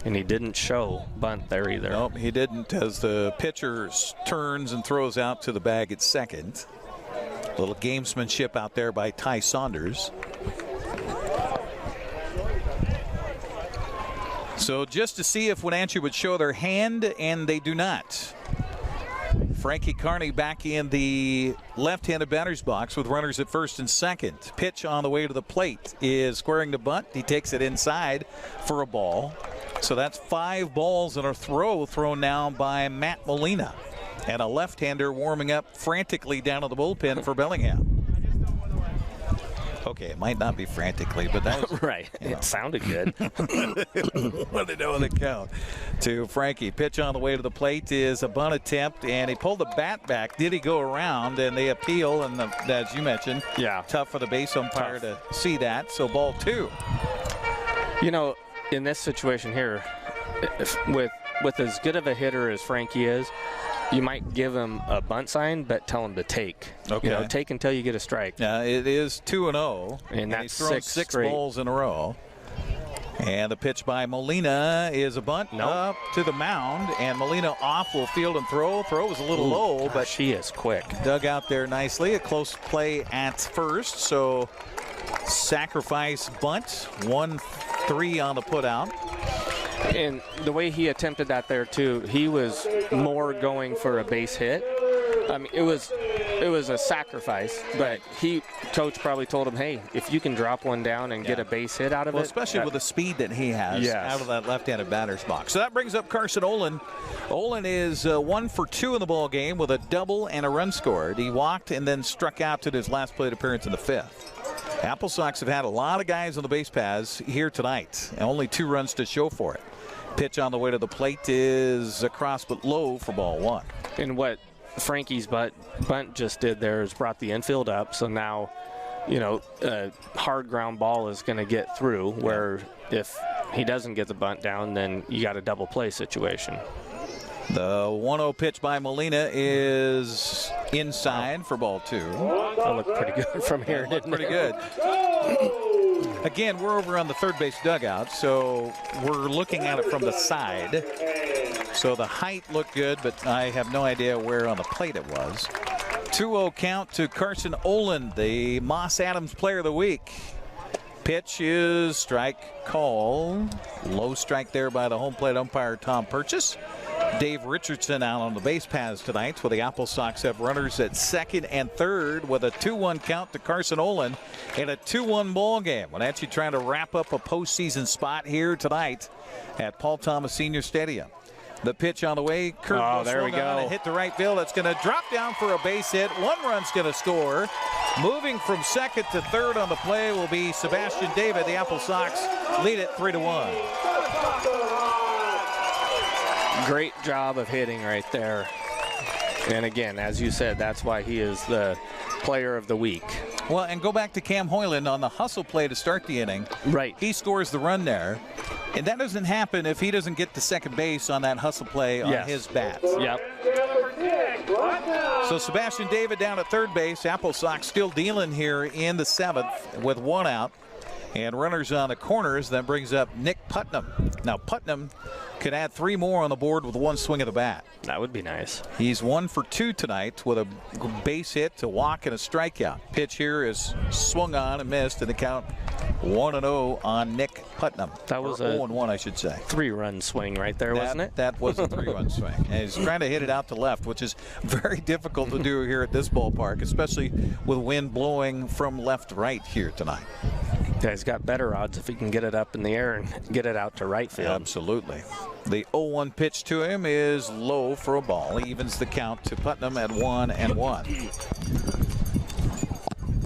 And he didn't show bunt there either. Nope, he didn't, as the pitcher turns and throws out to the bag at second. A little gamesmanship out there by Ty Saunders. So just to see if Wenatchee would show their hand, and they do not. Frankie Carney back in the left-handed batter's box with runners at first and second. Pitch on the way to the plate is squaring the bunt. He takes it inside for a ball. So that's 5 balls and a throw thrown now by Matt Molina. And a left-hander warming up frantically down to the bullpen for Bellingham. Okay, it might not be frantically, but that was right. It sounded good. What they know the count to Frankie. Pitch on the way to the plate is a bunt attempt, and he pulled the bat back. Did he go around? And they appeal, and as you mentioned, tough for the base umpire to see that. So ball 2. You know, in this situation here, with as good of a hitter as Frankie is, you might give him a bunt sign, but tell him to take. Okay. You know, take until you get a strike. It is 2-0. And that's he's thrown 6 balls in a row. And the pitch by Molina is a bunt up to the mound. And Molina off will field and throw. Throw was a little low, but she is quick. Dug out there nicely. A close play at first. So sacrifice bunt. 1-3 on the put out. And the way he attempted that there too, he was more going for a base hit. I mean, it was a sacrifice, but coach probably told him, hey, if you can drop one down and get a base hit out of it. Especially with the speed that he has out of that left-handed batter's box. So that brings up Carson Olin. Olin is 1 for 2 in the ball game with a double and a run scored. He walked and then struck out in his last plate appearance in the 5th. AppleSox have had a lot of guys on the base paths here tonight, and only 2 runs to show for it. Pitch on the way to the plate is across but low for ball 1. And what Frankie's bunt just did there is brought the infield up, so now, you know, a hard ground ball is going to get through, where if he doesn't get the bunt down, then you got a double play situation. The 1-0 pitch by Molina is inside for ball 2. That looked pretty good from here, didn't it? Pretty good. Again, we're over on the third base dugout, so we're looking at it from the side. So the height looked good, but I have no idea where on the plate it was. 2-0 count to Carson Olin, the Moss Adams Player of the Week. Pitch is strike call. Low strike there by the home plate umpire, Tom Purchase. Dave Richardson out on the base paths tonight, where the AppleSox have runners at second and third with a 2-1 count to Carson Olin in a 2-1 ball game. Wenatchee trying to wrap up a postseason spot here tonight at Paul Thomas Senior Stadium. The pitch on the way. Curveball there we go. And hit the right field. That's going to drop down for a base hit. 1 run's going to score. Moving from second to third on the play will be Sebastian David. The AppleSox lead it 3-1. Great job of hitting right there. And again, as you said, that's why he is the Player of the Week. Well, and go back to Cam Hoyland on the hustle play to start the inning. Right. He scores the run there. And that doesn't happen if he doesn't get to second base on that hustle play on his bat. Yep. So Sebastian David down at third base. AppleSox still dealing here in the 7th with 1 out. And runners on the corners. That brings up Nick Putnam. Now Putnam could add 3 more on the board with 1 swing of the bat. That would be nice. He's 1 for 2 tonight with a base hit, to walk, and a strikeout. Pitch here is swung on and missed, and the count 1-0 on Nick Putnam. That was a 0-1, I should say. 3-run swing right there, wasn't it? That was a 3-run swing. And he's trying to hit it out to left, which is very difficult to do here at this ballpark, especially with wind blowing from left to right here tonight. Yeah, he's got better odds if he can get it up in the air and get it out to right field. Absolutely. The 0-1 pitch to him is low for a ball. He evens the count to Putnam at 1-1.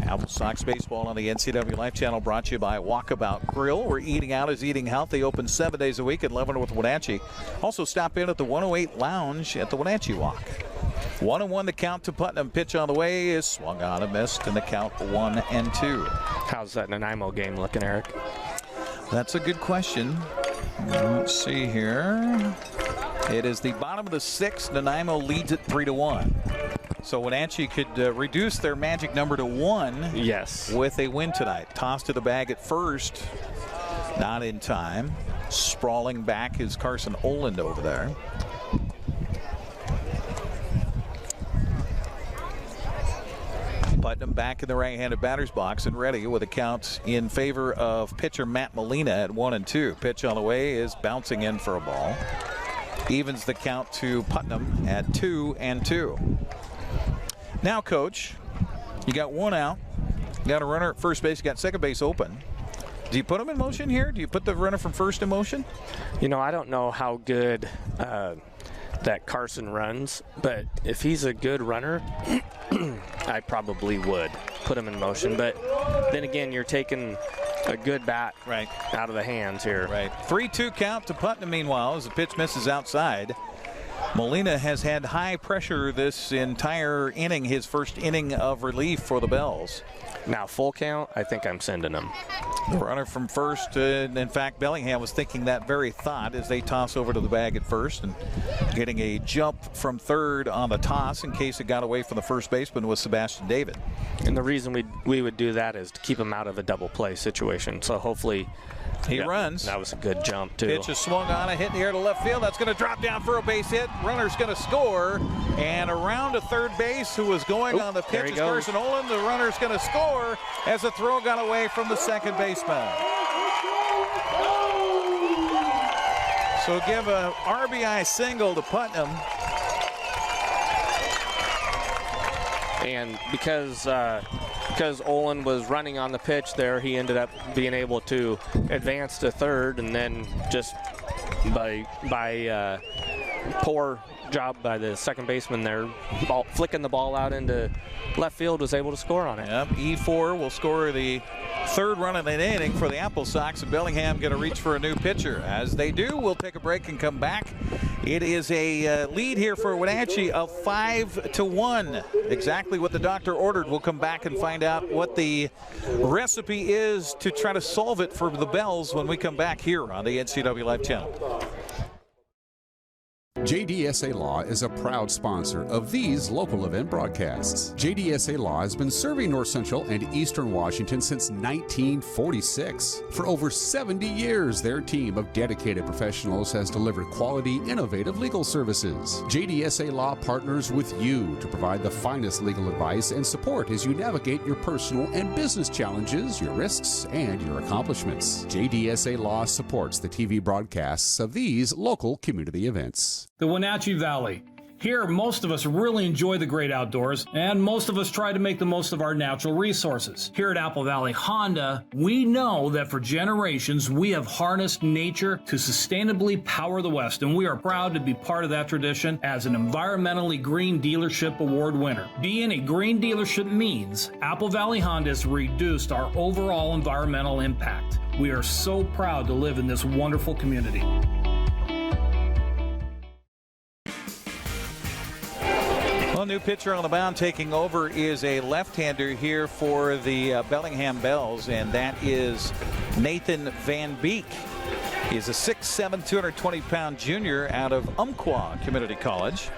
AppleSox baseball on the NCWLIFE Channel, brought to you by Walkabout Grill, where eating out is eating healthy. Open 7 days a week at Leavenworth, Wenatchee. Also stop in at the 108 Lounge at the Wenatchee Walk. 1-1 the count to Putnam. Pitch on the way is swung on and missed, and the count 1-2. How's that Nanaimo game looking, Eric? That's a good question. Let's see here. It is the bottom of the 6th. Nanaimo leads it 3-1. So Wenatchee could reduce their magic number to 1. Yes. With a win tonight. Toss to the bag at first. Not in time. Sprawling back is Carson Oland over there. Putnam back in the right-handed batter's box and ready with a count in favor of pitcher Matt Molina at 1-2. Pitch on the way is bouncing in for a ball. Evens the count to Putnam at 2-2. Now, Coach, you got 1 out. You got a runner at first base. You got second base open. Do you put him in motion here? Do you put the runner from first in motion? You know, I don't know how good that Carson runs, but if he's a good runner, I probably would. put them in motion. But then again, you're taking a good bat out of the hands here. Right. 3-2 count to Putnam, meanwhile, as the pitch misses outside. Molina has had high pressure this entire inning, his first inning of relief for the Bells. Now, full count, I think I'm sending him. The runner from first, in fact, Bellingham was thinking that very thought as they toss over to the bag at first, and getting a jump from third on the toss in case it got away from the first baseman was Sebastian David. And the reason we would do that is to keep him out of a double play situation. So hopefully he runs. That was a good jump, too. Pitch is swung on, a hit in the air to left field. That's going to drop down for a base hit. Runner's going to score. And around to third base, who was going on the pitch is Carson Olin. The runner's going to score as the throw got away from the second baseman. So give a RBI single to Putnam. And because Olin was running on the pitch there, he ended up being able to advance to third, and then just by poor job by the second baseman there, flicking the ball out into left field, was able to score on it. Yep, E4 will score the third run of the inning for the AppleSox, and Bellingham going to reach for a new pitcher. As they do, we'll take a break and come back. It is a lead here for Wenatchee of 5-1. Exactly what the doctor ordered. We'll come back and find out what the recipe is to try to solve it for the Bells when we come back here on the NCWLIFE Channel. JDSA Law is a proud sponsor of these local event broadcasts. JDSA Law has been serving North Central and Eastern Washington since 1946. For over 70 years, their team of dedicated professionals has delivered quality, innovative legal services. JDSA Law partners with you to provide the finest legal advice and support as you navigate your personal and business challenges, your risks, and your accomplishments. JDSA Law supports the TV broadcasts of these local community events. The Wenatchee Valley. Here, most of us really enjoy the great outdoors, and most of us try to make the most of our natural resources. Here at Apple Valley Honda, we know that for generations, we have harnessed nature to sustainably power the West, and we are proud to be part of that tradition as an environmentally green dealership award winner. Being a green dealership means Apple Valley Honda has reduced our overall environmental impact. We are so proud to live in this wonderful community. Well, new pitcher on the mound taking over is a left-hander here for the Bellingham Bells, and that is Nathan Van Beek. He's a 6'7", 220-pound junior out of Umpqua Community College.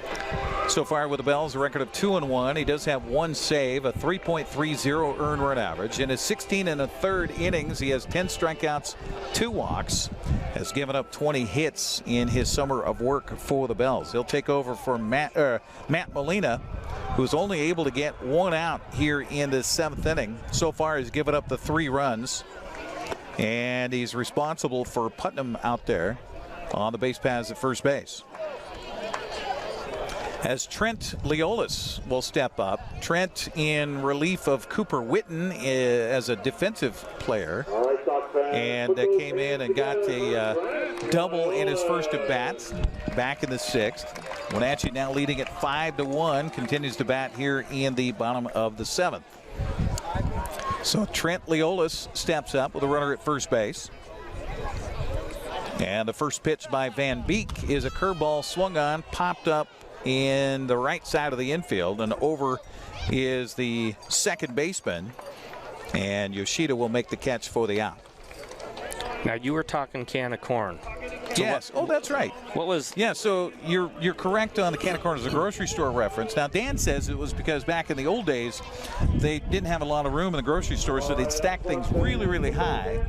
So far with the Bells, a record of 2-1. He does have one save, a 3.30 earned run average. In his 16 1/3 innings, he has 10 strikeouts, 2 walks, has given up 20 hits in his summer of work for the Bells. He'll take over for Matt Molina, who's only able to get 1 out here in the 7th inning. So far, he's given up the 3 runs, and he's responsible for Putnam out there on the base paths at first base. As Trent Leolis will step up. Trent in relief of Cooper Witten as a defensive player, and came in and got a double in his first at bats back in the 6th. Wenatchee now leading at 5-1, continues to bat here in the bottom of the 7th. So Trent Leolis steps up with a runner at first base. And the first pitch by Van Beek is a curveball swung on, popped up in the right side of the infield, and over is the second baseman, and Yoshida will make the catch for the out. Now, you were talking can of corn. So yes. Oh, that's right. What was? Yeah. So you're correct on the can of corn as a grocery store reference. Now, Dan says it was because back in the old days, they didn't have a lot of room in the grocery store, so they'd stack things really, really high.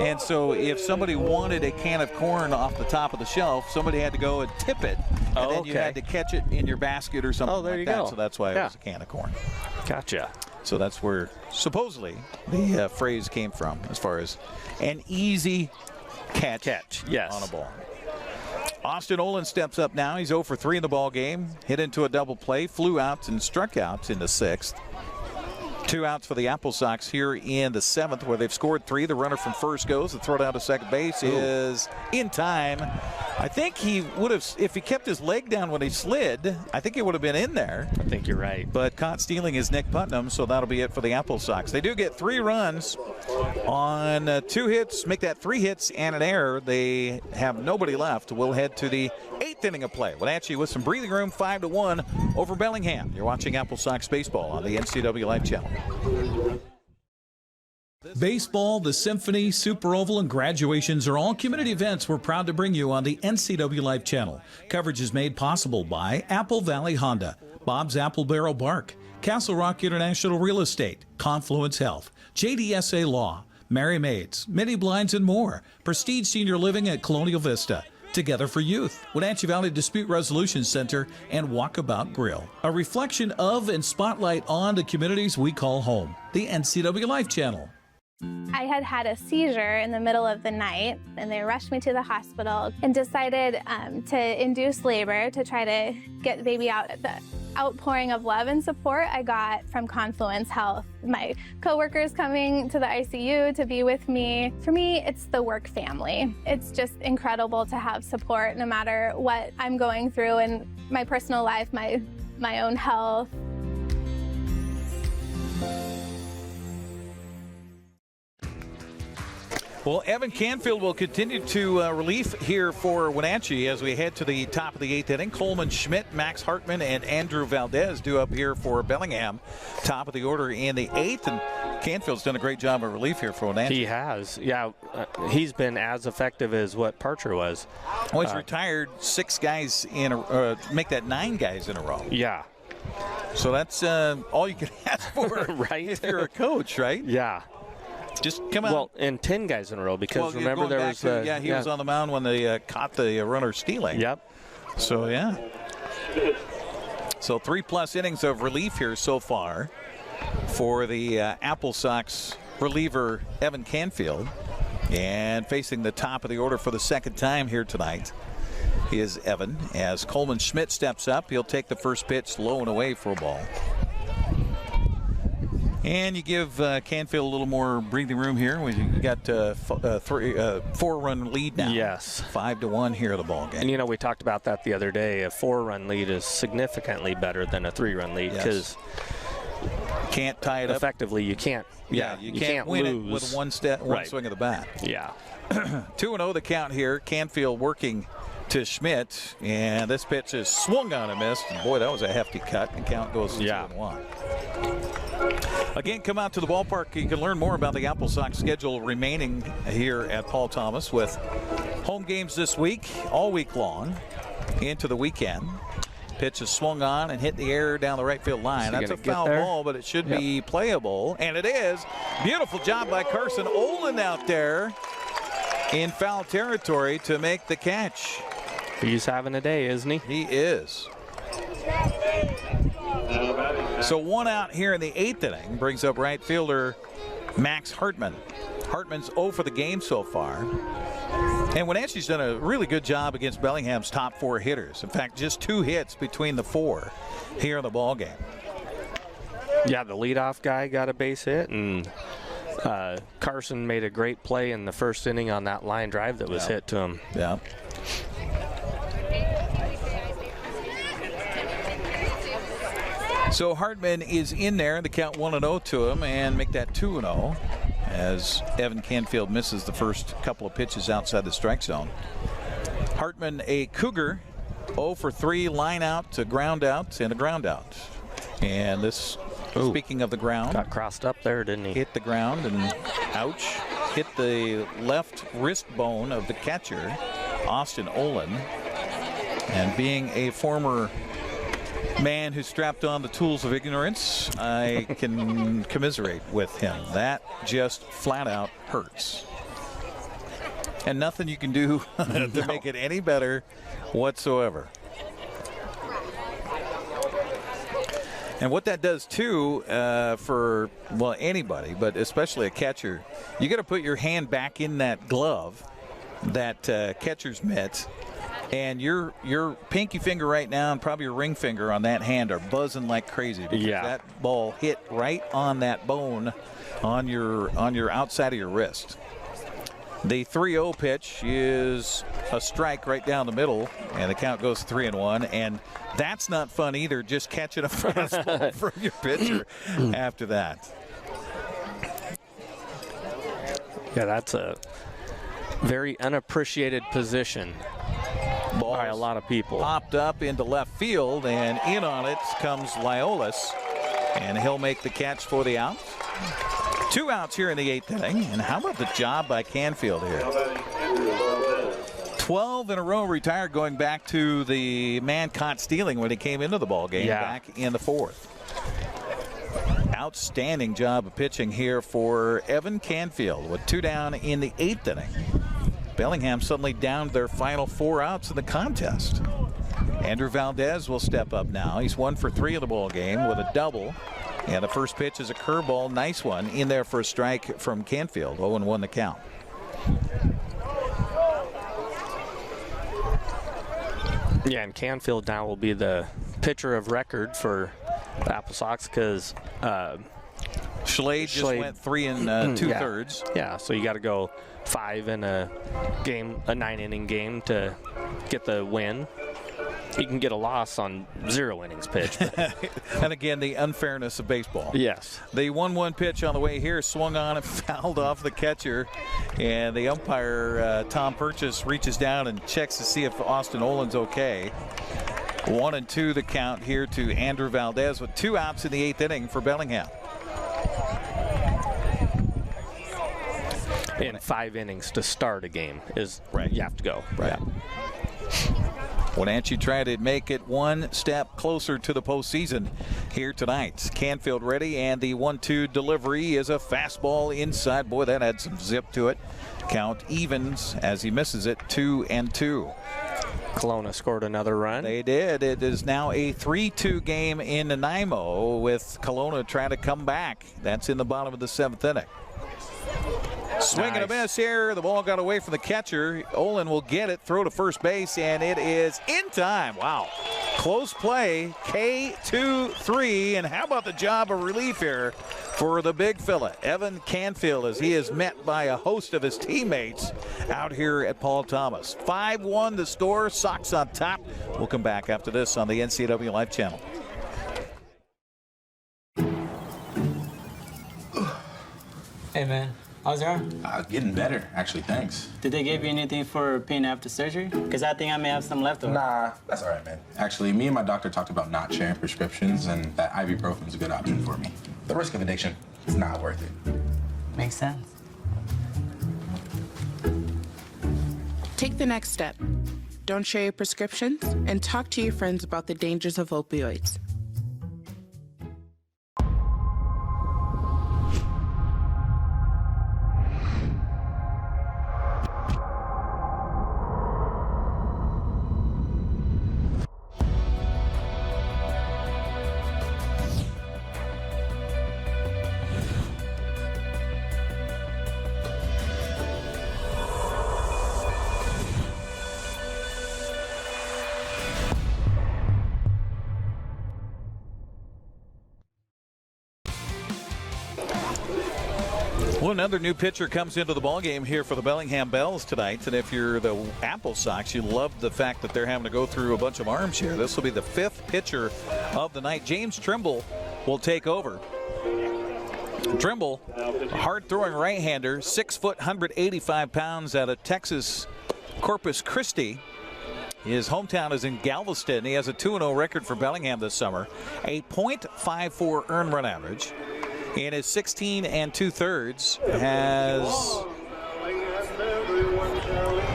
And so if somebody wanted a can of corn off the top of the shelf, somebody had to go and tip it, and then you had to catch it in your basket or something. Oh, there like you that. go. So that's why it was a can of corn. Gotcha. So that's where supposedly the phrase came from, as far as an easy catch yes, on a ball. Austin Olin steps up now. He's 0 for 3 in the ball game. Hit into a double play, flew out and struck out in the 6th. 2 outs for the AppleSox here in the 7th, where they've scored 3. The runner from first goes. The throw down to second base is in time. I think he would have, if he kept his leg down when he slid, I think he would have been in there. I think you're right. But caught stealing is Nick Putnam, so that'll be it for the AppleSox. They do get 3 runs on 2 hits, make that 3 hits and an error. They have nobody left. We'll head to the 8th inning of play. Wenatchee with some breathing room, 5-1 over Bellingham. You're watching AppleSox baseball on the NCWLIFE Channel. Baseball, the Symphony, Super Oval, and graduations are all community events we're proud to bring you on the NCWLIFE Channel. Coverage is made possible by Apple Valley Honda, Bob's Apple Barrel Bark, Castle Rock International Real Estate, Confluence Health, JDSA Law, Mary Maids, Mini Blinds, and more. Prestige Senior Living at Colonial Vista. Together for Youth, Wenatchee Valley Dispute Resolution Center, and Walkabout Grill. A reflection of and spotlight on the communities we call home. The NCWLIFE Channel. I had a seizure in the middle of the night, and they rushed me to the hospital and decided to induce labor to try to get the baby out. The outpouring of love and support I got from Confluence Health. My coworkers coming to the ICU to be with me. For me, it's the work family. It's just incredible to have support no matter what I'm going through in my personal life, my own health. Well, Evan Canfield will continue to relief here for Wenatchee as we head to the top of the 8th inning. Coleman Schmidt, Max Hartman, and Andrew Valdez due up here for Bellingham. Top of the order in the 8th, and Canfield's done a great job of relief here for Wenatchee. He has. Yeah, he's been as effective as what Parcher was. Well, he's retired 6 guys in make that 9 guys in a row. Yeah. So that's all you can ask for right? if you're a coach, right? Yeah. Just come on. Well, and 10 guys in a row because remember there was he was on the mound when they caught the runner stealing. Yep. So yeah. So 3+ innings of relief here so far for the AppleSox reliever Evan Canfield, and facing the top of the order for the 2nd time here tonight is Evan as Coleman Schmidt steps up. He'll take the first pitch low and away for a ball. And you give Canfield a little more breathing room here. You got a 4-run lead now. Yes. 5-1 here in the ball game. And we talked about that the other day. A 4-run lead is significantly better than a 3-run lead because can't tie it up. Effectively, you can't. Yeah, you can't win lose. it with one swing of the bat. Yeah. 2-0 the count here. Canfield working to Schmidt, and this pitch is swung on and missed. And boy, that was a hefty cut. The count goes to 2-1. Again, come out to the ballpark. You can learn more about the AppleSox schedule remaining here at Paul Thomas with home games this week, all week long, into the weekend. Pitch is swung on and hit the air down the right field line. That's a foul ball, but it should be playable, and it is. Beautiful job by Carson Olin out there in foul territory to make the catch. He's having a day, isn't he? He is. So 1 out here in the 8th inning brings up right fielder Max Hartman. Hartman's 0 for the game so far. And Wenatchee's done a really good job against Bellingham's top 4 hitters. In fact, just 2 hits between the 4 here in the ball game. Yeah, the leadoff guy got a base hit, and Carson made a great play in the first inning on that line drive that was hit to him. Yeah. So Hartman is in there, the count 1-0 to him, and make that 2-0 as Evan Canfield misses the first couple of pitches outside the strike zone. Hartman, a Cougar, 0 for 3, line out to ground out and a ground out. And this, speaking of the ground, got crossed up there, didn't he? Hit the ground and ouch, hit the left wrist bone of the catcher, Austin Olin. And being a former man who strapped on the tools of ignorance, I can commiserate with him. That just flat out hurts. And nothing you can do to make it any better whatsoever. And what that does too for, well, anybody, but especially a catcher, you got to put your hand back in that glove, that catcher's mitt, And your pinky finger right now and probably your ring finger on that hand are buzzing like crazy because that ball hit right on that bone on your outside of your wrist. The 3-0 pitch is a strike right down the middle, and the count goes 3-1. And that's not fun either, just catching a fastball from your pitcher after that. Yeah, that's a very unappreciated position by a lot of people. Popped up into left field, and in on it comes Liolis, and he'll make the catch for the out. 2 outs here in the 8th inning, and how about the job by Canfield here? 12 in a row retired, going back to the man caught stealing when he came into the ball game back in the 4th. Outstanding job of pitching here for Evan Canfield with 2 down in the 8th inning. Bellingham suddenly down their final 4 outs in the contest. Andrew Valdez will step up now. He's 1 for 3 in the ball game with a double. And the first pitch is a curveball. Nice one in there for a strike from Canfield. 0-1 the count. Yeah, and Canfield now will be the pitcher of record for the AppleSox because Schlade just went 3 2/3. Yeah, so you got to go 5 in a game, a 9-inning game to get the win. You can get a loss on 0 innings pitched. And again, the unfairness of baseball. Yes. The 1-1 pitch on the way here swung on and fouled off the catcher. And the umpire, Tom Purchase, reaches down and checks to see if Austin Olin's okay. 1-2 the count here to Andrew Valdez with 2 outs in the 8th inning for Bellingham. In 5 innings to start a game is you have to go. Right. Yeah. Wenatchee trying to make it one step closer to the postseason here tonight. Canfield ready, and the 1-2 delivery is a fastball inside. Boy, that had some zip to it. Count evens as he misses it, 2-2. Kelowna scored another run. They did. It is now a 3-2 game in Nanaimo with Kelowna trying to come back. That's in the bottom of the 7th inning. Swing and a miss here. The ball got away from the catcher. Olin will get it, throw to first base, and it is in time. Wow. Close play. K2-3. And how about the job of relief here for the big fella, Evan Canfield, as he is met by a host of his teammates out here at Paul Thomas. 5-1 the score. Sox on top. We'll come back after this on the NCWLIFE Channel. Hey, man. How's your arm? Getting better, actually, thanks. Did they give you anything for pain after surgery? Because I think I may have some left over. Nah, that's all right, man. Actually, me and my doctor talked about not sharing prescriptions, and that ibuprofen is a good option for me. The risk of addiction is not worth it. Makes sense. Take the next step. Don't share your prescriptions and talk to your friends about the dangers of opioids. Well, another new pitcher comes into the ballgame here for the Bellingham Bells tonight. And if you're the AppleSox, you love the fact that they're having to go through a bunch of arms here. This will be the 5th pitcher of the night. James Trimble will take over. Trimble, a hard-throwing right-hander, 6 foot, 185 pounds, out of Texas Corpus Christi. His hometown is in Galveston. He has a 2-0 record for Bellingham this summer, a .54 earned run average. In his 16 2/3, has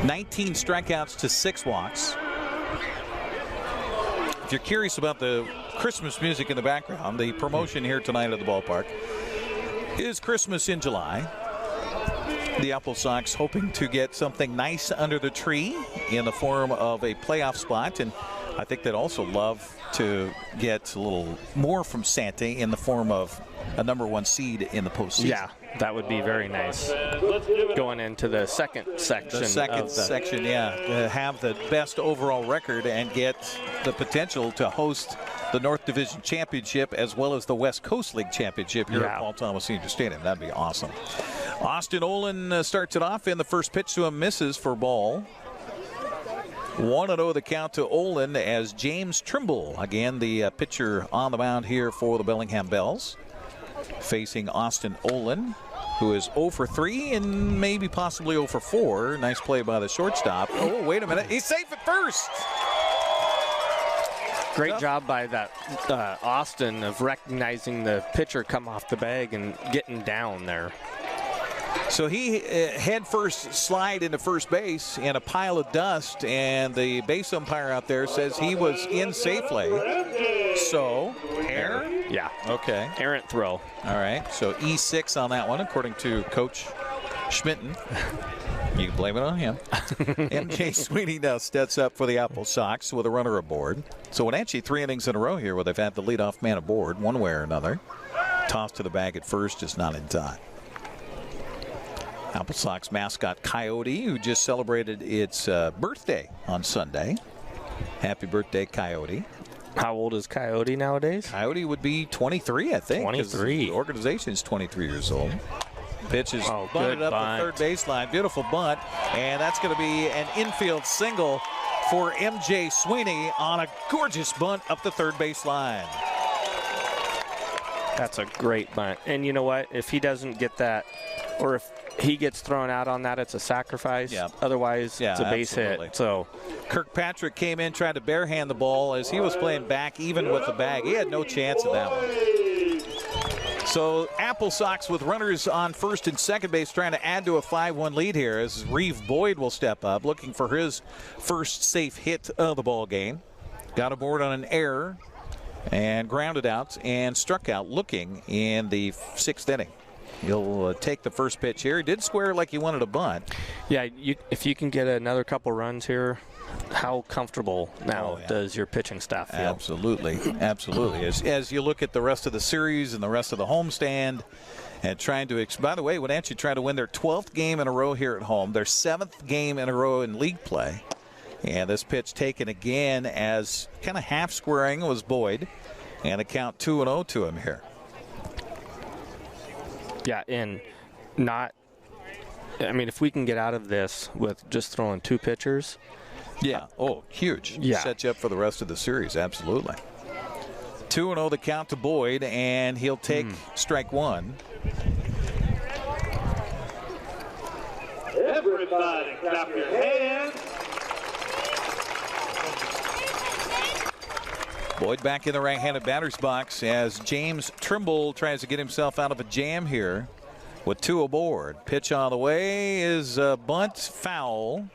19 strikeouts to 6 walks. If you're curious about the Christmas music in the background, the promotion here tonight at the ballpark is Christmas in July. The AppleSox hoping to get something nice under the tree in the form of a playoff spot, and I think they'd also love to get a little more from Santa in the form of a #1 seed in the postseason. Yeah, that would be very nice. Going into the second section. The second section, have the best overall record and get the potential to host the North Division Championship as well as the West Coast League Championship here at Paul Thomas Senior Stadium. That'd be awesome. Austin Olin starts it off, and the first pitch to him misses for ball. 1-0 the count to Olin as James Trimble, again the pitcher on the mound here for the Bellingham Bells, facing Austin Olin, who is 0 for 3 and maybe possibly 0 for 4. Nice play by the shortstop. Oh, wait a minute. He's safe at first. Great job by that Austin of recognizing the pitcher come off the bag and getting down there. So he head first slide into first base in a pile of dust, and the base umpire out there says he was in safely. So, error? Yeah. Okay. Errant throw. All right. So E6 on that one, according to Coach Schmitten. You can blame it on him. MJ Sweeney now steps up for the AppleSox with a runner aboard. So Wenatchee 3 innings in a row here where they've had the leadoff man aboard one way or another. Tossed to the bag at first, just not in time. AppleSox mascot Coyote, who just celebrated its birthday on Sunday. Happy birthday, Coyote. How old is Coyote nowadays? Coyote would be 23, I think. 23. The organization is 23 years old. Pitch is bunted up bunt. the third baseline. Beautiful bunt. And that's going to be an infield single for MJ Sweeney on a gorgeous bunt up the third baseline. That's a great bunt. And you know what? If he doesn't get that, or if he gets thrown out on that, it's a sacrifice. Yeah. Otherwise, it's a base hit. So Kirkpatrick came in, tried to barehand the ball as he was playing back even with the bag. He had no chance of that one. So AppleSox with runners on first and second base trying to add to a 5-1 lead here as Reeve Boyd will step up looking for his first safe hit of the ball game. Got aboard on an error and grounded out and struck out looking in the sixth inning. He'll take the first pitch here. He did square like he wanted a bunt. Yeah, if you can get another couple runs here, how comfortable now does your pitching staff feel? Absolutely, absolutely. As you look at the rest of the series and the rest of the homestand and trying to, by the way, Wenatchee trying to win their 12th game in a row here at home, their 7th game in a row in league play. And this pitch taken again as kind of half squaring was Boyd, and a count 2-0 to him here. Yeah, and if we can get out of this with just throwing 2 pitchers. Yeah, huge. Yeah. Set you up for the rest of the series, absolutely. 2-0 the count to Boyd, and he'll take strike one. Everybody clap your hands. Boyd back in the right-handed batter's box as James Trimble tries to get himself out of a jam here with 2 aboard. Pitch on the way is a bunt foul.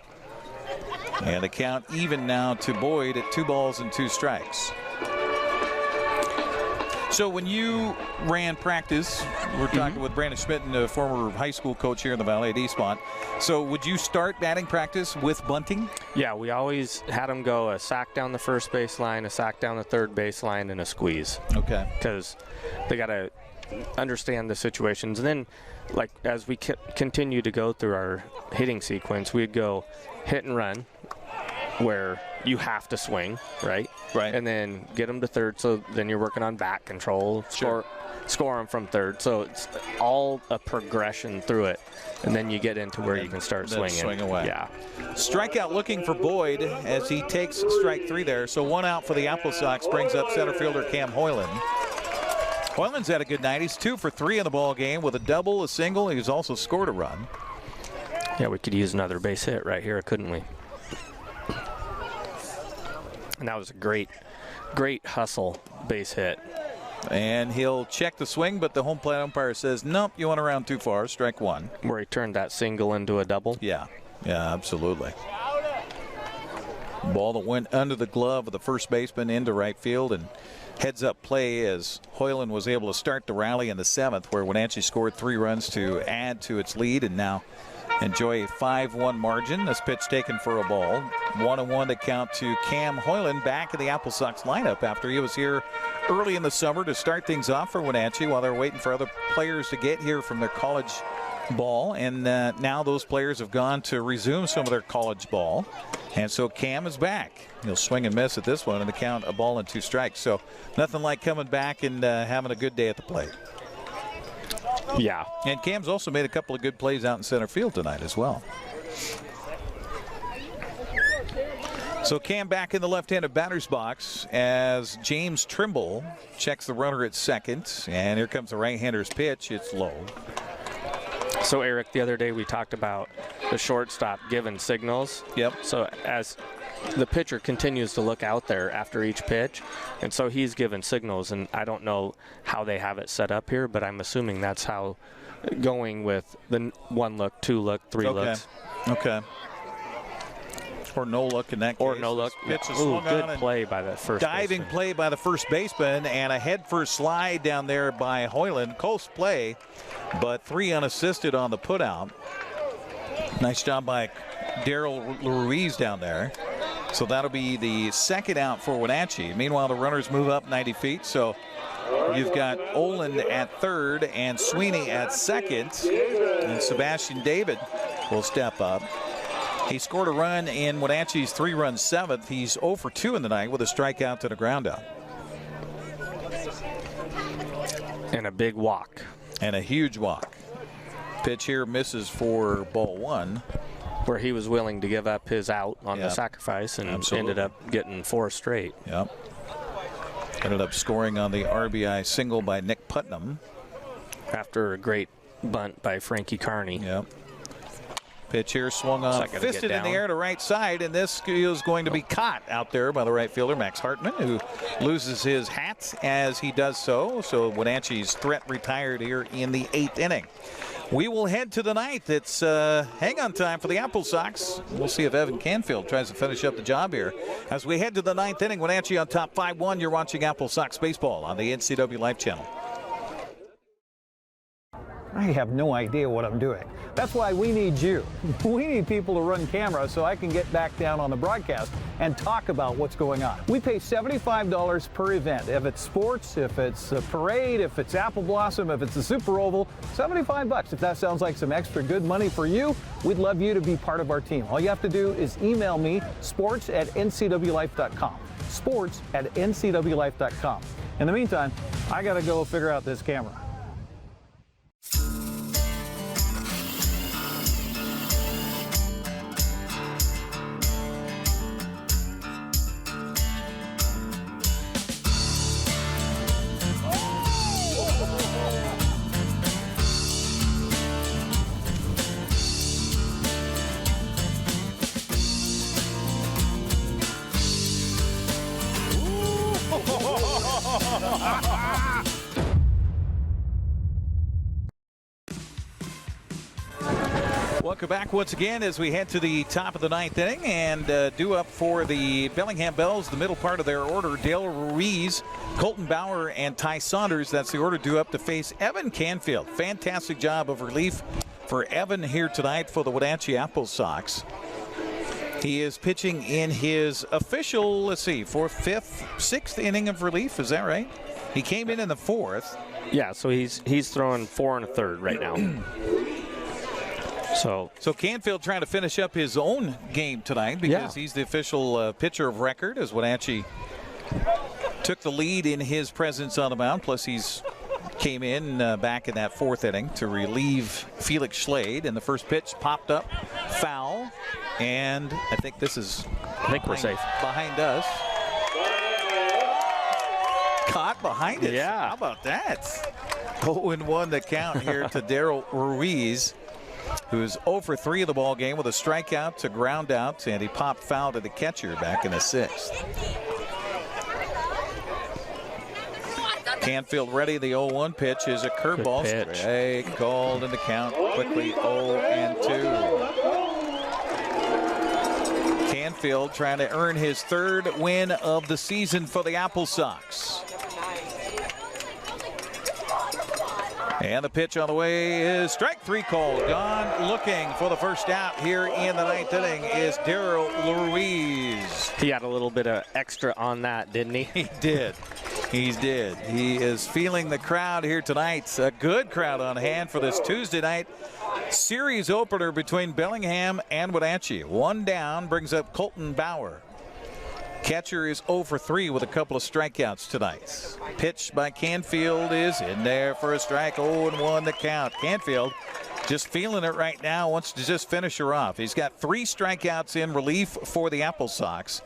And the count even now to Boyd at 2 balls and 2 strikes. So when you ran practice, we're talking with Brandon Schmitten, a former high school coach here in the Valley at Eastmont. So would you start batting practice with bunting? Yeah, we always had them go a sack down the first baseline, a sack down the third baseline, and a squeeze. Okay. Because they got to understand the situations. And then, like, as we continue to go through our hitting sequence, we'd go hit and run, where you have to swing, right? Right. And then get them to third, so then you're working on back control, score them from third. So it's all a progression through it. And then you get into where you can start swinging. Swing away. Yeah. Strikeout looking for Boyd as he takes strike 3 there. So 1 out for the AppleSox brings up center fielder Cam Hoyland. Hoyland's had a good night. He's 2 for 3 in the ball game with a double, a single. He's also scored a run. Yeah, we could use another base hit right here, couldn't we? And that was a great hustle base hit. And he'll check the swing, but the home plate umpire says, nope, you went around too far, strike 1. Where he turned that single into a double? Yeah, absolutely. Ball that went under the glove of the first baseman into right field, and heads up play as Hoyland was able to start the rally in the 7th, where Wenatchee scored 3 runs to add to its lead and now enjoy a 5-1 margin. This pitch taken for a ball. 1-1 to count to Cam Hoyland back in the AppleSox lineup after he was here early in the summer to start things off for Wenatchee while they're waiting for other players to get here from their college ball. And now those players have gone to resume some of their college ball. And so Cam is back. He'll swing and miss at this one, and the count a ball and 2 strikes. So nothing like coming back and having a good day at the plate. Yeah. And Cam's also made a couple of good plays out in center field tonight as well. So Cam back in the left-handed batter's box as James Trimble checks the runner at second. And here comes the right-hander's pitch. It's low. So, Eric, the other day we talked about the shortstop giving signals. Yep. So as the pitcher continues to look out there after each pitch, and so he's giving signals, and I don't know how they have it set up here, but I'm assuming that's how going with the 1 look, 2 look, 3 looks. Okay. Or no look in that case. Or no look. Pitch is swung good on play by the first diving baseman. play by the first baseman, and a head-first slide down there by Hoyland. Close play, but 3 unassisted on the putout. Nice job by Daryl Ruiz down there. So that'll be the second out for Wenatchee. Meanwhile, the runners move up 90 feet. So you've got Olin at third and Sweeney at second. And Sebastian David will step up. He scored a run in Wenatchee's 3-run 7th. He's 0 for 2 in the night with a strikeout to the ground out. And a big walk. And a huge walk. Pitch here misses for ball 1. Where he was willing to give up his out on the sacrifice and ended up getting 4 straight. Yep. Ended up scoring on the RBI single by Nick Putnam. After a great bunt by Frankie Carney. Yep. Pitch here swung on, fisted in the air to right side, and this is going to be caught out there by the right fielder, Max Hartman, who loses his hat as he does so. So Wenatchee's threat retired here in the 8th inning. We will head to the 9th. It's hang-on time for the AppleSox. We'll see if Evan Canfield tries to finish up the job here. As we head to the 9th inning, Wenatchee on top 5-1. You're watching AppleSox baseball on the NCWLIFE Channel. I have no idea what I'm doing. That's why we need you. We need people to run camera so I can get back down on the broadcast and talk about what's going on. We pay $75 per event. If it's sports, if it's a parade, if it's Apple Blossom, if it's a Super Oval, $75. If that sounds like some extra good money for you, we'd love you to be part of our team. All you have to do is email me, sports@ncwlife.com. sports@ncwlife.com. In the meantime, I got to go figure out this camera. Welcome back once again as we head to the top of the 9th inning, and due up for the Bellingham Bells, the middle part of their order, Dale Ruiz, Colton Bauer, and Ty Saunders. That's the order due up to face Evan Canfield. Fantastic job of relief for Evan here tonight for the Wenatchee AppleSox. He is pitching in his official, let's see, 4th, 5th, 6th inning of relief. Is that right? He came in the 4th. Yeah, so he's throwing 4 1/3 right now. So Canfield trying to finish up his own game tonight because he's the official pitcher of record as Wenatchee took the lead in his presence on the mound. Plus he's came in back in that 4th inning to relieve Felix Schlade, and the first pitch popped up foul, and I think we're safe behind us. Caught behind it. Yeah. How about that? 0-1 the count here to Daryl Ruiz, who's 0 for 3 of the ball game with a strikeout to ground out, and he popped foul to the catcher back in the 6th. Canfield ready. The 0-1 pitch is a curveball. Strike called in the count quickly. 0-2. Canfield trying to earn his 3rd win of the season for the AppleSox. And the pitch on the way is strike 3 called. Gone looking for the first out here in the 9th inning is Daryl Ruiz. He had a little bit of extra on that, didn't he? He did. He did. He is feeling the crowd here tonight. A good crowd on hand for this Tuesday night series opener between Bellingham and Wenatchee. One down brings up Colton Bauer. Catcher is 0 for 3 with a couple of strikeouts tonight. Pitch by Canfield is in there for a strike. 0-1 the count. Canfield just feeling it right now, wants to just finish her off. He's got 3 strikeouts in relief for the AppleSox.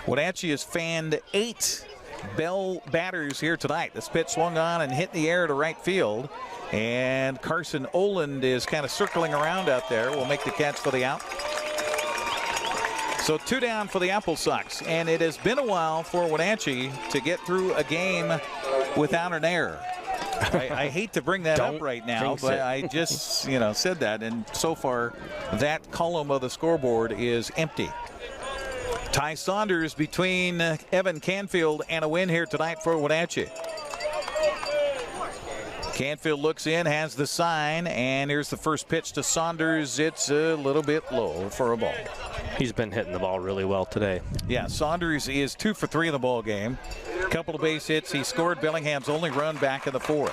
Wenatchee has fanned 8 Bell batters here tonight. This pitch swung on and hit in the air to right field. And Carson Oland is kind of circling around out there. Will make the catch for the out. So 2 down for the AppleSox, and it has been a while for Wenatchee to get through a game without an error. I hate to bring that up right now, but I just said that, and so far that column of the scoreboard is empty. Ty Saunders between Evan Canfield and a win here tonight for Wenatchee. Canfield looks in, has the sign, and here's the first pitch to Saunders. It's a little bit low for a ball. He's been hitting the ball really well today. Yeah, Saunders is 2 for 3 in the ball game. Couple of base hits. He scored Bellingham's only run back in the 4th.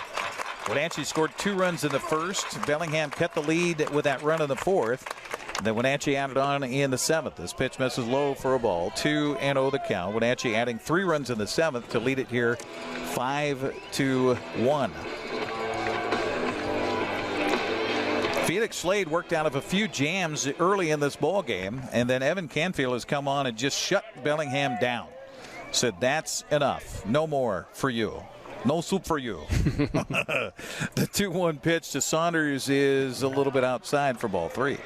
Wenatchee scored 2 runs in the 1st. Bellingham cut the lead with that run in the 4th. Then Wenatchee added on in the 7th. This pitch misses low for a ball. 2-0 the count. Wenatchee adding 3 runs in the 7th to lead it here 5-1. Felix Slade worked out of a few jams early in this ball game, and then Evan Canfield has come on and just shut Bellingham down. Said, that's enough. No more for you. No soup for you. The 2-1 pitch to Saunders is a little bit outside for ball 3.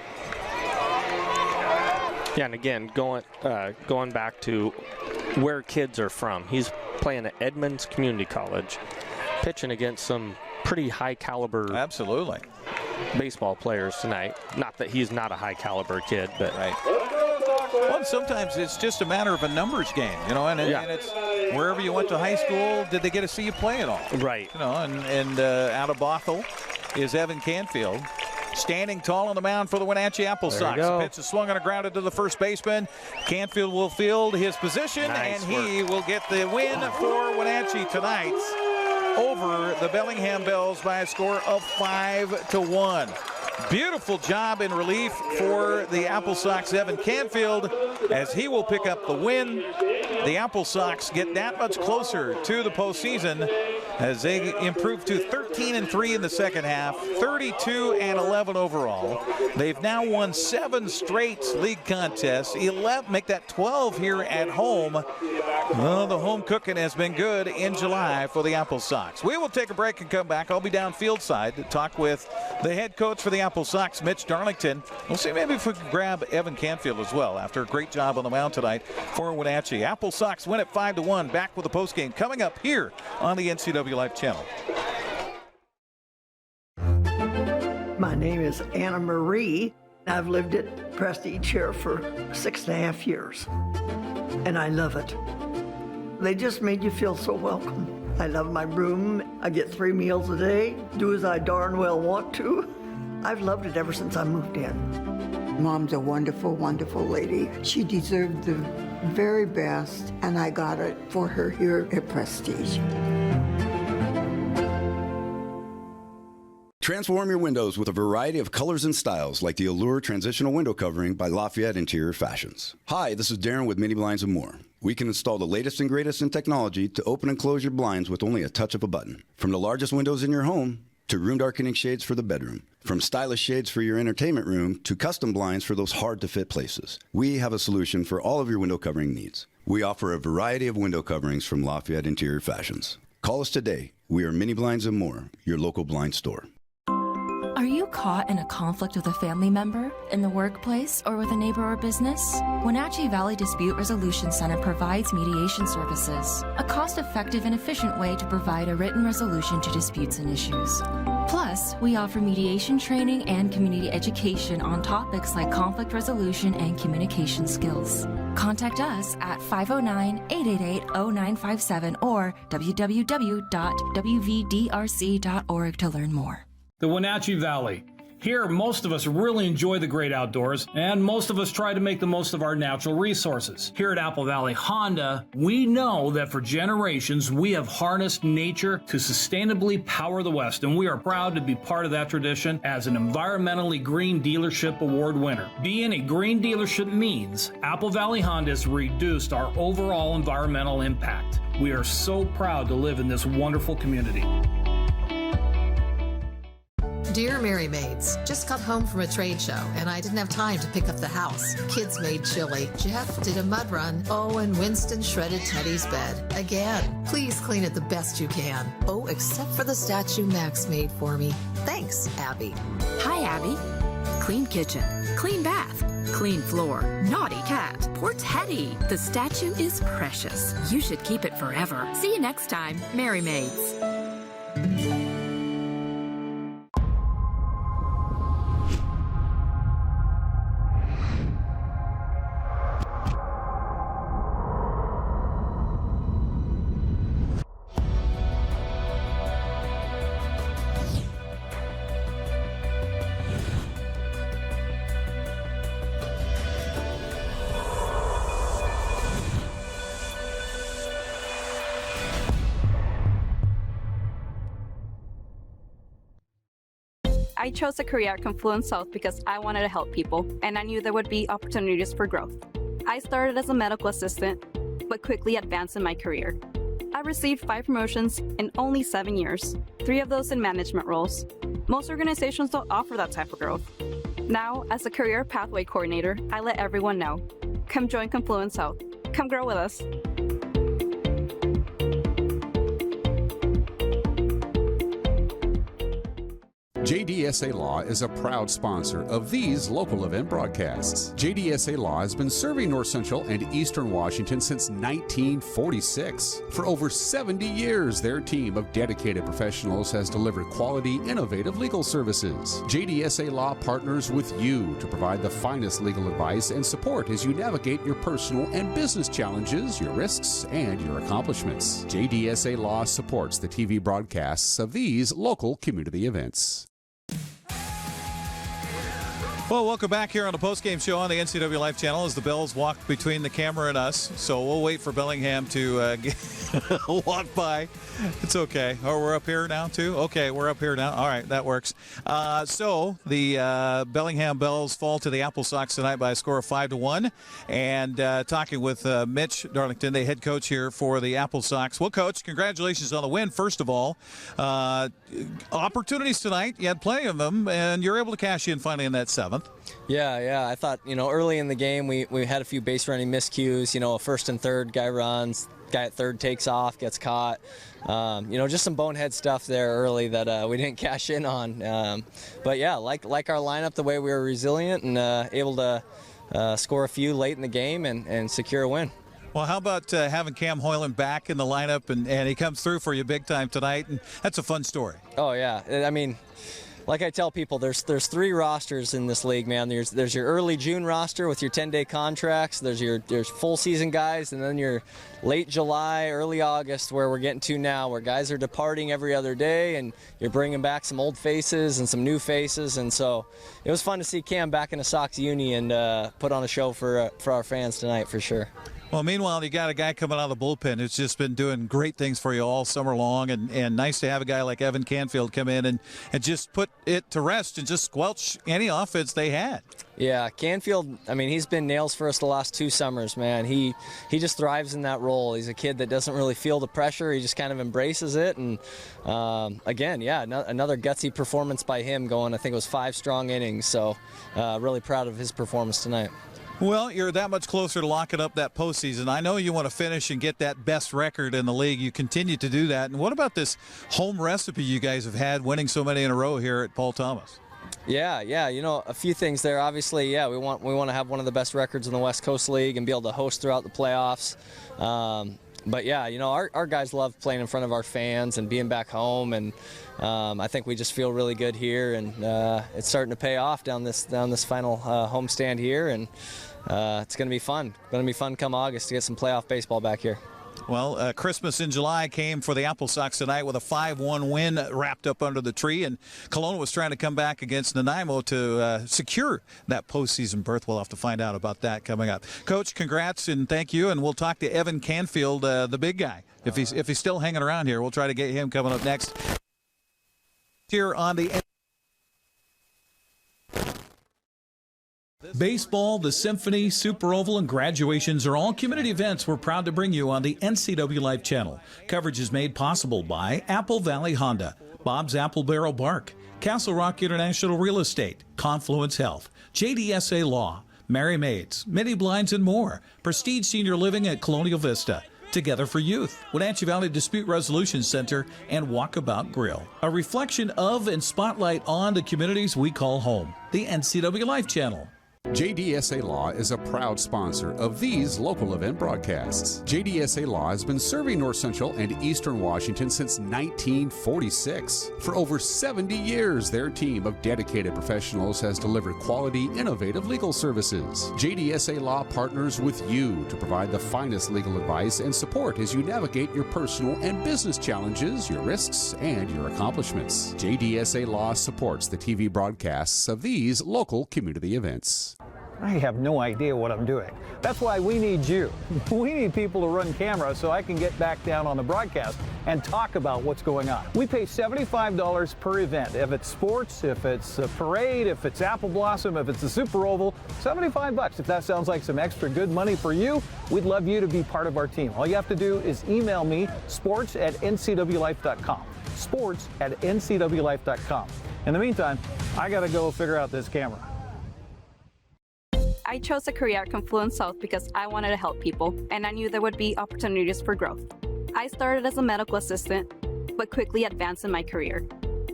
Yeah, and again, going back to where kids are from. He's playing at Edmonds Community College, pitching against some pretty high caliber baseball players tonight. Not that he's not a high caliber kid, but well, sometimes it's just a matter of a numbers game, and it's wherever you went to high school, did they get to see you play at all? Right. And out of Bothell is Evan Canfield. Standing tall on the mound for the Wenatchee AppleSox. The pitch is swung on a grounded to the first baseman. Canfield will field his position, and he will get the win for Wenatchee tonight over the Bellingham Bells by a score of 5-1. Beautiful job in relief for the AppleSox, Evan Canfield, as he will pick up the win. The AppleSox get that much closer to the postseason as they improve to 13-3 in the second half, 32-11 overall. They've now won 7 straight league contests, 11, make that 12 here at home. Well, the home cooking has been good in July for the AppleSox. We will take a break and come back. I'll be down field side to talk with the head coach for the AppleSox, Mitch Darlington. We'll see maybe if we can grab Evan Canfield as well after a great job on the mound tonight for Wenatchee. AppleSox win at 5-1. Back with the postgame coming up here on the NCWLIFE Channel. My name is Anna Marie. I've lived at Prestige here for 6.5 years, and I love it. They just made you feel so welcome. I love my room. I get 3 meals a day, do as I darn well want to. I've loved it ever since I moved in. Mom's a wonderful, wonderful lady. She deserved the very best, and I got it for her here at Prestige. Transform your windows with a variety of colors and styles like the Allure Transitional Window Covering by Lafayette Interior Fashions. Hi, this is Darren with Mini Blinds and More. We can install the latest and greatest in technology to open and close your blinds with only a touch of a button. From the largest windows in your home to room darkening shades for the bedroom. From stylish shades for your entertainment room to custom blinds for those hard-to-fit places. We have a solution for all of your window covering needs. We offer a variety of window coverings from Lafayette Interior Fashions. Call us today. We are Mini Blinds and More, your local blind store. Are you caught in a conflict with a family member, in the workplace, or with a neighbor or business? Wenatchee Valley Dispute Resolution Center provides mediation services, a cost-effective and efficient way to provide a written resolution to disputes and issues. Plus, we offer mediation training and community education on topics like conflict resolution and communication skills. Contact us at 509-888-0957 or www.wvdrc.org to learn more. The Wenatchee Valley. Here, most of us really enjoy the great outdoors, and most of us try to make the most of our natural resources. Here at Apple Valley Honda, we know that for generations, we have harnessed nature to sustainably power the West, and we are proud to be part of that tradition as an environmentally green dealership award winner. Being a green dealership means Apple Valley Honda has reduced our overall environmental impact. We are so proud to live in this wonderful community. Dear Mary Maids, just got home from a trade show and I didn't have time to pick up the house. Kids made chili. Jeff did a mud run. Oh, and Winston shredded Teddy's bed. Again, please clean it the best you can. Oh, except for the statue Max made for me. Thanks, Abby. Hi, Abby. Clean kitchen, clean bath, clean floor, naughty cat, poor Teddy. The statue is precious. You should keep it forever. See you next time, Mary Maids. I chose a career at Confluence South because I wanted to help people, and I knew there would be opportunities for growth. I started as a medical assistant, but quickly advanced in my career. I received 5 promotions in only 7 years, 3 of those in management roles. Most organizations don't offer that type of growth. Now, as a career pathway coordinator, I let everyone know. Come join Confluence South. Come grow with us. JDSA Law is a proud sponsor of these local event broadcasts. JDSA Law has been serving North Central and Eastern Washington since 1946. For over 70 years, their team of dedicated professionals has delivered quality, innovative legal services. JDSA Law partners with you to provide the finest legal advice and support as you navigate your personal and business challenges, your risks, and your accomplishments. JDSA Law supports the TV broadcasts of these local community events. Well, welcome back here on the postgame show on the NCWLIFE Channel as the Bells walk between the camera and us. So we'll wait for Bellingham to walk by. It's okay. Oh, we're up here now, too? Okay, we're up here now. All right, that works. So the Bellingham Bells fall to the AppleSox tonight by a score of 5-1. And talking with Mitch Darlington, the head coach here for the AppleSox. Well, Coach, congratulations on the win, first of all. Opportunities tonight, you had plenty of them, and you're able to cash in finally in that 7th. Yeah. I thought, early in the game we had a few base running miscues. A first and third guy runs, guy at third takes off, gets caught. Just some bonehead stuff there early that we didn't cash in on. But yeah, like our lineup, the way we were resilient and able to score a few late in the game and secure a win. Well, how about having Cam Hoyland back in the lineup and he comes through for you big time tonight, and that's a fun story. Oh yeah, I mean, like I tell people, there's 3 rosters in this league, man. There's your early June roster with your 10-day contracts. There's full season guys, and then your late July, early August, where we're getting to now, where guys are departing every other day, and you're bringing back some old faces and some new faces. And so it was fun to see Cam back in a Sox uni and put on a show for our fans tonight, for sure. Well, meanwhile, you got a guy coming out of the bullpen who's just been doing great things for you all summer long, and nice to have a guy like Evan Canfield come in and just put it to rest and just squelch any offense they had. Yeah, Canfield, I mean, he's been nails for us the last 2 summers, man. He just thrives in that role. He's a kid that doesn't really feel the pressure. He just kind of embraces it. And again, yeah, another gutsy performance by him going, I think it was 5 strong innings. So really proud of his performance tonight. Well, you're that much closer to locking up that postseason. I know you want to finish and get that best record in the league. You continue to do that. And what about this home recipe you guys have had, winning so many in a row here at Paul Thomas? Yeah, a few things there. Obviously, yeah, we want to have one of the best records in the West Coast League and be able to host throughout the playoffs. But yeah, our guys love playing in front of our fans and being back home, and I think we just feel really good here, and it's starting to pay off down this final homestand here, and it's going to be fun. Going to be fun come August to get some playoff baseball back here. Well, Christmas in July came for the AppleSox tonight with a 5-1 win wrapped up under the tree, and Kelowna was trying to come back against Nanaimo to secure that postseason berth. We'll have to find out about that coming up. Coach, congrats and thank you, and we'll talk to Evan Canfield, the big guy. If he's still hanging around here, we'll try to get him coming up next. Here on the baseball, the Symphony, Super Oval, and graduations are all community events we're proud to bring you on the NCWLIFE Channel. Coverage is made possible by Apple Valley Honda, Bob's Apple Barrel Bark, Castle Rock International Real Estate, Confluence Health, JDSA Law, Mary Maids, Mini Blinds, and more. Prestige Senior Living at Colonial Vista. Together for Youth, Wenatchee Valley Dispute Resolution Center, and Walkabout Grill. A reflection of and spotlight on the communities we call home. The NCWLIFE Channel. JDSA Law is a proud sponsor of these local event broadcasts. JDSA Law has been serving North Central and Eastern Washington since 1946. For over 70 years, their team of dedicated professionals has delivered quality, innovative legal services. JDSA Law partners with you to provide the finest legal advice and support as you navigate your personal and business challenges, your risks, and your accomplishments. JDSA Law supports the TV broadcasts of these local community events. I have no idea what I'm doing. That's why we need you. We need people to run camera so I can get back down on the broadcast and talk about what's going on. We pay $75 per event. If it's sports, if it's a parade, if it's Apple Blossom, if it's a Super Oval, $75. If that sounds like some extra good money for you, we'd love you to be part of our team. All you have to do is email me, sports@ncwlife.com. sports@ncwlife.com. In the meantime, I got to go figure out this camera. I chose a career at Confluence South because I wanted to help people, and I knew there would be opportunities for growth. I started as a medical assistant, but quickly advanced in my career.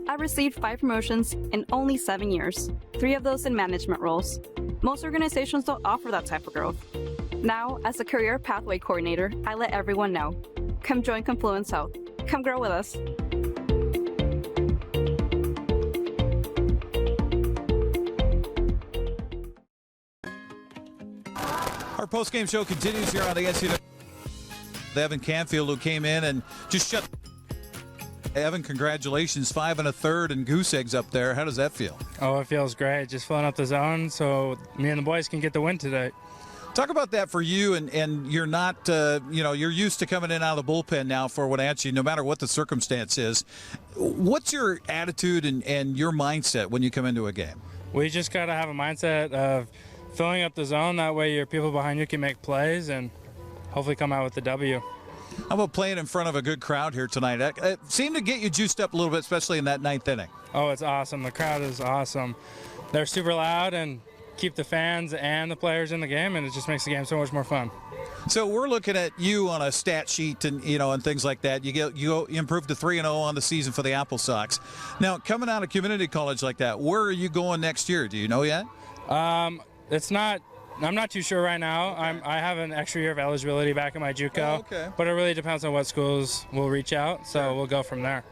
I received 5 promotions in only 7 years, 3 of those in management roles. Most organizations don't offer that type of growth. Now, as a career pathway coordinator, I let everyone know. Come join Confluence South. Come grow with us. Our post-game show continues here on the NCWLIFE. Evan Canfield, who came in and just shut. Evan, congratulations, 5 1/3 and goose eggs up there. How does that feel? Oh, it feels great. Just filling up the zone so me and the boys can get the win today. Talk about that for you, and you're not, you're used to coming in out of the bullpen now for Wenatchee, no matter what the circumstance is. What's your attitude and your mindset when you come into a game? We just got to have a mindset of filling up the zone. That way your people behind you can make plays and hopefully come out with the W. How about playing in front of a good crowd here tonight? It seemed to get you juiced up a little bit, especially in that 9th inning. Oh, it's awesome. The crowd is awesome. They're super loud and keep the fans and the players in the game, and it just makes the game so much more fun. So we're looking at you on a stat sheet and and things like that. You improved to 3-0 on the season for the AppleSox. Now, coming out of community college like that, where are you going next year? Do you know yet? I'm not too sure right now. I have an extra year of eligibility back in my JUCO, but it really depends on what schools will reach out, so we'll go from there.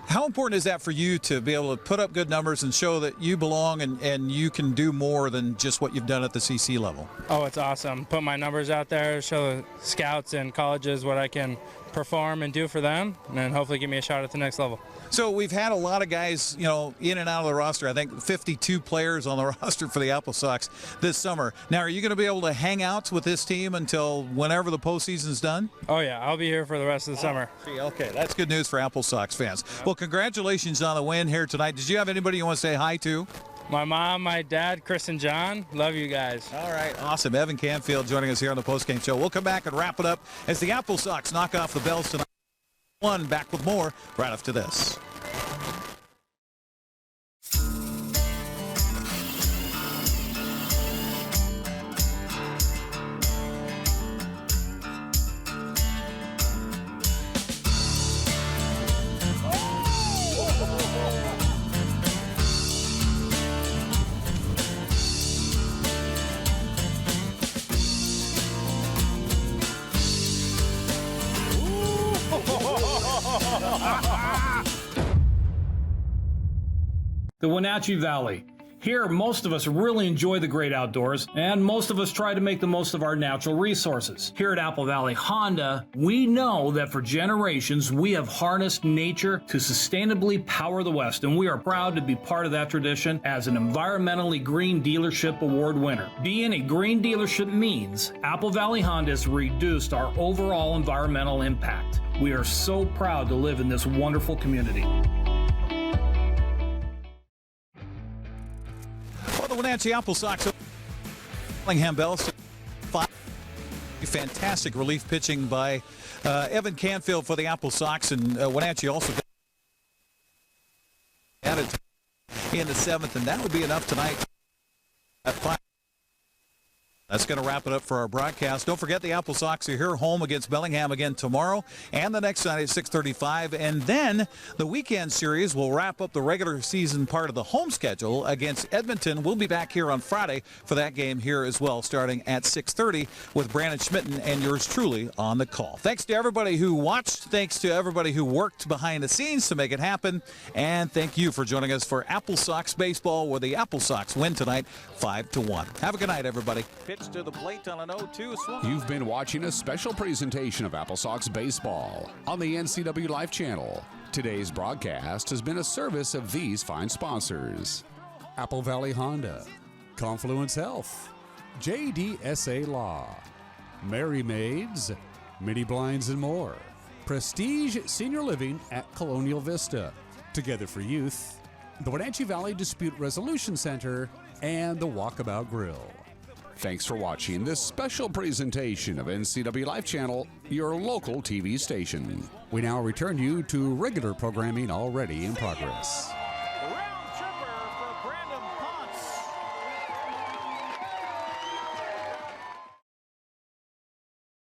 How important is that for you to be able to put up good numbers and show that you belong and you can do more than just what you've done at the CC level? Oh, it's awesome. Put my numbers out there, show the scouts and colleges what I can perform and do for them, and then hopefully give me a shot at the next level. So we've had a lot of guys, in and out of the roster. I think 52 players on the roster for the AppleSox this summer. Now, are you going to be able to hang out with this team until whenever the postseason's done? Oh, yeah. I'll be here for the rest of the summer. Okay, that's good news for AppleSox fans. Well, congratulations on the win here tonight. Did you have anybody you want to say hi to? My mom, my dad, Chris and John. Love you guys. All right, awesome. Evan Canfield joining us here on the postgame show. We'll come back and wrap it up as the AppleSox knock off the Bells tonight. Back with more right after this. The Wenatchee Valley. Here, most of us really enjoy the great outdoors, and most of us try to make the most of our natural resources. Here at Apple Valley Honda, we know that for generations, we have harnessed nature to sustainably power the West, and we are proud to be part of that tradition as an environmentally green dealership award winner. Being a green dealership means Apple Valley Honda has reduced our overall environmental impact. We are so proud to live in this wonderful community. Well, the Wenatchee AppleSox, Bellingham Bells, fantastic relief pitching by Evan Canfield for the AppleSox, and Wenatchee also added in the 7th, and that would be enough tonight at 5. That's going to wrap it up for our broadcast. Don't forget the AppleSox are here home against Bellingham again tomorrow and the next night at 6:35. And then the weekend series will wrap up the regular season part of the home schedule against Edmonton. We'll be back here on Friday for that game here as well, starting at 6:30 with Brandon Schmitten and yours truly on the call. Thanks to everybody who watched. Thanks to everybody who worked behind the scenes to make it happen. And thank you for joining us for AppleSox Baseball, where the AppleSox win tonight 5-1. Have a good night, everybody. Pitch to the plate on an 0-2 swing. You've been watching a special presentation of AppleSox Baseball on the NCWLIFE Channel. Today's broadcast has been a service of these fine sponsors: Apple Valley Honda, Confluence Health, JDSA Law, Mary Maids, Mini Blinds and more, Prestige Senior Living at Colonial Vista, Together for Youth, the Wenatchee Valley Dispute Resolution Center, and the Walkabout Grill. Thanks for watching this special presentation of NCWLIFE Channel, your local TV station. We now return you to regular programming already in progress.